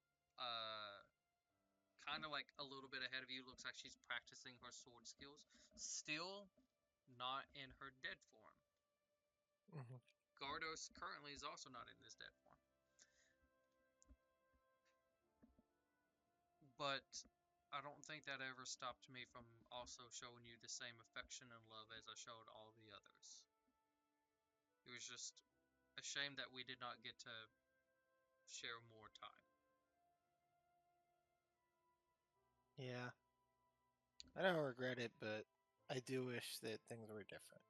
kind of like a little bit ahead of you. Looks like she's practicing her sword skills. Still not in her dead form. Mm-hmm. Gardos currently is also not in this dead form. But I don't think that ever stopped me from also showing you the same affection and love as I showed all the others. It was just a shame that we did not get to share more time. Yeah. I don't regret it, but I do wish that things were different.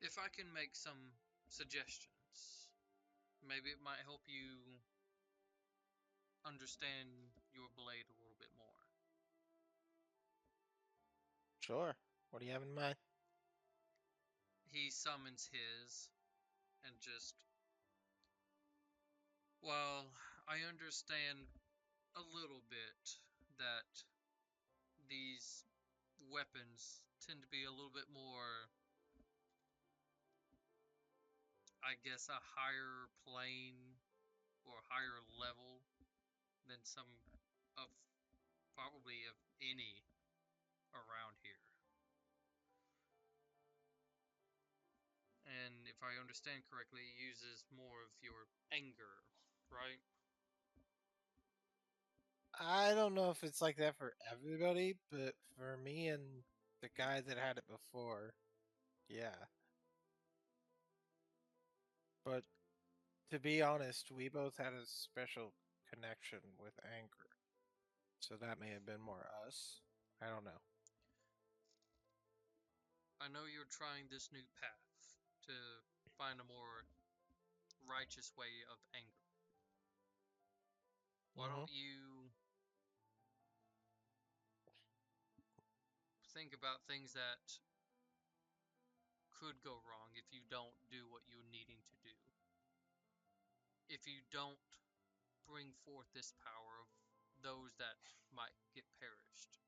If I can make some suggestions, maybe it might help you understand your blade a little bit more. Sure. What do you have in mind? He summons his and just, well, I understand a little bit that these weapons tend to be a little bit more, I guess, a higher plane or higher level than some of probably of any around here. And if I understand correctly, it uses more of your anger, right? I don't know if it's like that for everybody, but for me and the guy that had it before, yeah. But to be honest, we both had a special connection with anger. So that may have been more us. I don't know. I know you're trying this new path to find a more righteous way of anger. Why Mm-hmm. don't you think about things that could go wrong if you don't do what you're needing to do? If you don't bring forth this power of those that might get perished.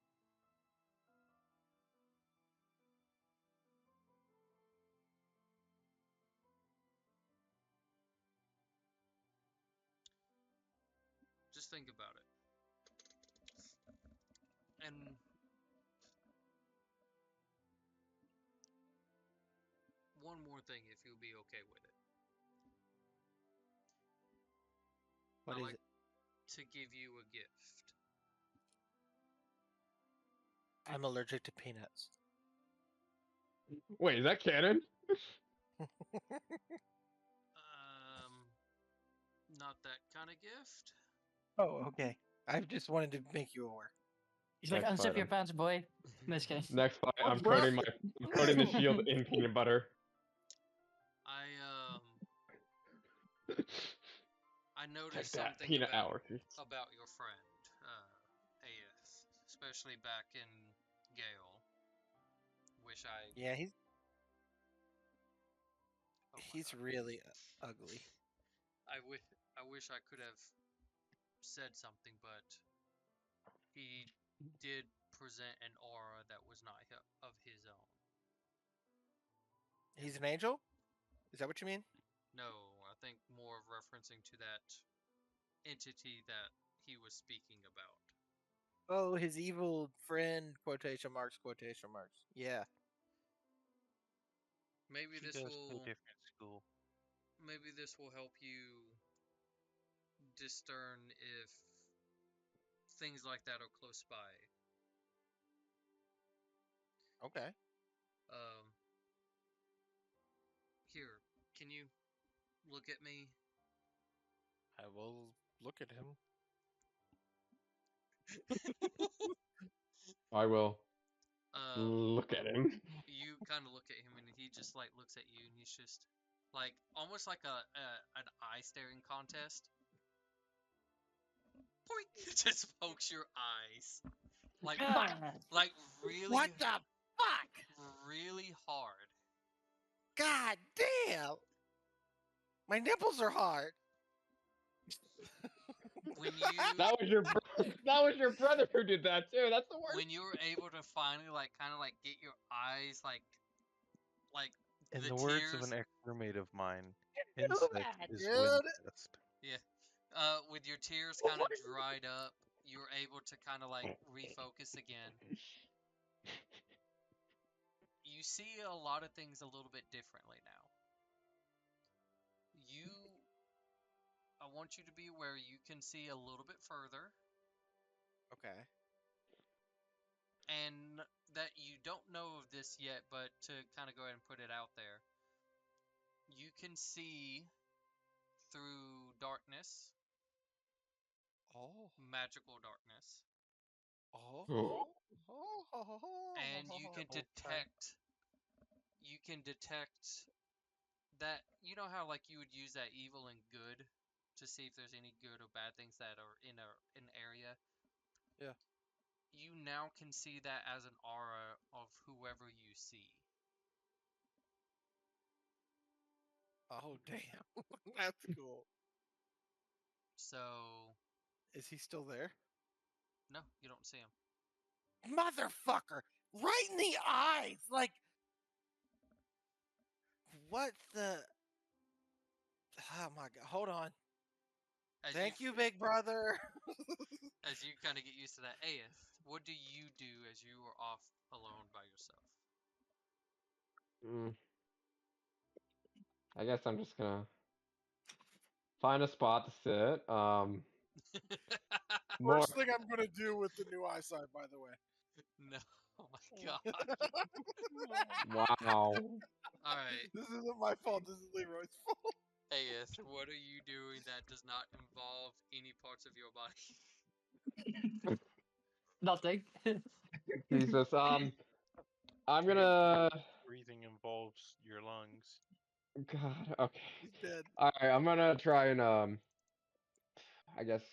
Just think about it. And one more thing, if you'll be okay with it. What I is like it? to give you a gift. I'm allergic to peanuts. Wait, is that canon? Not that kind of gift. Oh, okay. I just wanted to make you aware. He's like, Next unzip fight, your pants, boy. No, just kidding. Next fight, Oh, I'm bro. coating the shield in peanut butter. I Check noticed that, something peanut allergy. about your friend, AS, especially back in Gale. Wish I. Yeah, Oh my he's God. really ugly. I wish I could have said something, but he did present an aura that was not of his own. He's an angel? Is that what you mean? No, I think more of referencing to that entity that he was speaking about. Oh, his evil friend, quotation marks, quotation marks. Yeah. Maybe He this goes to a will different school. maybe this will help you discern if things like that are close by. Okay. Here, can you look at me? I will look at him. I will Um, look at him. you kind of look at him and he just like looks at you and he's just like almost like an eye staring contest. Poink! Just pokes your eyes like like really What the fuck? really hard. God damn! My nipples are hard. When That was your brother who did that too. That's the worst. when you were able to finally like kind of like get your eyes like In the the words of tears. an ex-roommate of mine, Do insect that, is dude. wind dust. Yeah. With your tears kind of dried up, you were able to kind of like refocus again. You see a lot of things a little bit differently now. I want you to be aware you can see a little bit further, Okay. and that you don't know of this yet, but to kind of go ahead and put it out there, you can see through darkness, Oh. magical darkness, Oh. and you can detect that, you know how like you would use that evil and good to see if there's any good or bad things that are in an area. Yeah. You now can see that as an aura of whoever you see. Oh, damn. That's cool. So Is he still there? no, you don't see him. Motherfucker! Right in the eyes! Like, what the? Oh my god! Hold on. Thank you, big brother. As you kind of get used to that. Aeth, what do you do as you are off alone by yourself? I guess I'm just gonna find a spot to sit. More. First thing I'm gonna do with the new eyesight, by the way. No. Oh my god. Wow. Alright. This isn't my fault. This is Leroy's fault. Aeth, what are you doing that does not involve any parts of your body? Nothing. Jesus. I'm gonna. Breathing involves your lungs. God. Okay. He's dead. All right. I'm gonna try and I guess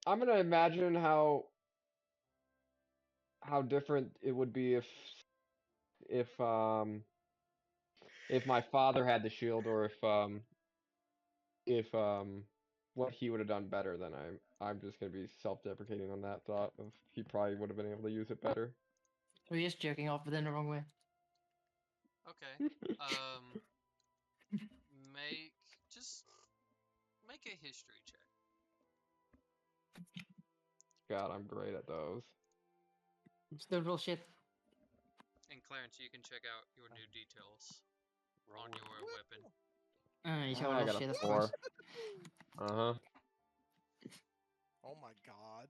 I'm gonna imagine how different it would be if my father had the shield, or if what he would have done better than I'm just gonna be self-deprecating on that thought of he probably would have been able to use it better. So he is jerking off, but in the wrong way. Okay. Make make a history check. God, I'm great at those. Still real shit. And Clarence, you can check out your new details on your weapon. He's I got real got shit, a of 4. course. Uh-huh. Oh my god.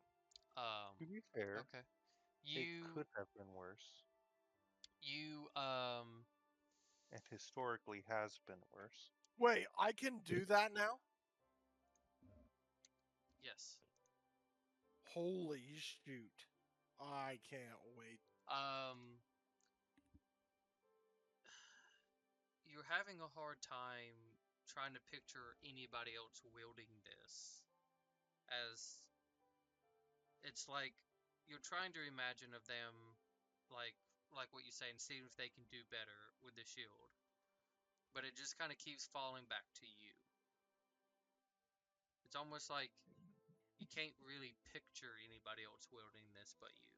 To be fair, Okay. it could have been worse. You It historically has been worse. Wait, I can do that now? yes. Holy shoot. I can't wait. You're having a hard time trying to picture anybody else wielding this, as it's like you're trying to imagine of them, like what you say, and see if they can do better with the shield, but it just kind of keeps falling back to you. It's almost like you can't really picture anybody else wielding this but you.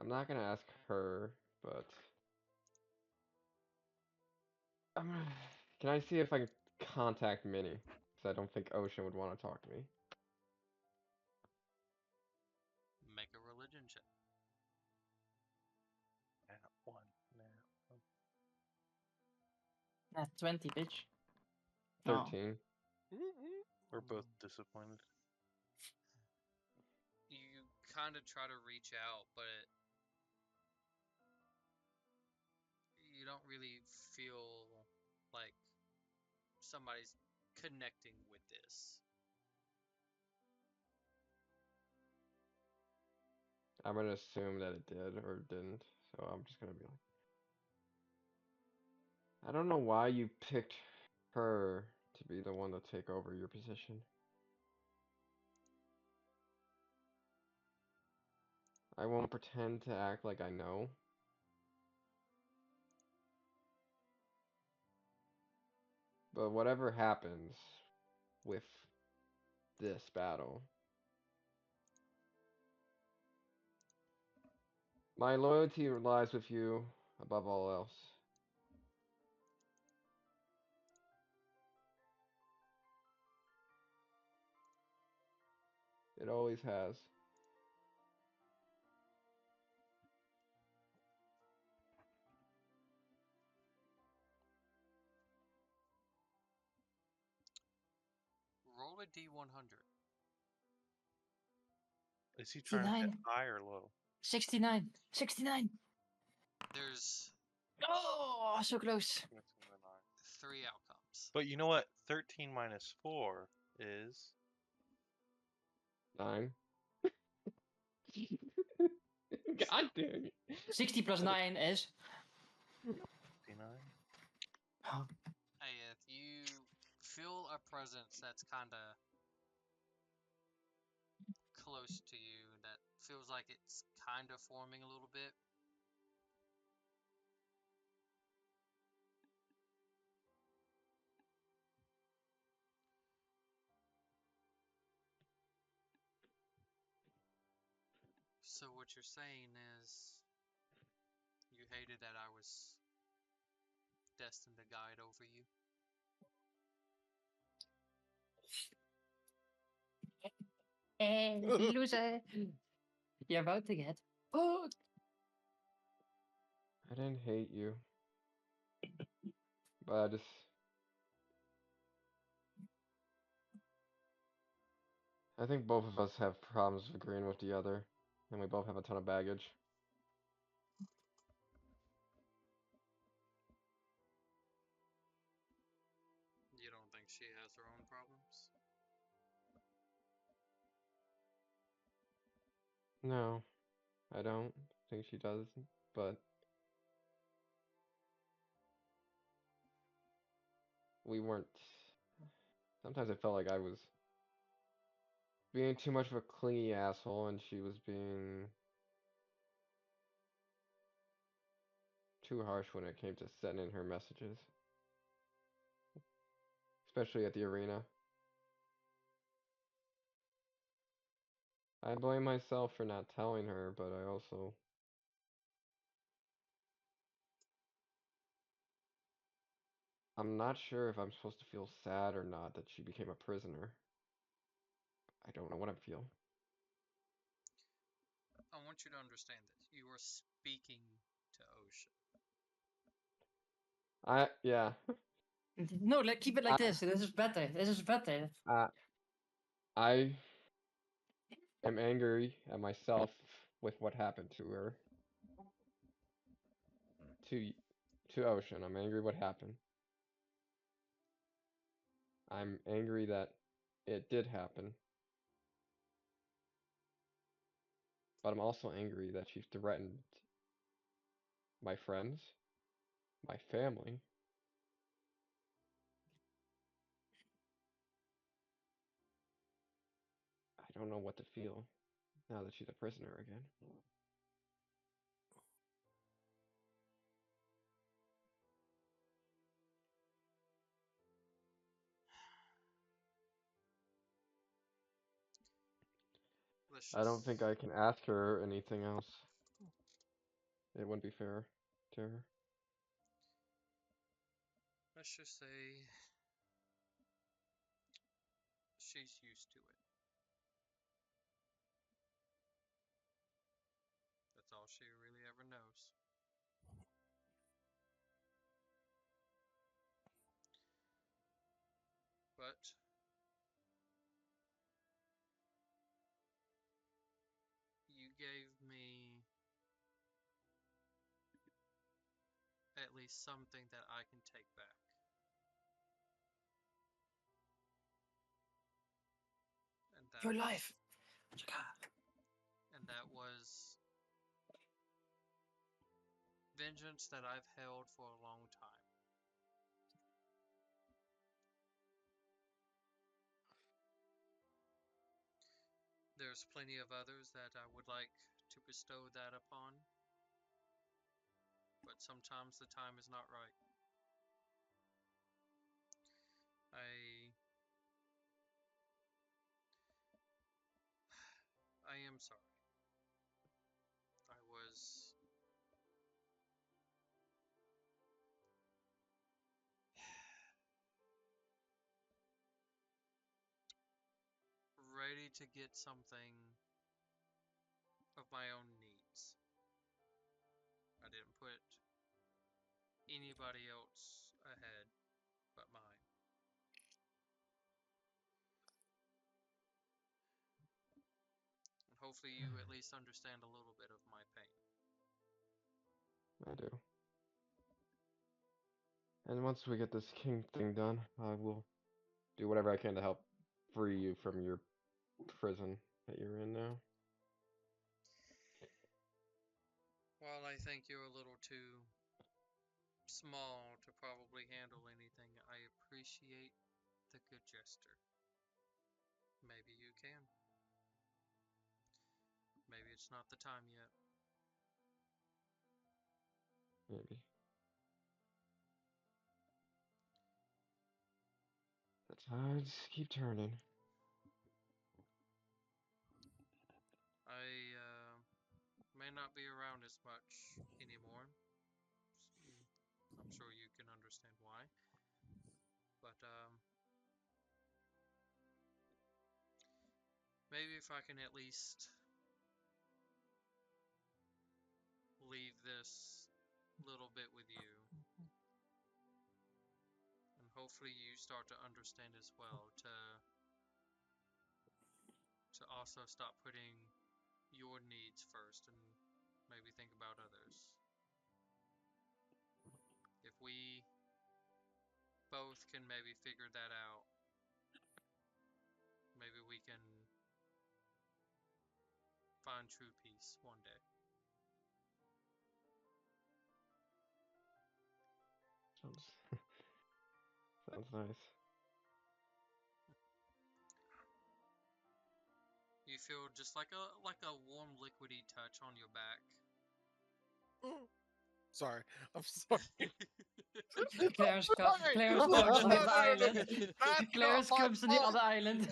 I'm not gonna ask her, but can I see if I can contact Minnie? Because I don't think Ocean would want to talk to me. Make a religion check. Nat 1. Nat 1. Nah, 20, bitch. No. 13. We're both disappointed. You kind of try to reach out, but you don't really feel like somebody's connecting with this. I'm gonna assume that it did or didn't, so I'm just gonna be like, I don't know why you picked her to be the one to take over your position. I won't pretend to act like I know. But whatever happens with this battle, my loyalty lies with you above all else. It always has. Roll a d100. Is he trying to hit 69. high or low? 69. 69. There's Oh, so close. That's in the 9. 3 outcomes. But you know what? 13 minus 4 is 9. God dang it. 60 plus 9 is. 59. Oh, If you feel a presence that's kind of close to you, that feels like it's kind of forming a little bit. So what you're saying is you hated that I was destined to guide over you? hey, loser. You're about to get fucked. I didn't hate you. But I just... I think both of us have problems agreeing with the other. And we both have a ton of baggage. You don't think she has her own problems? No, I don't think she does, but we weren't. Sometimes I felt like I was being too much of a clingy asshole and she was being too harsh when it came to sending her messages. Especially at the arena. I blame myself for not telling her, but I also... I'm not sure if I'm supposed to feel sad or not that she became a prisoner. I don't know what I feel. I want you to understand this. You are speaking to Ocean. Yeah. No, keep it like this. This is better. This is better. I am angry at myself with what happened to her 2 to Ocean. I'm angry what happened. I'm angry that it did happen. But I'm also angry that she threatened my friends, my family. I don't know what to feel now that she's a prisoner again. Let's I don't think just I can ask her anything else. It wouldn't be fair to her. let's just say she's used to it. That's all she really ever knows. But you gave me at least something that I can take back. And that Your was life. and that was vengeance that I've held for a long time. There's plenty of others that I would like to bestow that upon, but sometimes the time is not right. I am sorry. I was ready to get something of my own needs. I didn't put anybody else ahead but mine. And hopefully you at least understand a little bit of my pain. I do. And once we get this king thing done, I will do whatever I can to help free you from your prison that you're in now. While I think you're a little too small to probably handle anything, I appreciate the good gesture. Maybe you can. Maybe it's not the time yet. Maybe. The tides keep turning. I may not be around as much anymore. I'm sure you can understand why. But maybe if I can at least leave this little bit with you, and hopefully you start to understand as well, to also stop putting your needs first and maybe think about others. If we both can maybe figure that out, maybe we can find true peace one day. Sounds sounds nice. You feel just like a warm liquidy touch on your back. Sorry, I'm sorry. Clarence Sorry. comes No, on the no, no, island. That's Clarence not my comes on the fault. other island.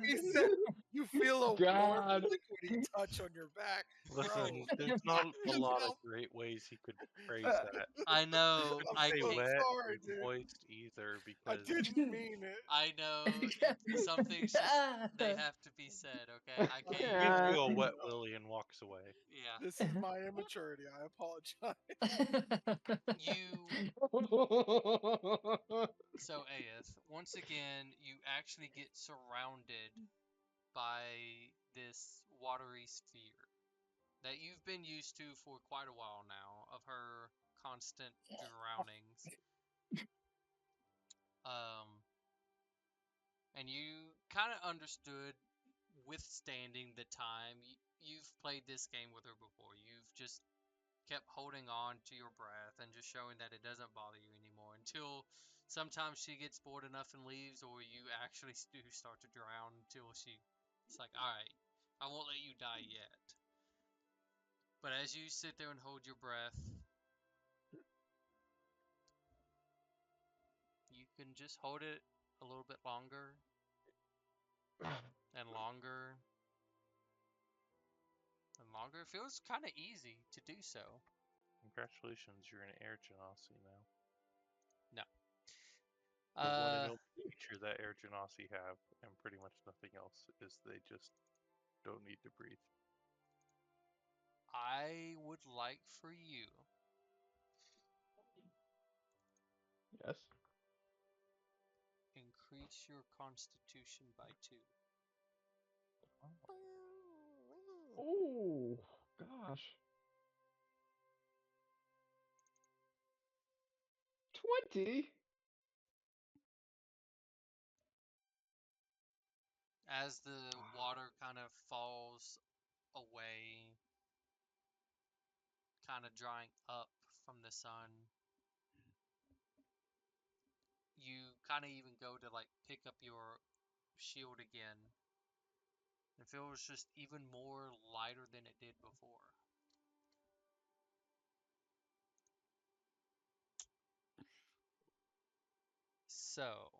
He said you feel a warm God. liquidy touch on your back. Listen, Bro, there's not a just lot of help. great ways he could phrase that. I know. Couldn't I say so can't. wet sorry, or dude. moist either I because didn't mean it. I know. Some things just they have to be said. Okay. I he can't. gives you a wet willy and walks away. Yeah. This is my immaturity. I apologize. You. So Aeth, once again, you actually get surrounded by this watery sphere. that you've been used to for quite a while now of her constant drownings. And you kind of understood withstanding the time. You've played this game with her before. You've just kept holding on to your breath and just showing that it doesn't bother you anymore until sometimes she gets bored enough and leaves, or you actually do start to drown until it's like, all right, I won't let you die yet. But as you sit there and hold your breath, you can just hold it a little bit longer and longer and longer. It feels kind of easy to do so. Congratulations, you're an air genasi now. No. The one and only feature that air genasi have, and pretty much nothing else, is they just don't need to breathe. I would like for you Yes. increase your constitution by 2. Oh gosh. 20. As the water kind of falls away, kind of drying up from the sun, you kind of even go to like pick up your shield again. It feels just even more lighter than it did before. So,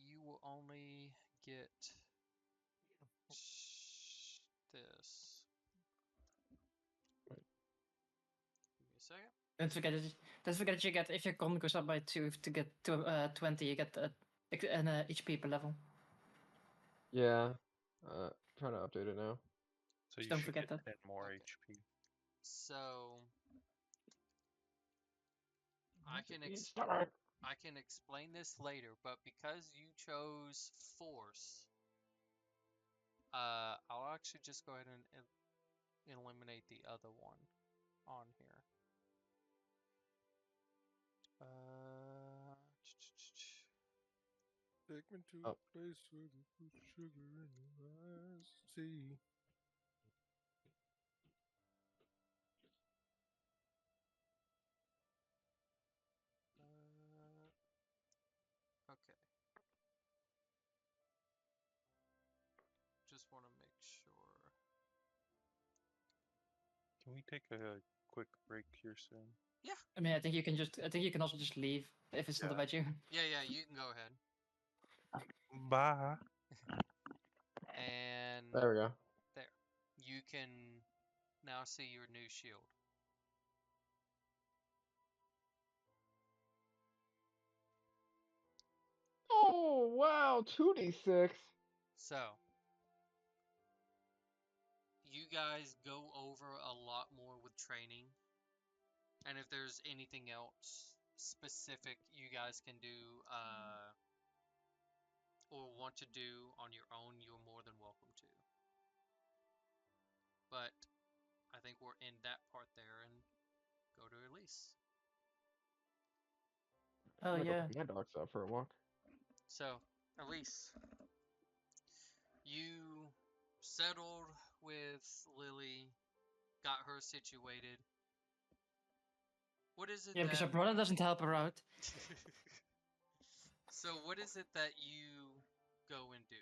you will only get this. Give me a second. Don't forget that you get, if your con goes up by 2 to get to 20, you get an HP per level. Yeah. Trying to update it now. So you Don't should forget get that. 10 more Okay. HP. So, I can explain this later, but because you chose force, I'll actually just go ahead and eliminate the other one on here. Take me to Oh. a place where they put sugar in your eyes. See. Okay. Just want to make sure. Can we take a quick break here soon? I mean, I think you can also just leave if it's not Yeah. about you. Yeah, you can go ahead. Bye. And There we go. there. You can now see your new shield. Oh wow, 2d6. So, you guys go over a lot more with training. And if there's anything else specific you guys can do or want to do on your own, you're more than welcome to. But I think we're in that part there and go to Elise. Oh I'm gonna yeah. go pick my dogs up for a walk. So, Elise, you settled with Lily, got her situated. What is it Yeah, because her that... brother doesn't help her out. So what is it that you go and do?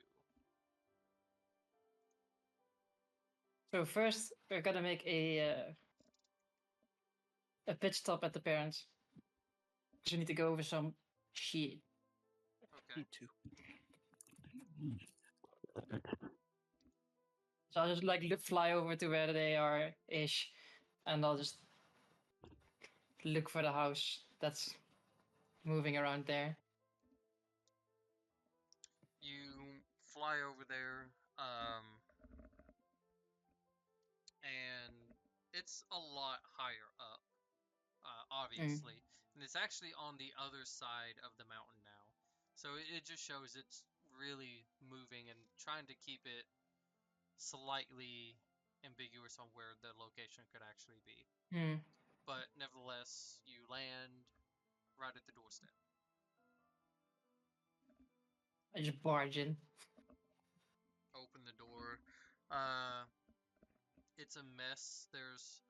So first, we're gonna make a pit stop at the parents. Because we need to go over some shit. Okay. Me too. So I'll just like fly over to where they are ish, and I'll just look for the house that's moving around there. You fly over there, and it's a lot higher up, obviously. And it's actually on the other side of the mountain now. So it just shows it's really moving and trying to keep it slightly ambiguous on where the location could actually be. Hmm. But nevertheless, you land right at the doorstep. I just barge in. Open the door. It's a mess. There's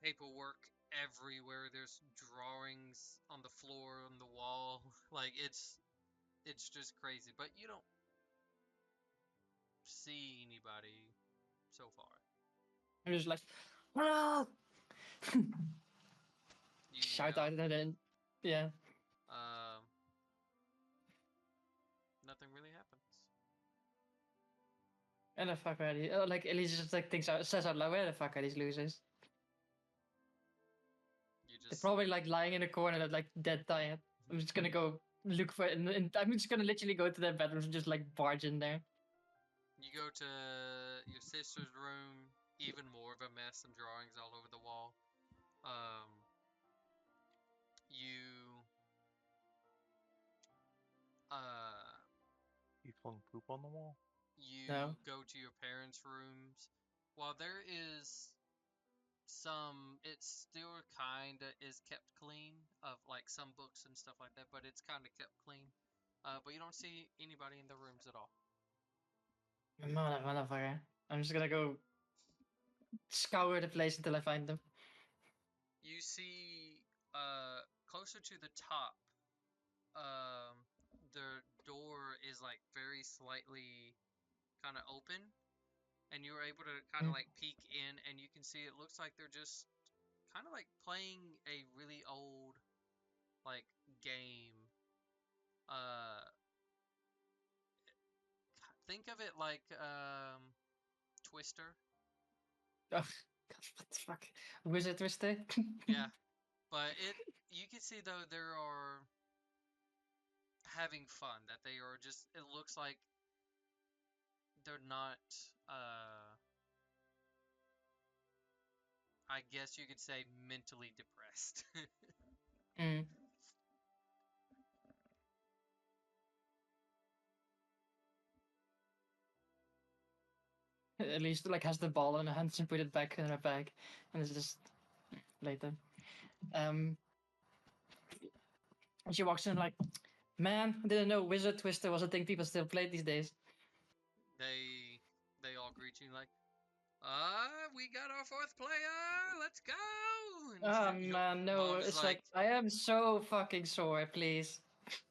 paperwork everywhere. There's drawings on the floor, on the wall. Like it's just crazy. But you don't see anybody so far. I'm just like, ah! You Shout yell. out and then, yeah. Nothing really happens. Where the fuck are these? Like Elise just like says out loud, where the fuck are these losers? You They're just probably like lying in a corner, like dead tired. I'm just gonna go look for it, and I'm just gonna literally go to their bedrooms and just like barge in there. You go to your sister's room, even more of a mess, some drawings all over the wall. You You flung poop on the wall? you No. go to your parents' rooms. While there is it still kinda is kept clean of like some books and stuff like that, but it's kinda kept clean. But you don't see anybody in the rooms at all. Motherfucker. I'm just gonna go scour the place until I find them. You see closer to the top, the door is like very slightly kind of open, and you were able to kind of like peek in, and you can see it looks like they're just kind of like playing a really old like game. Think of it like Twister. Oh, God, what the fuck? Wizard Twister? Yeah, but you can see though they are having fun. That they are just. It looks like they're not. I guess you could say mentally depressed. Mm. At least like has the ball in her hands and put it back in her bag, and it's just later. And she walks in like, man, I didn't know Wizard Twister was a thing people still play these days. They all greet you like, we got our fourth player. Let's go. And Oh your man, no, mom's it's like I am so fucking sore, please.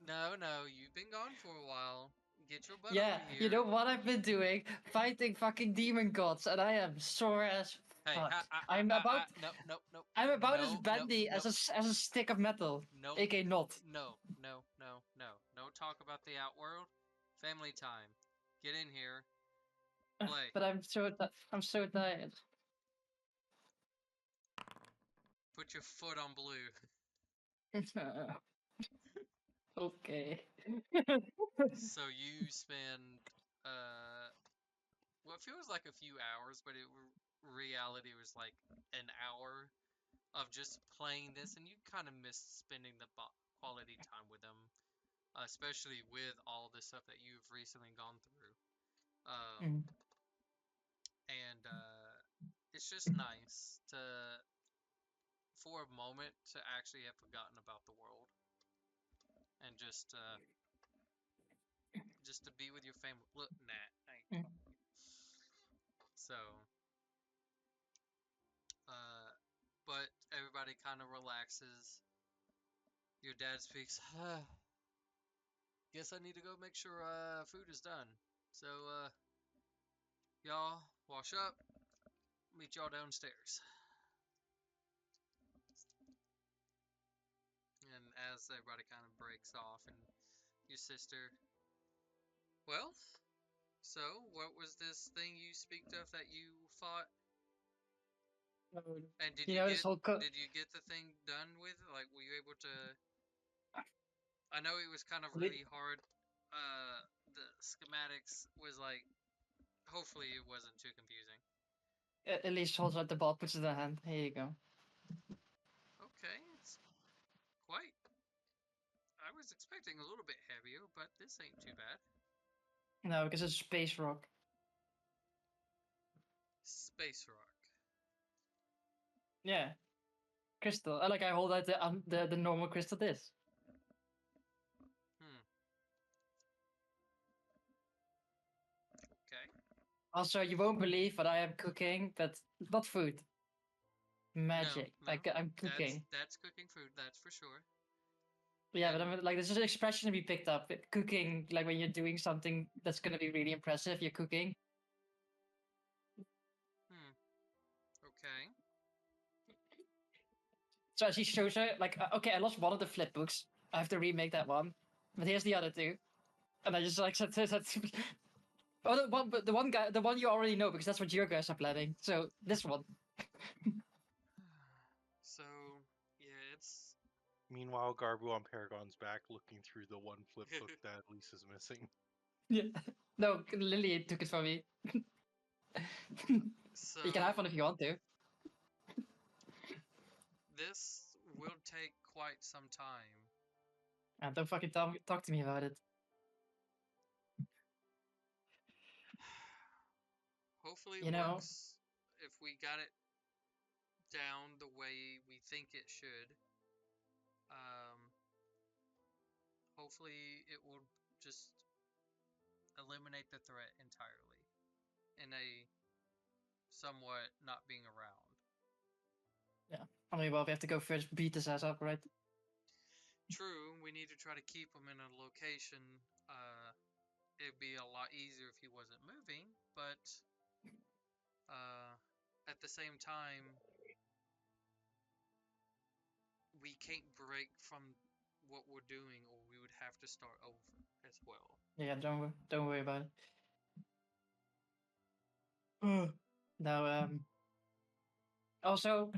no, you've been gone for a while. Get your butt Yeah, over here. you know what I've been doing? Fighting fucking demon gods, and I am sore as Hey, fuck. I'm about no, I'm about as no, bendy as a stick of metal. no, AK not. no, no talk about the outworld. Family time. Get in here. Play. But I'm so tired. Put your foot on blue. Okay. So you spend what feels like a few hours, but reality was like an hour of just playing this, and you kind of miss spending the quality time with them, especially with all the stuff that you've recently gone through. Mm. And it's just nice for a moment, to actually have forgotten about the world and just to be with your family. Look, Nat. Mm. So, but everybody kind of relaxes. Your dad speaks. Guess I need to go make sure food is done. So, y'all wash up. Meet y'all downstairs. And as everybody kind of breaks off, and your sister, well, so what was this thing you speak of that you fought? And did You you know, get this whole did you get the thing done with? Like, were you able to? I know it was kind of really hard. The schematics was like. Hopefully, it wasn't too confusing. At least holds out the ball, puts it in her hand. Here you go. Okay, it's quite. I was expecting a little bit heavier, but this ain't too bad. No, because it's space rock. Space rock. Yeah. Crystal. Like I hold out the normal crystal disc. Okay. Also, you won't believe what I am cooking, but not food. Magic. No, I'm cooking. That's cooking food. That's for sure. Yeah, but And- I'm like there's an expression to be picked up. Cooking, like when you're doing something that's gonna be really impressive, you're cooking. Okay. So as he shows her, like, okay, I lost one of the flip books. I have to remake that one, but here's the other two. And I just like said, oh, the one guy, the one you already know because that's what your guys are planning. So this one. So yeah, it's Meanwhile, Garbu on Paragon's back, looking through the one flip book that Lisa's missing. Yeah. No, Lily took it from me. so You can have one if you want to. this will take quite some time. And don't fucking talk to me about it. Hopefully You it know- works if we got it down the way we think it should. Hopefully it will just eliminate the threat entirely in a somewhat not being around. I mean, well, we have to go first, beat his ass up, right? True, we need to try to keep him in a location. It'd be a lot easier if he wasn't moving, but at the same time, we can't break from what we're doing, or we would have to start over as well. Yeah, don't worry about it. Now, also,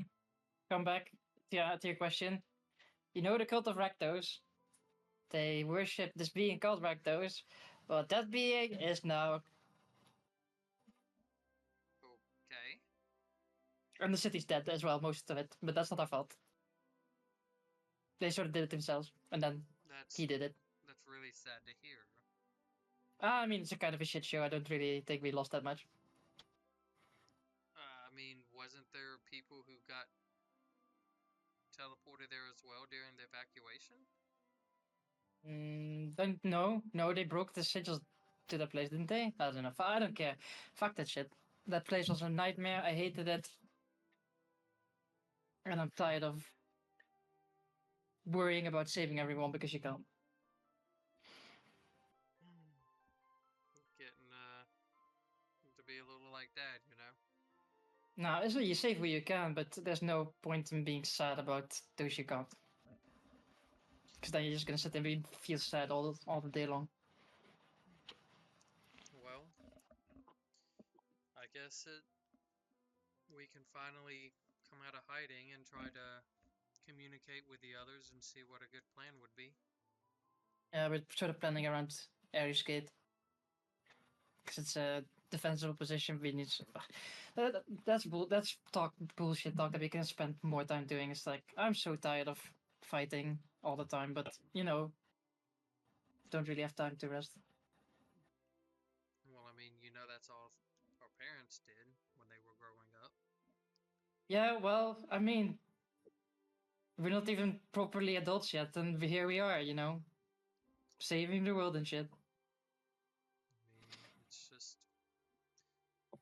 come back to your question. You know the cult of Rakdos? They worship this being called Rakdos, but that being is now, Okay. and the city's dead as well, most of it. But that's not our fault. They sort of did it themselves, and then That's he did it. that's really sad to hear. I mean, it's a kind of a shit show. I don't really think we lost that much. I mean, wasn't there people who got teleported there as well during the evacuation? Don't know. No, they broke the sigils to that place, didn't they? I don't know. I don't care. Fuck that shit. That place was a nightmare. I hated it. And I'm tired of worrying about saving everyone because you can't. Getting to be a little like that, you know. No, so you save where you can, but there's no point in being sad about those you can't. Because then you're just gonna sit there and feel sad all the day long. Well, I guess we can finally come out of hiding and try to communicate with the others and see what a good plan would be. Yeah, we're sort of planning around Ares Gate. Because it's a defensible position. We need. That's bullshit talk that we can spend more time doing. It's like I'm so tired of fighting all the time, but you know, don't really have time to rest. Well, I mean, you know, that's all our parents did when they were growing up. Yeah, well, I mean, we're not even properly adults yet, and here we are, you know, saving the world and shit. I mean,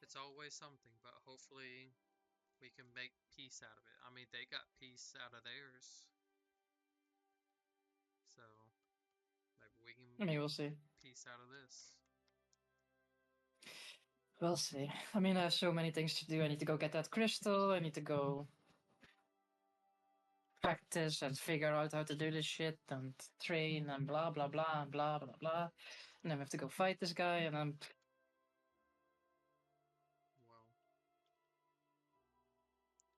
it's always something, but hopefully we can make peace out of it. I mean, they got peace out of theirs. So, maybe we can I mean, we'll see. peace out of this. We'll see. I mean, I have so many things to do. I need to go get that crystal. I need to go practice and figure out how to do this shit and train and blah blah blah and blah blah blah. And then we have to go fight this guy and I'm Well,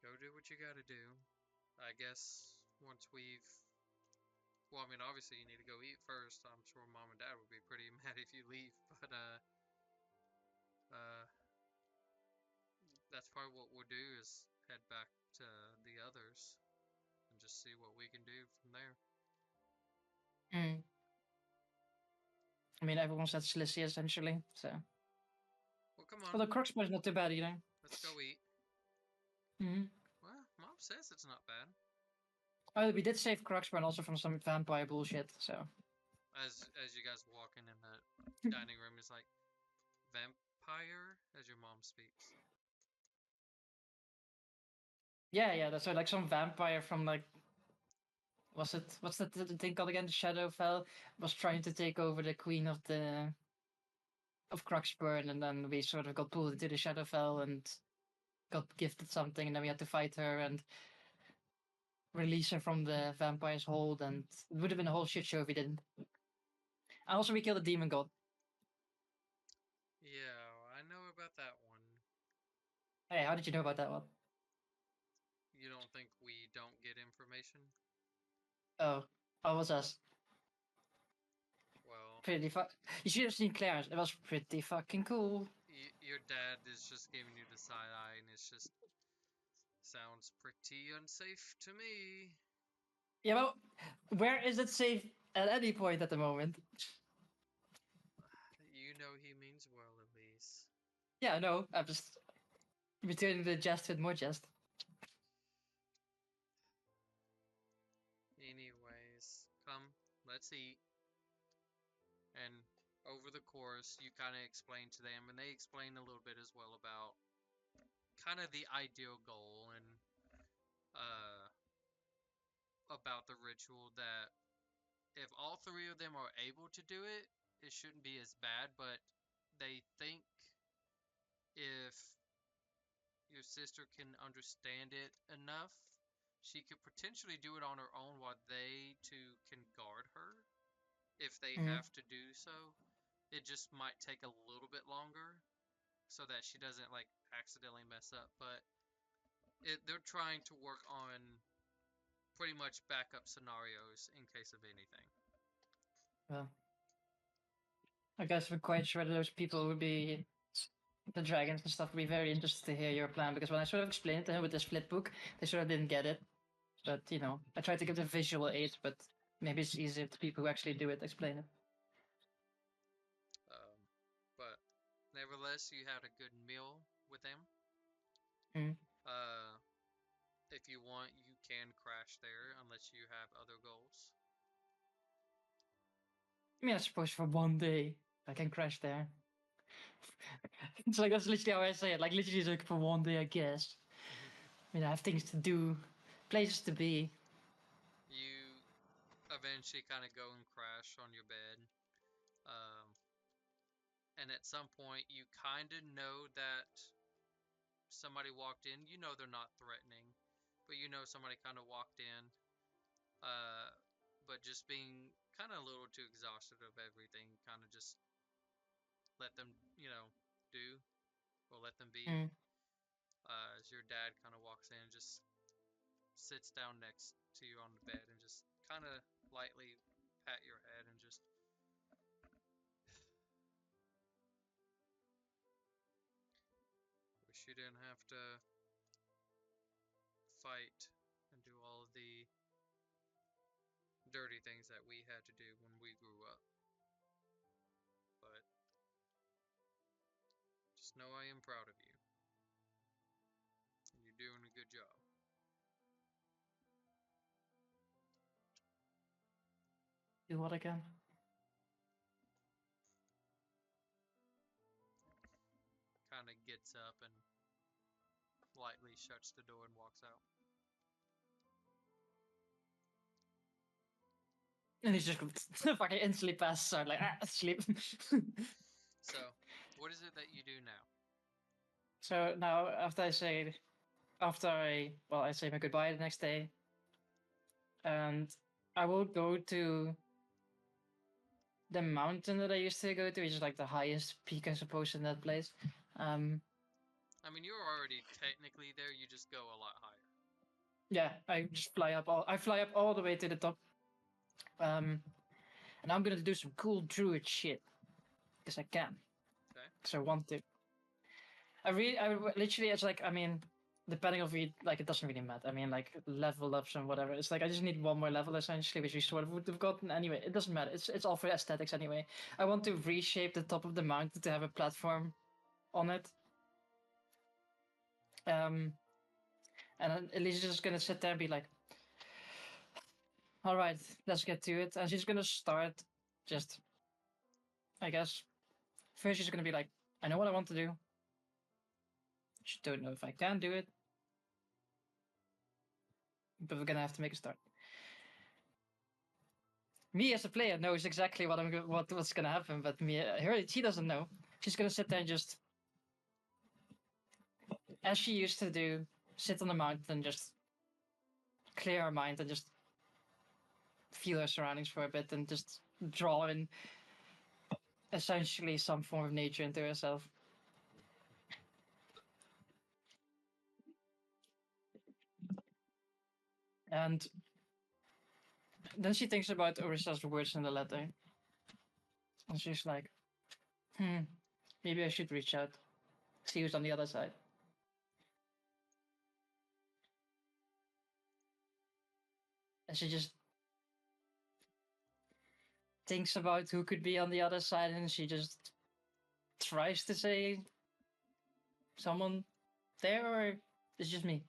go do what you gotta do. I guess once we've. Well, I mean, obviously you need to go eat first. I'm sure mom and dad would be pretty mad if you leave, but that's probably what we'll do is head back to the others and just see what we can do from there. I mean, everyone's at Cilicia essentially, so. Well, come on, Well, the Crocspo's not too bad either. let's go eat. Mhm. Well, Mom says it's not bad. Oh, we did save Cruxburn also from some vampire bullshit, so. As you guys walk in the dining room, it's like vampire as your mom speaks. Yeah, that's like some vampire from like. What's that thing called again? The Shadowfell was trying to take over the queen of Cruxburn, and then we sort of got pulled into the Shadowfell and got gifted something, and then we had to fight her and release her from the vampire's hold, and it would have been a whole shit show if we didn't. And also, we killed a demon god. Yeah, I know about that one. Hey, how did you know about that one? You don't think we don't get information? Oh, how was us? Well, Pretty You should have seen Clarence. It was pretty fucking cool. your dad is just giving you the side eye, and it's just sounds pretty unsafe to me. Yeah, well, where is it safe at any point at the moment? You know he means well, Elise. Yeah, no, I'm just returning the jest with more jest. Anyways, come, let's eat. And over the course, you kind of explain to them, and they explain a little bit as well about kind of the ideal goal and uh, about the ritual that if all three of them are able to do it, it shouldn't be as bad, but they think if your sister can understand it enough, she could potentially do it on her own while they two can guard her if they have to do so. It just might take a little bit longer so that she doesn't like accidentally mess up, but they're trying to work on pretty much backup scenarios in case of anything. Well, I guess we're quite sure that those people would be the dragons and stuff would be very interested to hear your plan, because when I sort of explained it to him with this flip book, they sort of didn't get it. But you know, I tried to give them visual aid, but maybe it's easier to people who actually do it explain it. But nevertheless, you had a good meal with them. Mm. If you want, you can crash there unless you have other goals. I mean, I suppose for one day I can crash there. It's like that's literally how I say it. Like literally, it's like for one day, I guess. I mean, I have things to do, places to be. You eventually kind of go and crash on your bed. And at some point, you kind of know that somebody walked in. You know they're not threatening, but you know somebody kind of walked in. But just being kind of a little too exhausted of everything, kind of just let them, do or let them be. Mm. As your dad kind of walks in and just sits down next to you on the bed and just kind of lightly pat your head and just wish you didn't have to fight and do all of the dirty things that we had to do when we grew up. But just know I am proud of you. You're doing a good job. Do what again? Kind of gets up and lightly shuts the door and walks out. And he's just fucking instantly passes out, like, sleep. So, what is it that you do now? So now, I say my goodbye the next day, and I will go to the mountain that I used to go to, which is like the highest peak, I suppose, in that place. I mean, you're already technically there. You just go a lot higher. Yeah, I fly up all the way to the top. And I'm gonna do some cool druid shit because I can. Okay. Because I want to. Literally, it's like, I mean, depending on it doesn't really matter. I mean, like level ups and whatever. It's like I just need one more level essentially, which we sort of would have gotten anyway. It doesn't matter. It's all for aesthetics anyway. I want to reshape the top of the mountain to have a platform on it. And then Elisa's just gonna sit there and be like, all right, let's get to it. And she's gonna start just, I guess, first she's gonna be like, I know what I want to do. Just don't know if I can do it. But we're gonna have to make a start. Me as a player knows exactly what's gonna happen, but she doesn't know. She's gonna sit there and just, as she used to do, sit on the mountain and just clear her mind and just feel her surroundings for a bit and just draw in essentially some form of nature into herself. And then she thinks about Orissa's words in the letter. And she's like, maybe I should reach out, see who's on the other side. And she just thinks about who could be on the other side, and she just tries to say someone there, or it's just me.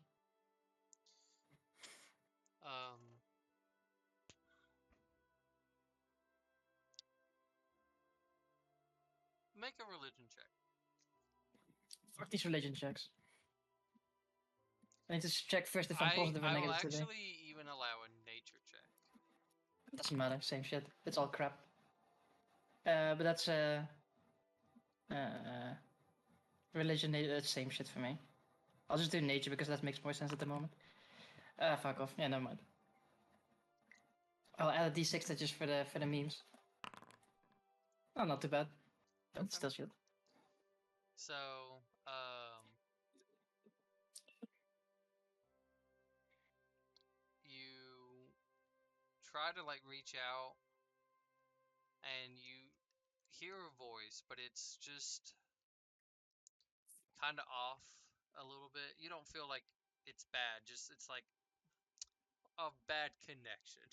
Make a religion check. Fuck these religion checks. I need to check first if I'm positive or I will negative today. actually even allow a nature check. Doesn't matter, same shit. It's all crap. But that's religion, that's same shit for me. I'll just do nature because that makes more sense at the moment. Fuck off. Yeah, never mind. I'll add a d6 to just for the memes. Oh, not too bad. But still shit. So, you try to like reach out, and you hear a voice, but it's just kind of off a little bit. You don't feel like it's bad, just it's like a bad connection.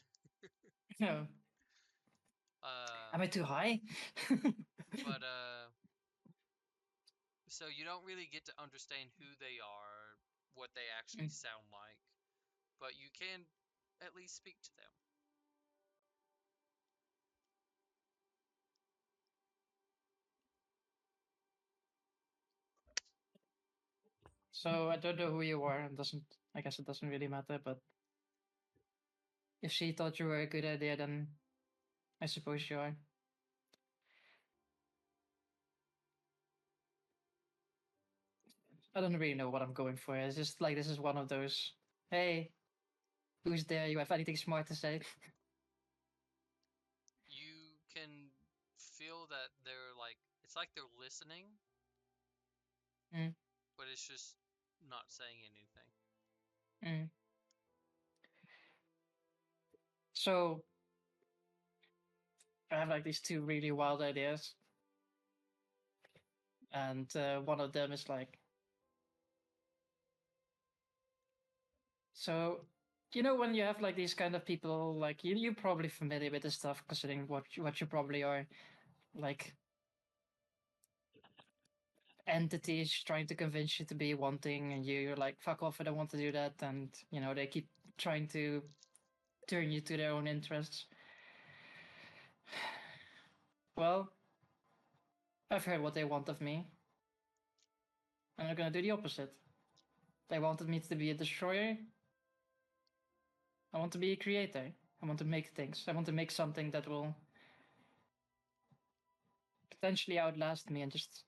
No. Am I too high? But so you don't really get to understand who they are, what they actually sound like, but you can at least speak to them. So I don't know who you are, and I guess it doesn't really matter, but if she thought you were a good idea, then I suppose you are. I don't really know what I'm going for. It's just like, this is one of those, hey, who's there? You have anything smart to say? You can feel that they're like, it's like they're listening, but it's just not saying anything. So I have like these two really wild ideas, and one of them is like, so you know when you have like these kind of people, like you're probably familiar with this stuff, considering what you probably are, like entities trying to convince you to be one thing, and you're like, fuck off, I don't want to do that, and you know they keep trying to turn you to their own interests. Well, I've heard what they want of me, and I'm gonna do the opposite. They wanted me to be a destroyer. I want to be a creator. I want to make things. I want to make something that will potentially outlast me and just,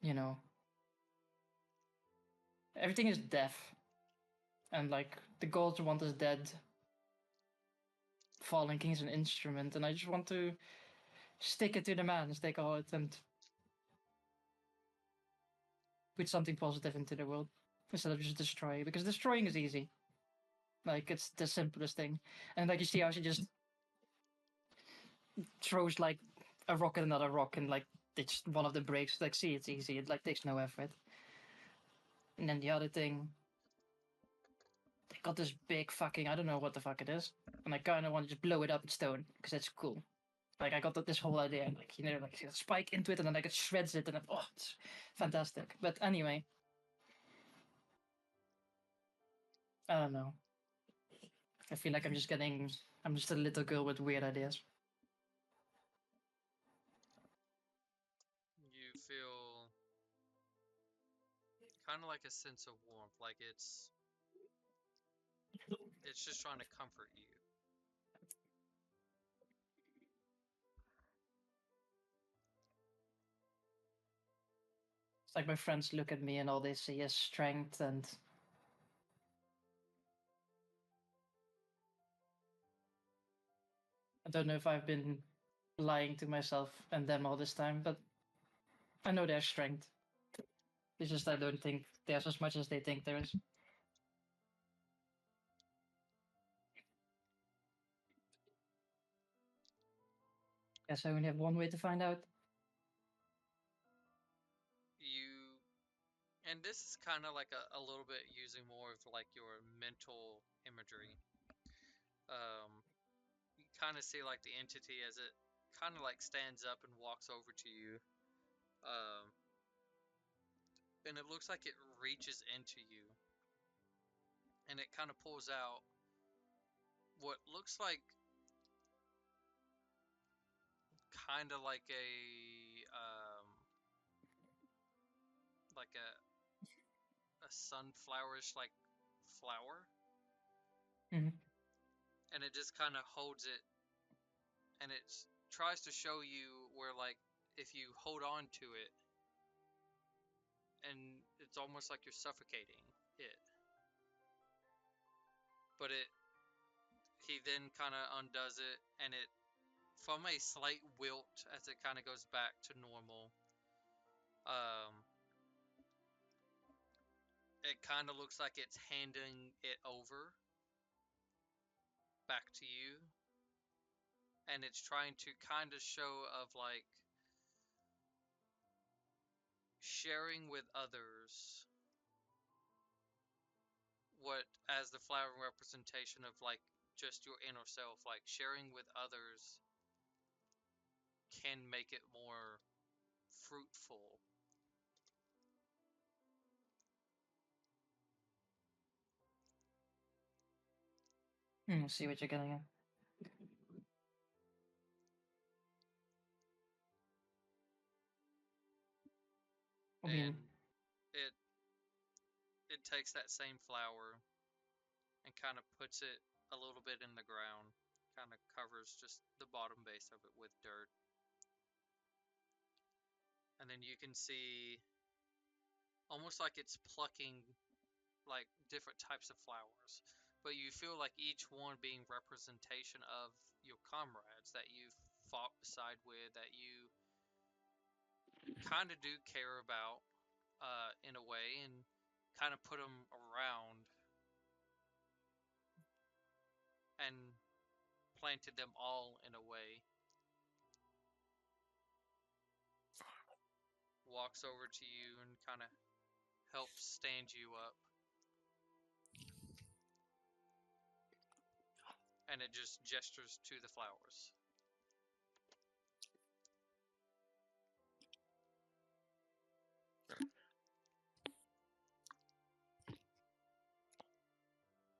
you know, everything is death. And like the gods want us dead. Fallen King is an instrument, and I just want to stick it to the man, as they call it, and put something positive into the world instead of just destroy. Because destroying is easy. Like it's the simplest thing. And like you see how she just throws like a rock at another rock, and like it's one of the breaks. Like, see, it's easy. It like takes no effort. And then the other thing, they got this big fucking, I don't know what the fuck it is, and I kind of want to just blow it up in stone because it's cool. Like I got this whole idea, like you know, like spike into it, and then like it shreds it, and it's fantastic. But anyway, I don't know. I feel like I'm just a little girl with weird ideas. You feel kind of like a sense of warmth, like it's just trying to comfort you. It's like my friends look at me and all they see is strength and I don't know if I've been lying to myself and them all this time, but I know there's strength. It's just I don't think there's as much as they think there is. Guess I only have one way to find out. You, and this is kind of like a little bit using more of like your mental imagery. You kind of see like the entity as it kind of like stands up and walks over to you. And it looks like it reaches into you. And it kind of pulls out what looks kind of like a sunflowerish like flower. Mhm. And it just kind of holds it, and it tries to show you where like if you hold on to it, and it's almost like you're suffocating it. But he then kind of undoes it, and it from a slight wilt as it kind of goes back to normal. It kind of looks like it's handing it over back to you, and it's trying to kind of show of like sharing with others what as the flower representation of like just your inner self, like sharing with others can make it more fruitful. See what you're getting at. I mean, And it takes that same flower and kind of puts it a little bit in the ground, kind of covers just the bottom base of it with dirt. And then you can see almost like it's plucking like different types of flowers, but you feel like each one being representation of your comrades that you fought beside with, that you kind of do care about in a way, and kind of put them around and planted them all in a way. Walks over to you and kind of helps stand you up. And it just gestures to the flowers.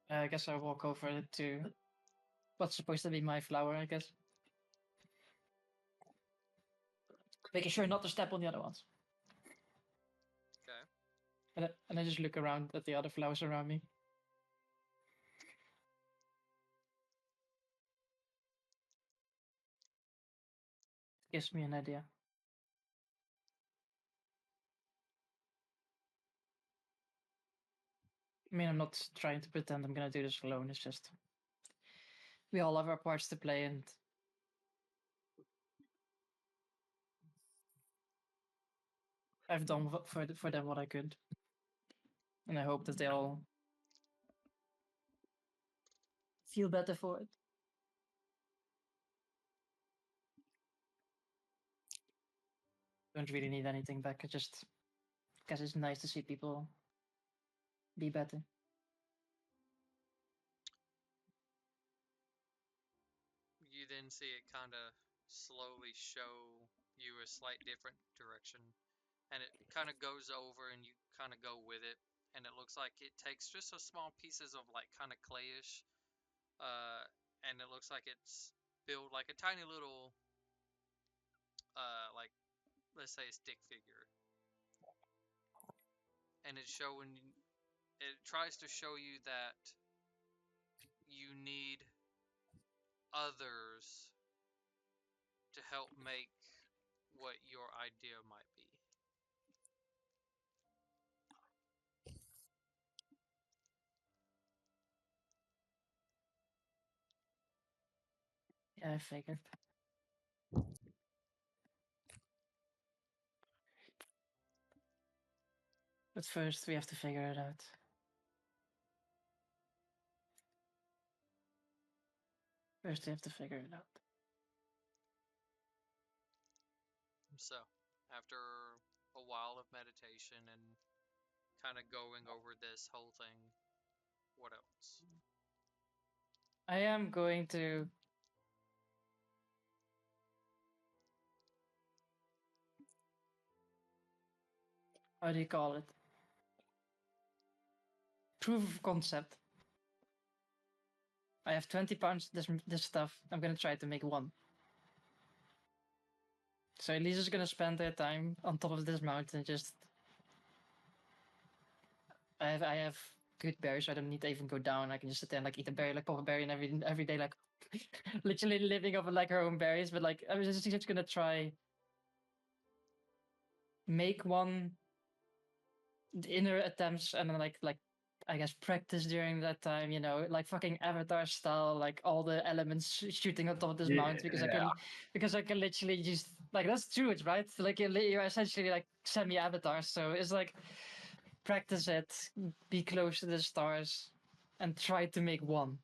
I guess I'll walk over to what's supposed to be my flower, I guess. Making sure not to step on the other ones. Okay. And I just look around at the other flowers around me. Gives me an idea. I mean, I'm not trying to pretend I'm gonna do this alone. It's just we all have our parts to play, and I've done for them what I could, and I hope that they all feel better for it. Don't really need anything back. I just guess it's nice to see people be better. You then see it kind of slowly show you a slight different direction. And it kind of goes over and you kind of go with it. and it looks like it takes just a small pieces of like kind of clayish, and it looks like it's built like a tiny little, like let's say a stick figure, and it's showing. It tries to show you that you need others to help make what your idea might be. Yeah, I figured. But first, we have to figure it out. First, we have to figure it out. So, after a while of meditation and kind of going over this whole thing, what else? I am going to. How do you call it? Proof of concept. I have 20 pounds this stuff. I'm gonna try to make one. So Elisa's gonna spend her time on top of this mountain. Just I have good berries, so I don't need to even go down. I can just sit there and like eat a berry, like pop a berry, and every day like literally living off of like her own berries. But like I was just gonna try make one in her attempts, and then like I guess practice during that time, you know, like fucking Avatar style, like all the elements shooting on top of this mountain because I can literally just like that's true, it's right. Like you're essentially like semi-Avatar, so it's like practice it, be close to the stars, and try to make one.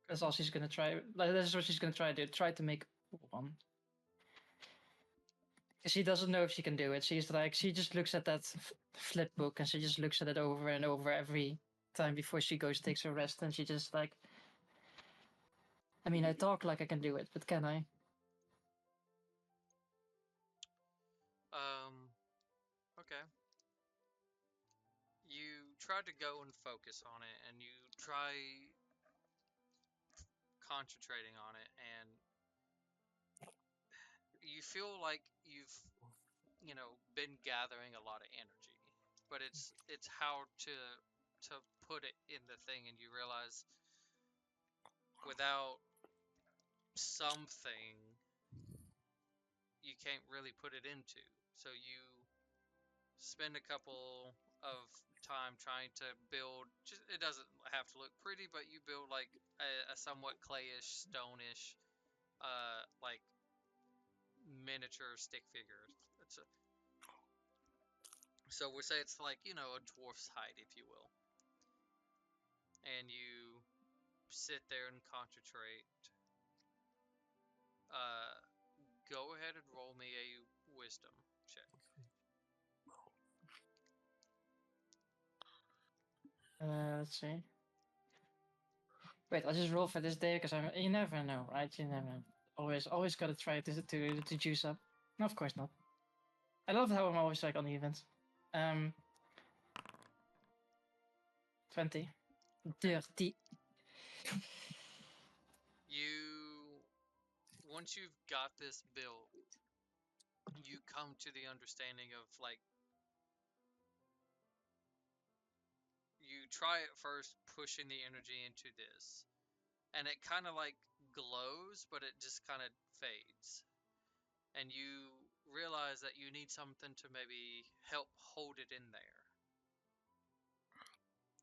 That's all she's gonna try. Like that's what she's gonna try to do. Try to make one. She doesn't know if she can do it. She's like, she just looks at that flip book and she just looks at it over and over every time before she goes takes her rest, and she just like, I mean, I talk like I can do it, but can I? Okay. You try to go and focus on it, and you try concentrating on it, and you feel like you've, you know, been gathering a lot of energy, but it's how to put it in the thing, and you realize without something you can't really put it into. So you spend a couple of time trying to build, just it doesn't have to look pretty, but you build like a somewhat clayish, stonish, like miniature stick figure. So we say it's like, you know, a dwarf's height, if you will. And you sit there and concentrate. Go ahead and roll me a wisdom check. Let's see. Wait, I'll just roll for this day because you never know, right? You never know. Always gotta try to juice up. No, of course not. I love how I'm always like on the events. 20. Dirty. You, once you've got this built, you come to the understanding of like, you try at first pushing the energy into this, and it kind of like glows, but it just kind of fades. And you realize that you need something to maybe help hold it in there.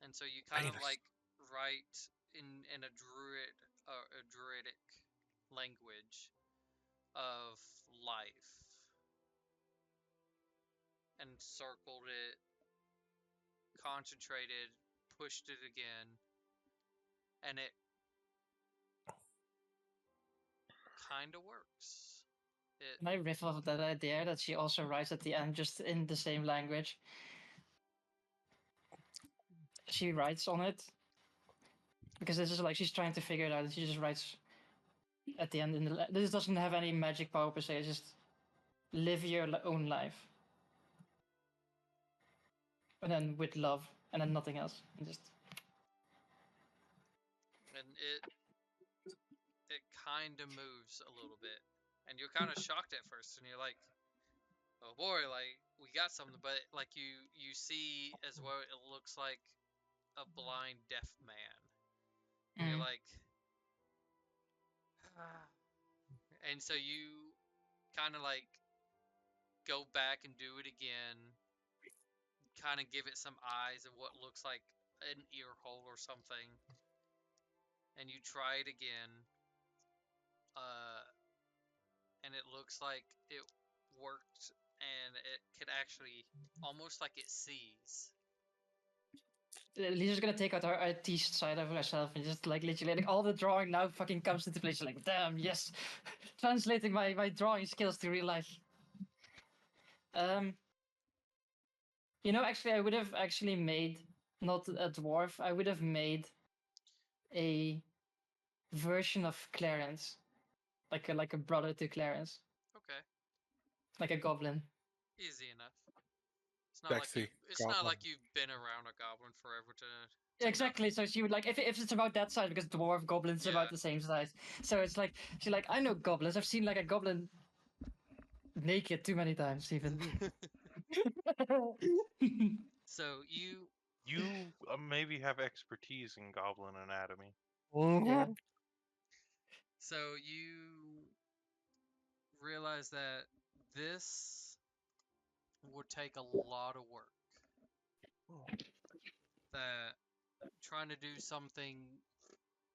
And so you kind of like write in a druidic language of life, and circled it, concentrated, pushed it again, and it kind of works. Can I riff off of that idea that she also writes at the end just in the same language? She writes on it because this is like she's trying to figure it out, and she just writes at the end. This doesn't have any magic power per se. It's just live your own life, and then with love, and then nothing else. And just And it kind of moves a little bit, and you're kind of shocked at first, and you're like, oh boy, like we got something, but like you see as well, it looks like a blind deaf man, and you're like, ah. And so you kind of like go back and do it again, kind of give it some eyes and what looks like an ear hole or something, and you try it again, and it looks like it worked, and it could actually almost like it sees. Lisa's gonna take out her artist side of herself and just like literally like, all the drawing now fucking comes into place. Like, damn, yes, translating my drawing skills to real life. Actually, I would have actually made not a dwarf. I would have made a version of Clarence, like a brother to Clarence, Okay, like a goblin. easy enough. It's not like Sexy you. It's not goblin. like you've been around a goblin forever to know. Exactly. So she would like if it's about that size because dwarf goblins Yeah. about the same size. So it's like she's like I know goblins. I've seen like a goblin naked too many times even. So you You maybe have expertise in goblin anatomy. Yeah. so you realize that this would take a lot of work. That trying to do something,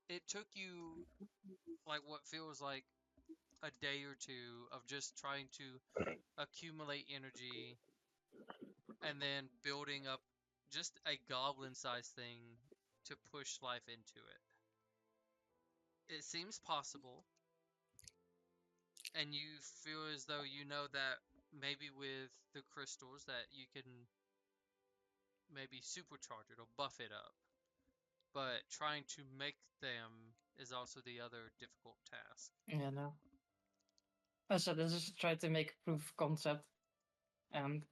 it took you like what feels like a day or two of just trying to accumulate energy and then building up just a goblin sized thing to push life into it. It seems possible, and you feel as though you know that maybe with the crystals that you can maybe supercharge it or buff it up. But trying to make them is also the other difficult task. Yeah, no. So this is try to make proof of concept, and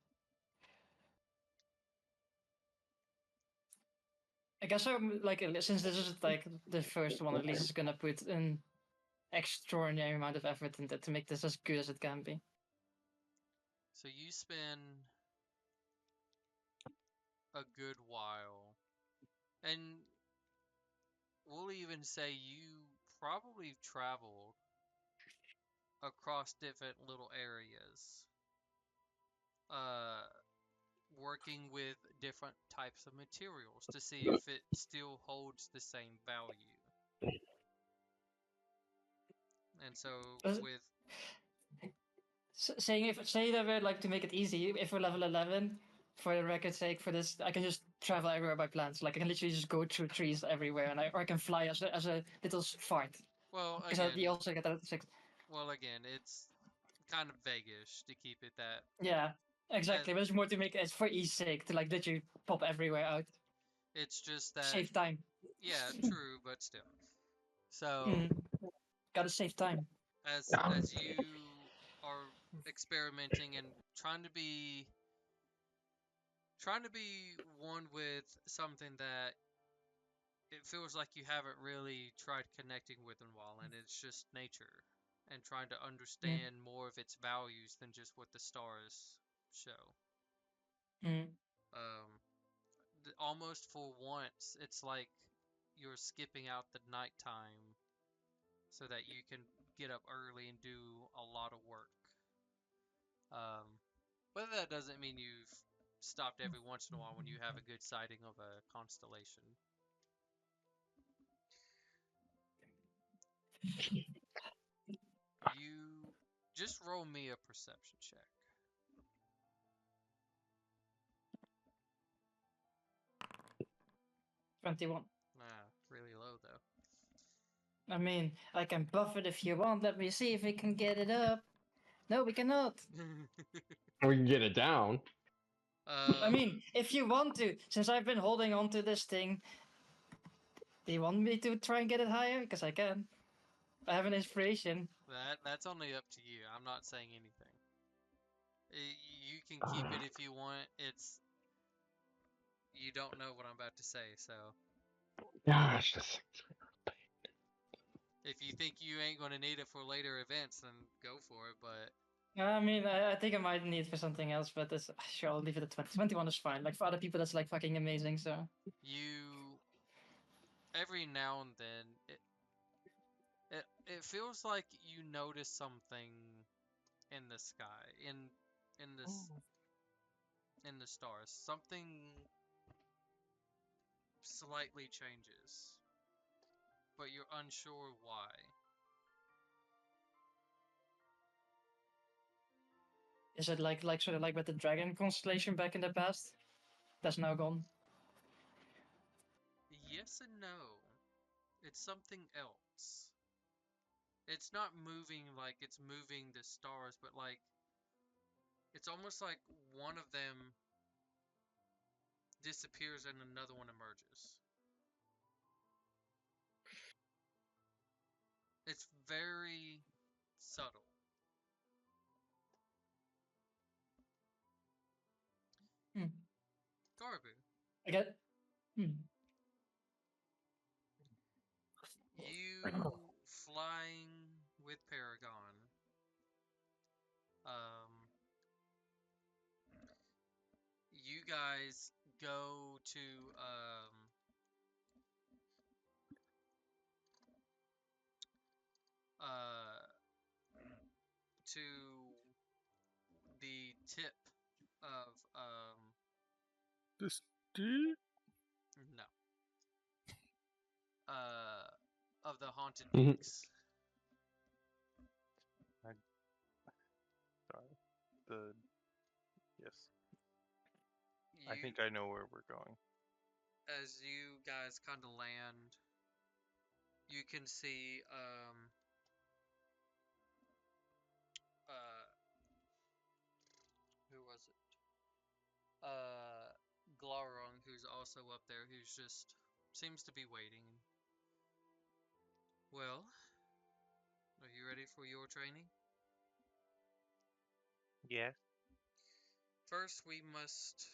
I guess I'm like since this is like the first one, at least is gonna put an extraordinary amount of effort into it to make this as good as it can be. So you spend a good while, and we'll even say you probably traveled across different little areas, uh, working with different types of materials to see if it still holds the same value. And so Does- with Say that we'd like to make it easy, if we're level 11, for the record's sake, for this, I can just travel everywhere by plants. Like I can literally just go through trees everywhere, and I can fly as a little fart. well Because you again, also get that 6. it's kind of vaguish to keep it that. Yeah, exactly. But it's more to make it for ease sake to like literally pop everywhere out. It's just that Save time. yeah, true, but still. So Gotta save time. as you are experimenting and trying to be one with something that it feels like you haven't really tried connecting with in a while, and it's just nature, and trying to understand more of its values than just what the stars show. Almost for once, it's like you're skipping out the nighttime so that you can get up early and do a lot of work. But that doesn't mean you've stopped every once in a while when you have a good sighting of a constellation. You just roll me a perception check. 21. Really low though. I mean, I can buff it if you want. Let me see if we can get it up. No, we cannot. We can get it down. I mean, if you want to, since I've been holding on to this thing, do you want me to try and get it higher? Because I can. I have an inspiration. That's only up to you. I'm not saying anything. You can keep it if you want. It's you don't know what I'm about to say, so Gosh, this if you think you ain't gonna need it for later events, then go for it. But I mean, I think I might need it for something else, but it's, sure, I'll leave it at 20. 21 is fine. Like, for other people, that's, like, fucking amazing, so... you every now and then it feels like you notice something in the sky, in this in the stars. Something slightly changes, but you're unsure why. Is it like sort of like with the dragon constellation back in the past? That's now gone. Yes and no. It's something else. It's not moving like it's moving the stars, but like it's almost like one of them disappears and another one emerges. It's very subtle. Hmm. Garbu, I get. Hmm. you flying with Paragon. You guys go uh to the tip of This dude? no of the haunted Mhm. peaks. Sorry. The yes. I You think I know where we're going. as you guys kind of land, you can see uh who was it? Glaurung, who's also up there, who's just seems to be waiting. Well, are you ready for your training? Yes. First, we must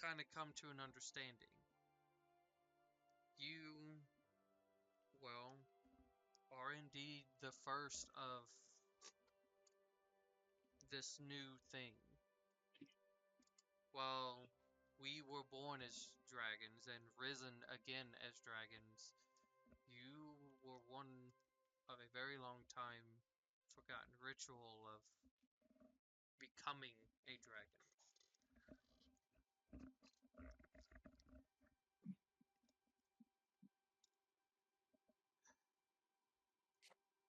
kind of come to an understanding. You, well, are indeed the first of this new thing. While we were born as dragons and risen again as dragons, you were one of a very long time forgotten ritual of becoming a dragon.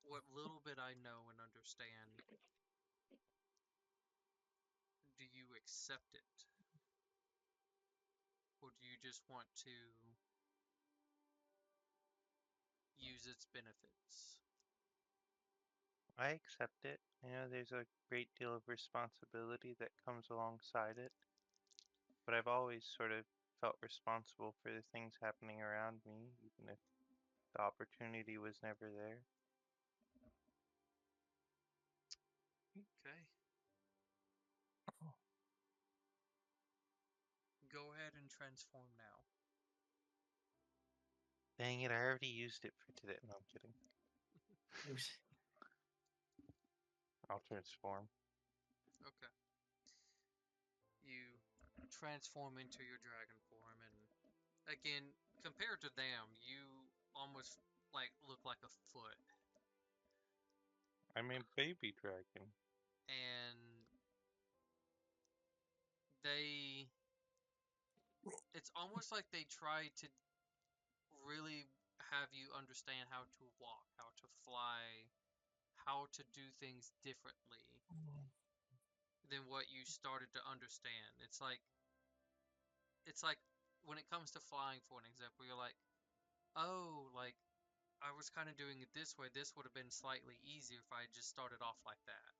What little bit I know and understand, do you accept it? Or do you just want to use its benefits? I accept it. You know, there's a great deal of responsibility that comes alongside it. But I've always sort of felt responsible for the things happening around me, even if the opportunity was never there. Okay. Go ahead and transform now. Dang it, I already used it for today. No, I'm kidding. I'll transform. Okay. You transform into your dragon form, and again, compared to them, you almost like look like a foot. I'm a baby dragon. And they it's almost like they try to really have you understand how to walk, how to fly, how to do things differently than what you started to understand. It's like when it comes to flying, for an example, you're like, oh, like I was kind of doing it this way. This would have been slightly easier if I had just started off like that.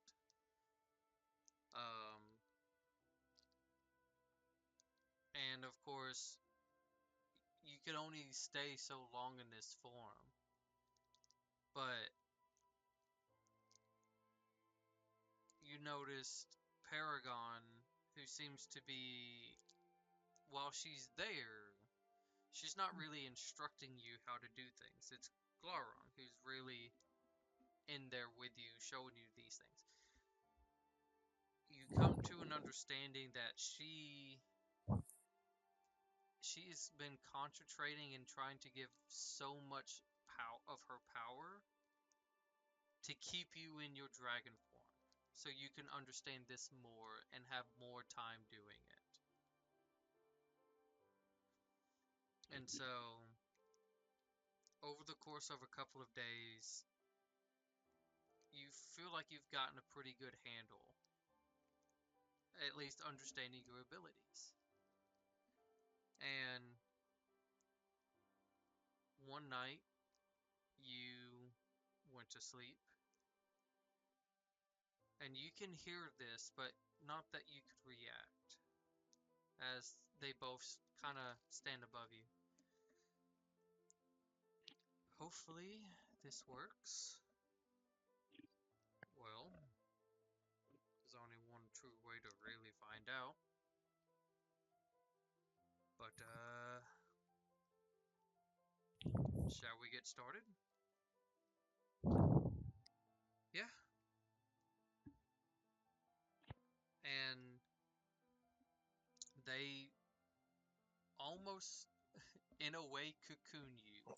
Um, and of course, you can only stay so long in this form. but you noticed Paragon, who seems to be, while she's there, she's not really instructing you how to do things. It's Glaurung who's really in there with you, showing you these things. You come to an understanding that she's been concentrating and trying to give so much of her power to keep you in your dragon form, so you can understand this more and have more time doing it. And so, over the course of a couple of days, you feel like you've gotten a pretty good handle, at least understanding your abilities. And one night, you went to sleep, and you can hear this, but not that you could react, as they both kind of stand above you. Hopefully, this works. Well, there's only one true way to really find out. But, shall we get started? Yeah. And they almost, in a way, cocoon you,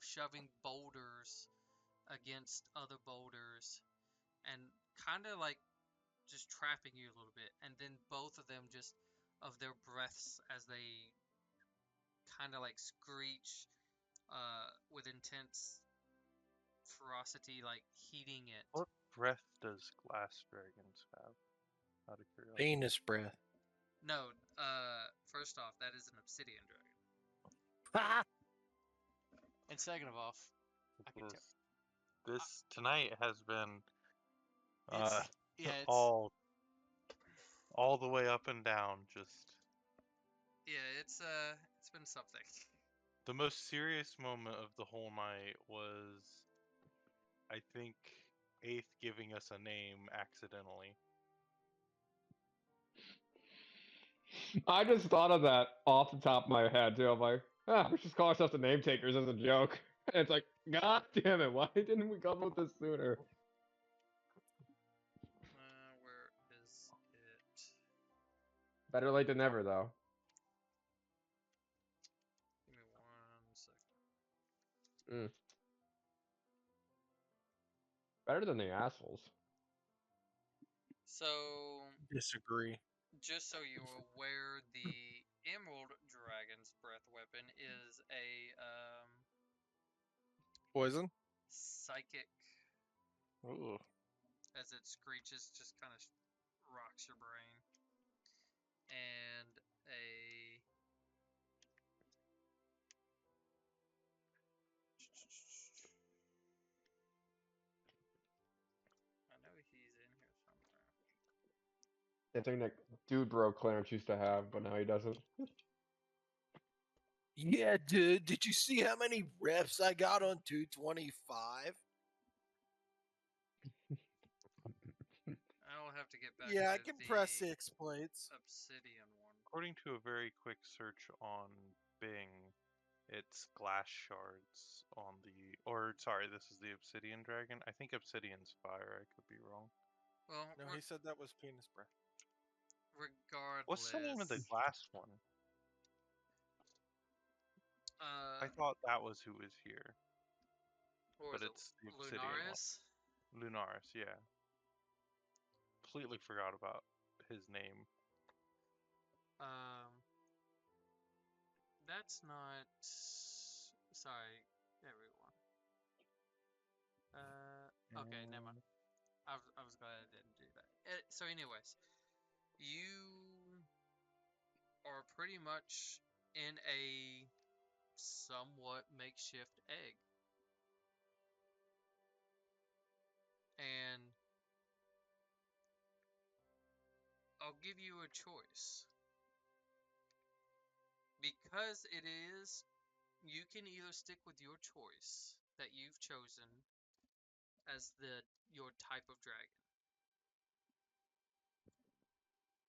shoving boulders against other boulders and kind of like just trapping you a little bit. And then both of them just, of their breaths as they kind of like screech with intense ferocity, like heating it. What breath does glass dragons have? Out of curiosity. Penis breath. No, first off, that is an obsidian dragon. Ha! And second of all, I can tell. This tonight has been It's yeah, it's all the way up and down. Just it's been something. the most serious moment of the whole night was, I think, Eighth giving us a name accidentally. I just thought of that off the top of my head too. I'm like, we should call ourselves the Name Takers as a joke. And it's like, God damn it, why didn't we come up with this sooner? Where is it? Better late than never, though. Give me 1 second. Better than the assholes. So, Disagree. just so you're aware, the Emerald Dragon's breath weapon is a Poison? psychic, Ooh. as it screeches, just kind of rocks your brain. And a I know he's in here somewhere. That thing that dude bro Clarence used to have, but now he doesn't. Yeah, dude. Did you see how many reps I got on 225? I'll have to get back Yeah, I with can the press 6 plates. obsidian one. According to a very quick search on Bing, it's glass shards on the. Or sorry, this is the obsidian dragon. I think obsidian's fire. I could be wrong. Well, No, he said that was penis breath. regardless. What's the name of the glass one? I I thought that was who was here. or But is it's it the obsidian one. Lunaris? Lunaris, yeah. Completely forgot about his name. That's not. Sorry, everyone. Okay, never mind. I was glad I didn't do that. So, anyways, you are pretty much in a somewhat makeshift egg. And I'll give you a choice. Because it is, you can either stick with your choice that you've chosen as your type of dragon.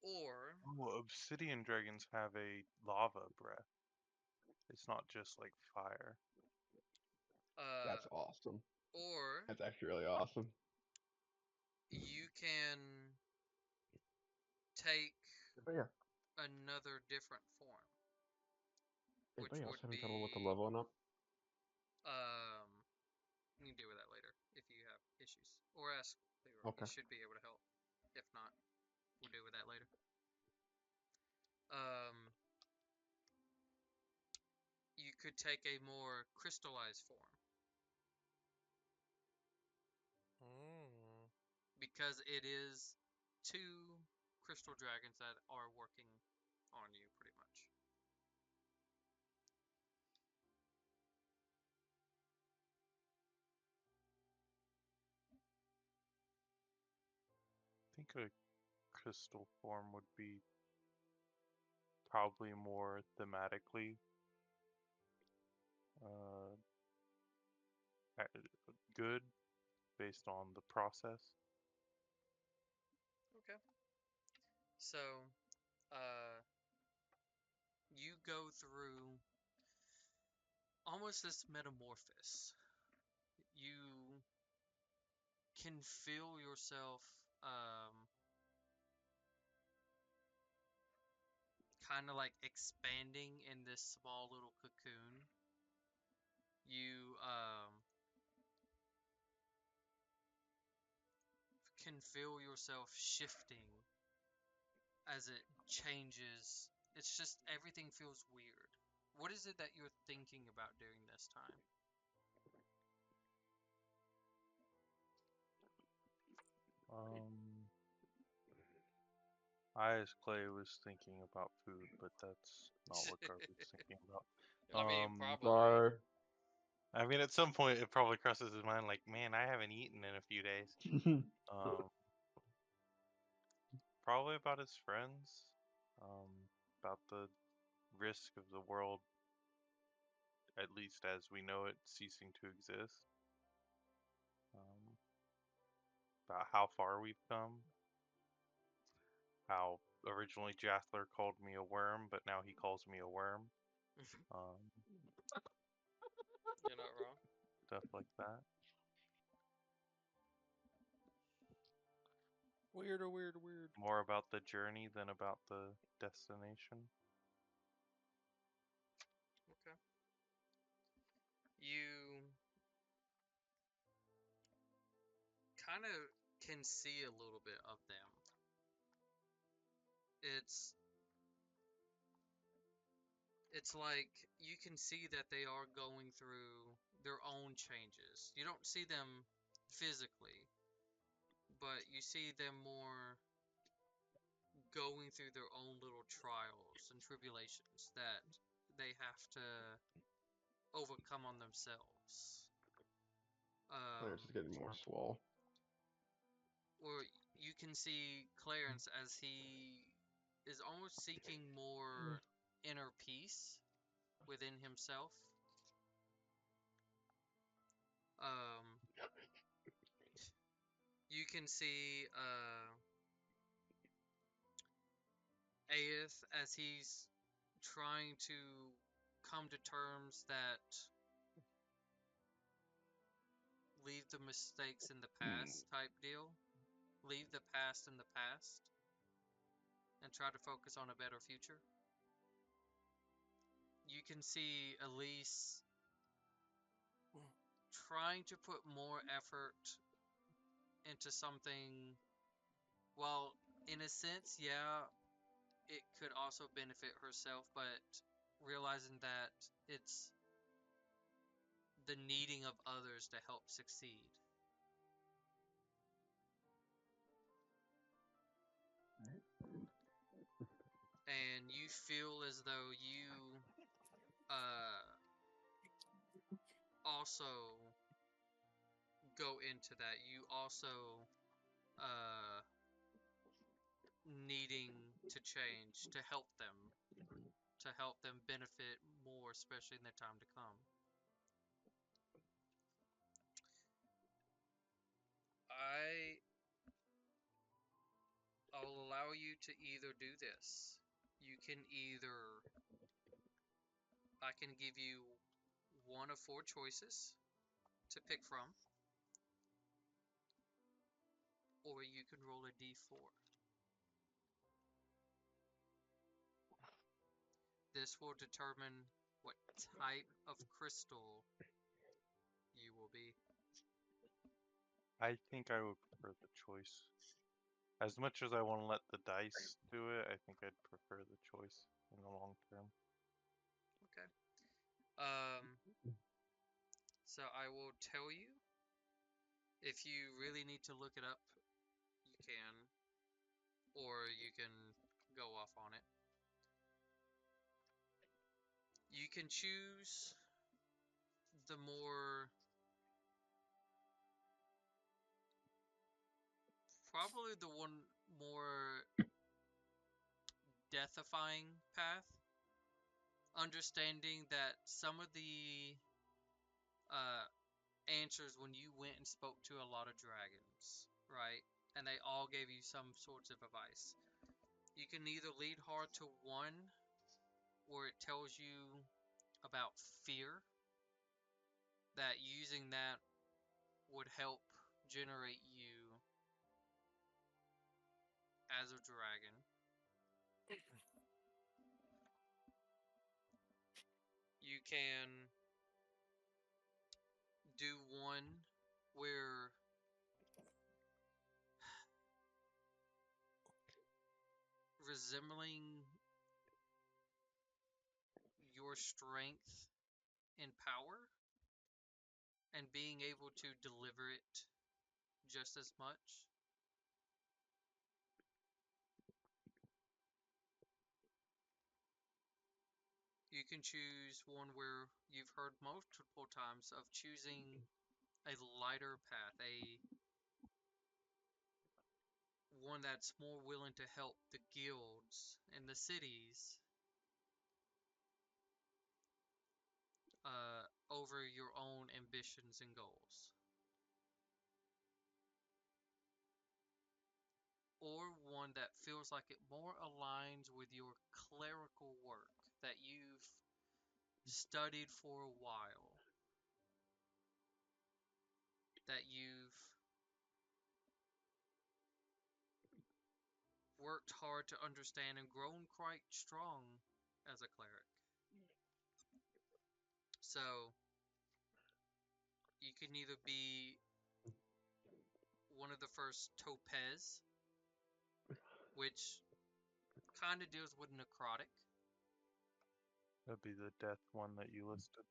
Or Oh, obsidian dragons have a lava breath. It's not just like fire. That's awesome. or That's actually really awesome. you can take But yeah, another different form, which anybody else would having be trouble with the leveling up? you can deal with that later if you have issues, or ask Leroy. Okay. He should be able to help. If not, we'll deal with that later. You could take a more crystallized form Mm. because it is two crystal dragons that are working on you pretty much. I think a crystal form would be probably more thematically uh, good based on the process. Okay. So, uh, you go through almost this metamorphosis. You can feel yourself kind of like expanding in this small little cocoon. You can feel yourself shifting as it changes. It's just everything feels weird. What is it that you're thinking about during this time? I, as Clay, was thinking about food, but that's not what Garby's thinking about. I mean, Um, probably. Sorry. I mean, at some point, it probably crosses his mind, like, man, I haven't eaten in a few days. Um, Probably about his friends, about the risk of the world, at least as we know it, ceasing to exist. About how far we've come. How originally Jathler called me a worm, but now he calls me a worm. Um, You're not wrong. Stuff like that. Weird. More about the journey than about the destination. Okay. You kind of can see a little bit of them. It's like you can see that they are going through their own changes. You don't see them physically, but you see them more going through their own little trials and tribulations that they have to overcome on themselves. Clarence is getting more swole. Or you can see Clarence as he is almost seeking more inner peace within himself. You can see Aeth as he's trying to come to terms that leave the mistakes in the past type deal. Leave the past in the past and try to focus on a better future. You can see Elise trying to put more effort into something. Well, in a sense, yeah, it could also benefit herself, but realizing that it's the needing of others to help succeed. And you feel as though you also go into that. You also needing to change to help them benefit more, especially in the time to come. to either do this. You can either, I can give you one of 4 choices to pick from, or you can roll a d4. This will determine what type of crystal you will be. I think I would prefer the choice. As much as I want to let the dice do it, I think I'd prefer the choice in the long term. Okay. So I will tell you. If you really need to look it up, you can, or you can go off on it. You can choose the more, probably the one more deathifying path, understanding that some of the answers when you went and spoke to a lot of dragons, right? And they all gave you some sorts of advice. You can either lead hard to one where it tells you about fear, that using that would help generate you as a dragon. You can do one where resembling your strength and power and being able to deliver it just as much. You can choose one where you've heard multiple times of choosing a lighter path, a one that's more willing to help the guilds and the cities over your own ambitions and goals. Or one that feels like it more aligns with your clerical work that you've studied for a while, that you've worked hard to understand and grown quite strong as a cleric. So you can either be one of the first topaz, which kind of deals with necrotic. That'd be the death one that you listed.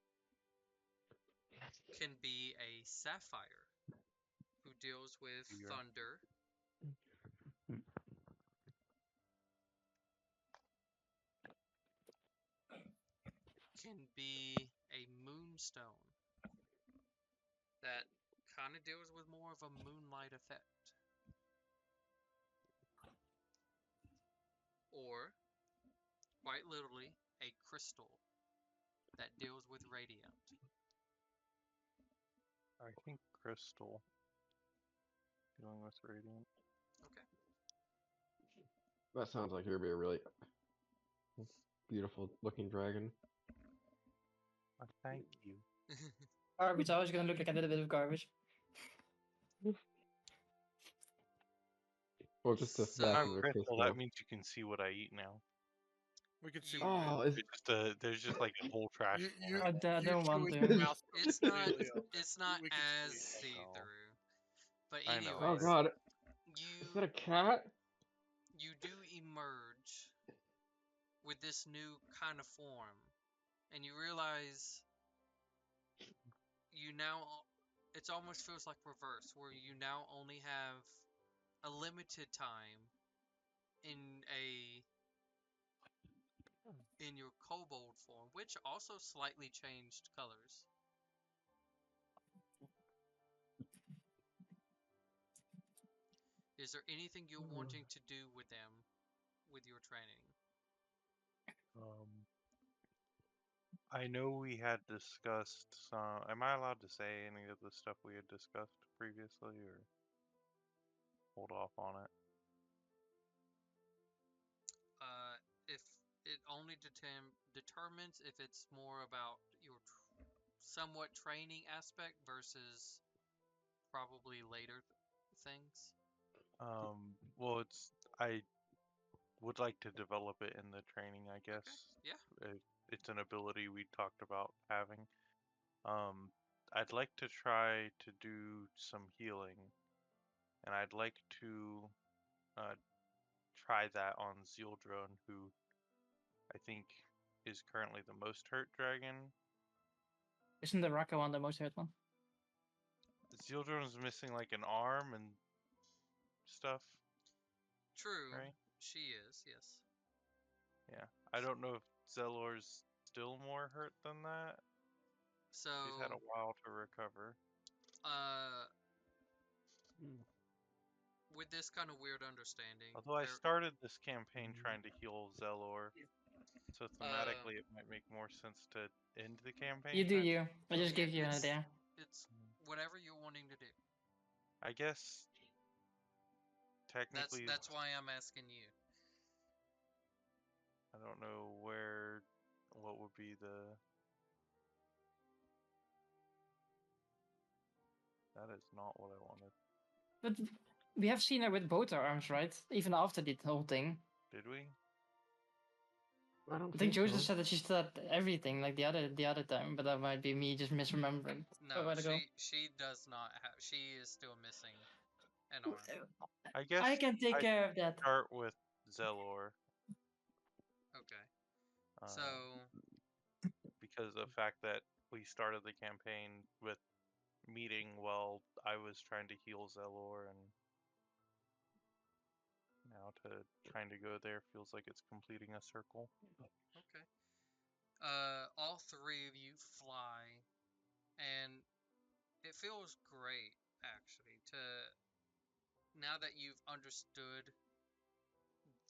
Can be a sapphire, who deals with Yeah. thunder. Can be a moonstone, that kind of deals with more of a moonlight effect. Or, quite literally, a crystal that deals with radiant. I think crystal. Dealing with radiant. Okay. That sounds like you'd be a really beautiful looking dragon. Thank you. Garbage. I was gonna look like a little bit of garbage. Or just the So- back I'm of a crystal. crystal. That means you can see what I eat now. We could see You- what Oh, It's just there's just like a whole trash. you, I don't you want chewing to. your mouth It's not. completely open. It's not We can as see. see-through. But I know, oh anyways, god, is that a you cat? you do emerge with this new kind of form, and you realize you now. It almost feels like reverse, where you now only have a limited time in your kobold form, which also slightly changed colors. Is there anything you're wanting to do with them, with your training? I know we had discussed some. Am I allowed to say any of the stuff we had discussed previously, or hold off on it? only determines if it's more about your somewhat training aspect versus probably later things. Well, I would like to develop it in the training, I guess. Yeah. It's an ability we talked about having. I'd like to try to do some healing, and I'd like to try that on Zealdrone, who I think is currently the most hurt dragon. Isn't the Raka one the most hurt one? Zealdrone's missing like an arm and stuff, True. right? She is. Yes. Yeah. I don't know if Zelor's still more hurt than that. She's had a So, while to recover. with this kind of weird understanding, Although I started this campaign trying to heal Zelor, so thematically it might make more sense to end the campaign. You do kind of. you. I just give you an idea. It's whatever you're wanting to do. I guess technically That's why I'm asking you. I don't know what would be the. That is not what I wanted. But we have seen her with both her arms, right? Even after the whole thing. Did we? I don't I think Joseph so. said that she still had everything like the other time, but that might be me just misremembering. No, she does not have. She is still missing an arm. I guess I can take care of that. Start with Zelor. Okay. So because of the fact that we started the campaign with meeting while I was trying to heal Zelor, and now trying to go there feels like it's completing a circle. Okay. All three of you fly, and it feels great actually now that you've understood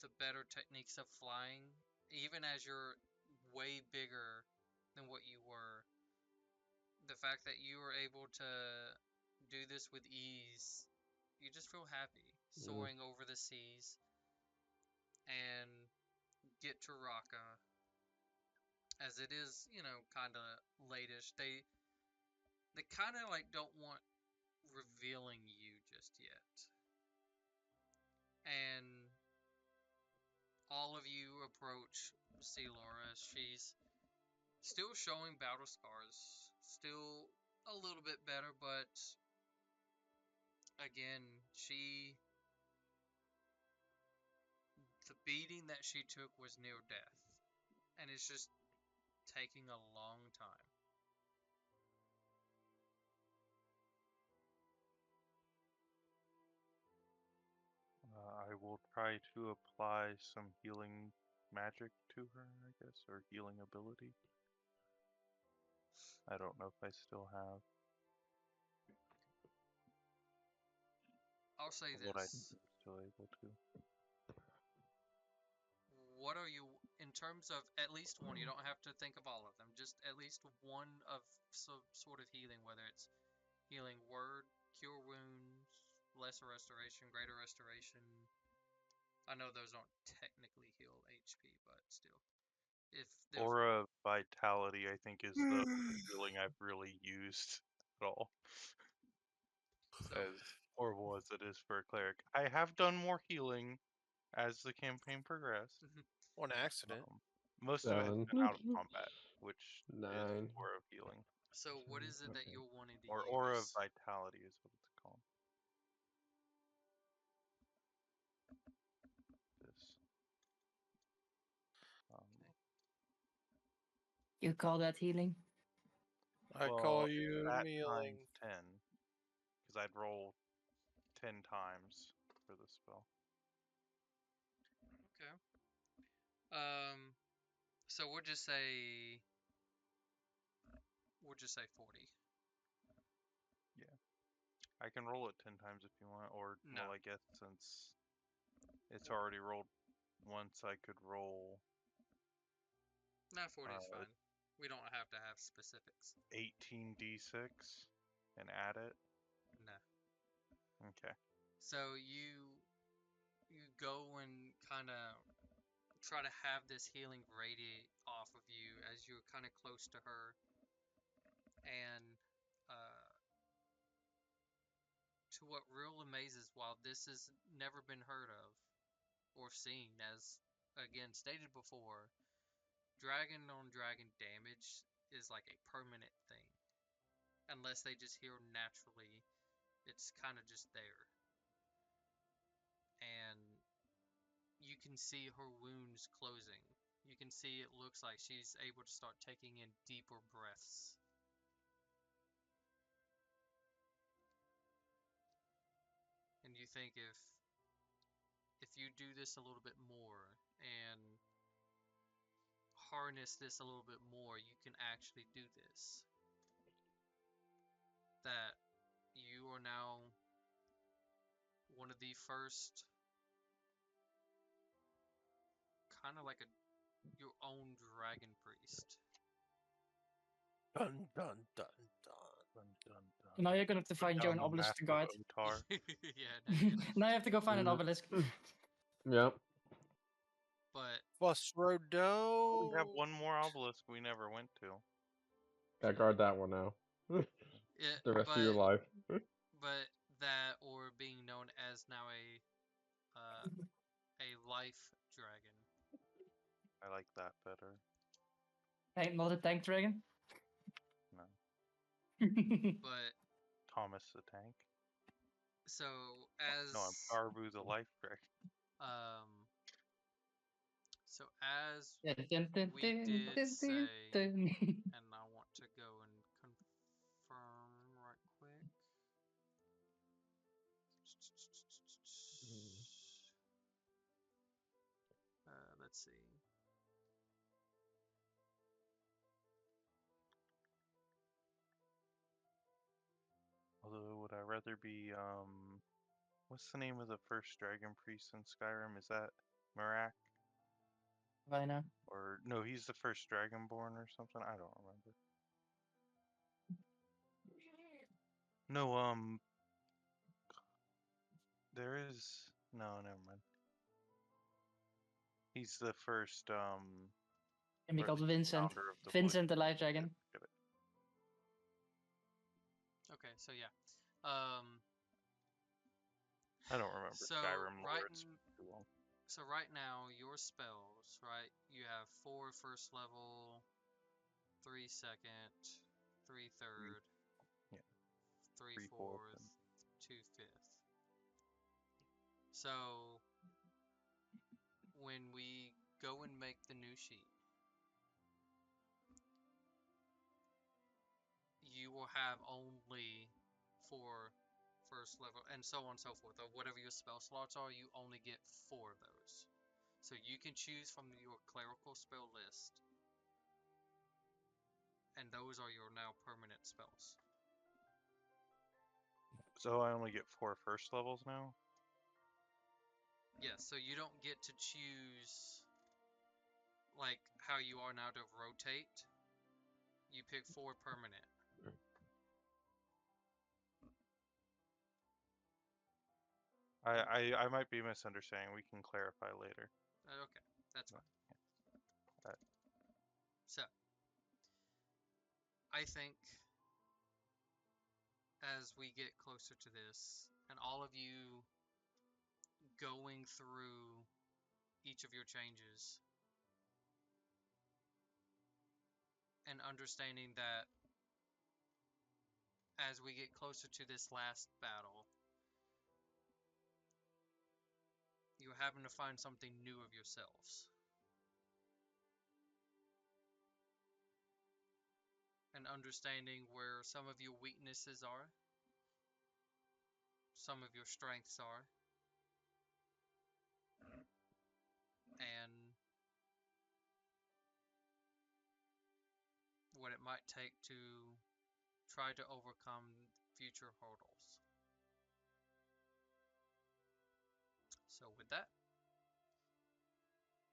the better techniques of flying, even as you're way bigger than what you were. The fact that you were able to do this with ease, you just feel happy soaring over the seas and get to Raqqa. As it is, kind of latish. They kind of like don't want revealing you just yet. And all of you approach Laura. She's still showing battle scars, still a little bit better, but again, the beating that she took was near death, and it's just taking a long time. I will try to apply some healing magic to her, I guess, or healing ability. I don't know if I still have. I'll say But I'm this. still able to. What are you, in terms of at least one, you don't have to think of all of them, just at least one of some sort of healing, whether it's healing word, cure wounds, lesser restoration, greater restoration. I know those don't technically heal HP, but still. If there's Aura Vitality, I think, is the healing I've really used at all. As horrible as it is for a cleric. I have done more healing as the campaign progressed. On accident. Most of it has 7. been out of combat, which 9. is Aura of Healing. So what is it that you're wanting to Or use? Aura of Vitality is what it's called. This. You call that healing? I call you that kneeling. times 10, because I'd roll 10 times for the spell. Okay. So we'll just say 40. Yeah. I can roll it 10 times if you want, or No. well, I guess since it's already rolled once, I could roll. No, 40 is fine. We don't have to have specifics. 18d6 and add it. No. Okay. So you go and kind of try to have this healing radiate off of you as you're kind of close to her. And to what real amazes, while this has never been heard of or seen, as again stated before, dragon on dragon damage is like a permanent thing. Unless they just heal naturally, it's kind of just there. And you can see her wounds closing. You can see it looks like she's able to start taking in deeper breaths. And you think if you do this a little bit more and harness this a little bit more, you can actually do this. That you are now one of the first, kind of like your own dragon priest. Dun dun dun dun. Dun, dun, dun. Now you're gonna have to Put find down your own the obelisk to map of guard. Otar. Yeah, now you gotta, Now you have to go find an obelisk. Yep. but Fosrodo. We have one more obelisk we never went to. Gotta guard that one now. yeah, The rest of your life. but that, or being known as now a life dragon. I like that better. Hey, not a tank dragon. No. But Thomas the Tank. so No, I'm as Garbu the Life Dragon. so as Yeah, dun, dun, we dun, did dun, say, dun. and I want to go and confirm right quick. Let's see. Although, would I rather be, what's the name of the first dragon priest in Skyrim? Is that Marak? Why now? Or, no, he's the first dragonborn or something? I don't remember. No, there is, no, never mind. He's the first, Can be or called the Vincent. founder of the Vincent the Wood. Life Dragon. Get it. Okay, so yeah. I don't remember So Skyrim lore. right, It's too long. so right now your spells, right? You have 4 first level, 3 second, 3 third, yeah. 3 3 fourth, fourth, and 2 fifth. So when we go and make the new sheet, you will have only 4 first level, and so on and so forth. Or whatever your spell slots are, you only get 4 of those. So you can choose from your clerical spell list, and those are your now permanent spells. So I only get 4 first levels now? Yes, so you don't get to choose like how you are now to rotate. You pick 4 permanent. I might be misunderstanding. We can clarify later. Okay, that's fine. Alright. So, I think as we get closer to this, and all of you going through each of your changes, and understanding that as we get closer to this last battle, you're having to find something new of yourselves. And understanding where some of your weaknesses are, some of your strengths are, and what it might take to try to overcome future hurdles. So with that,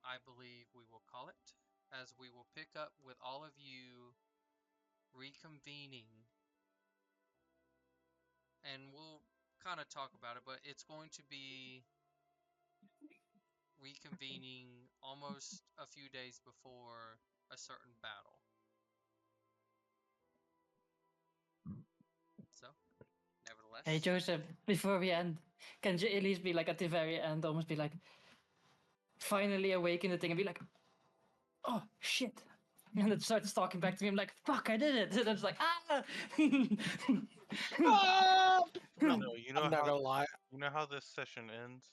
I believe we will call it, as we will pick up with all of you reconvening, and we'll kind of talk about it, but it's going to be reconvening almost a few days before a certain battle. So, nevertheless. Hey Joseph, before we end, can you at least be like at the very end, almost be like, finally awaken the thing and be like, oh shit. And it starts talking back to me. I'm like, fuck, I did it. And it's like, ah. No, you know I'm not how gonna lie. you know how this session ends?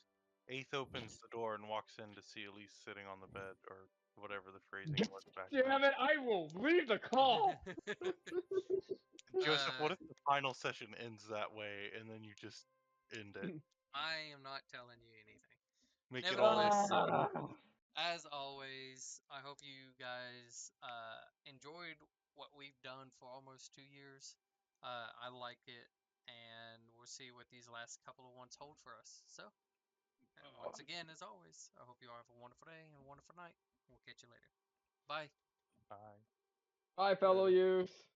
Eighth opens the door and walks in to see Elise sitting on the bed, or whatever the phrasing was back then. Damn it! I will leave the call. Joseph, what if the final session ends that way and then you just end it? I am not telling you anything. Make it all Nevertheless, Ah. as always, I hope you guys enjoyed what we've done for almost 2 years. I like it, and we'll see what these last couple of ones hold for us. So, and once again, as always, I hope you all have a wonderful day and a wonderful night. We'll catch you later. Bye. Bye. Bye, fellow youths.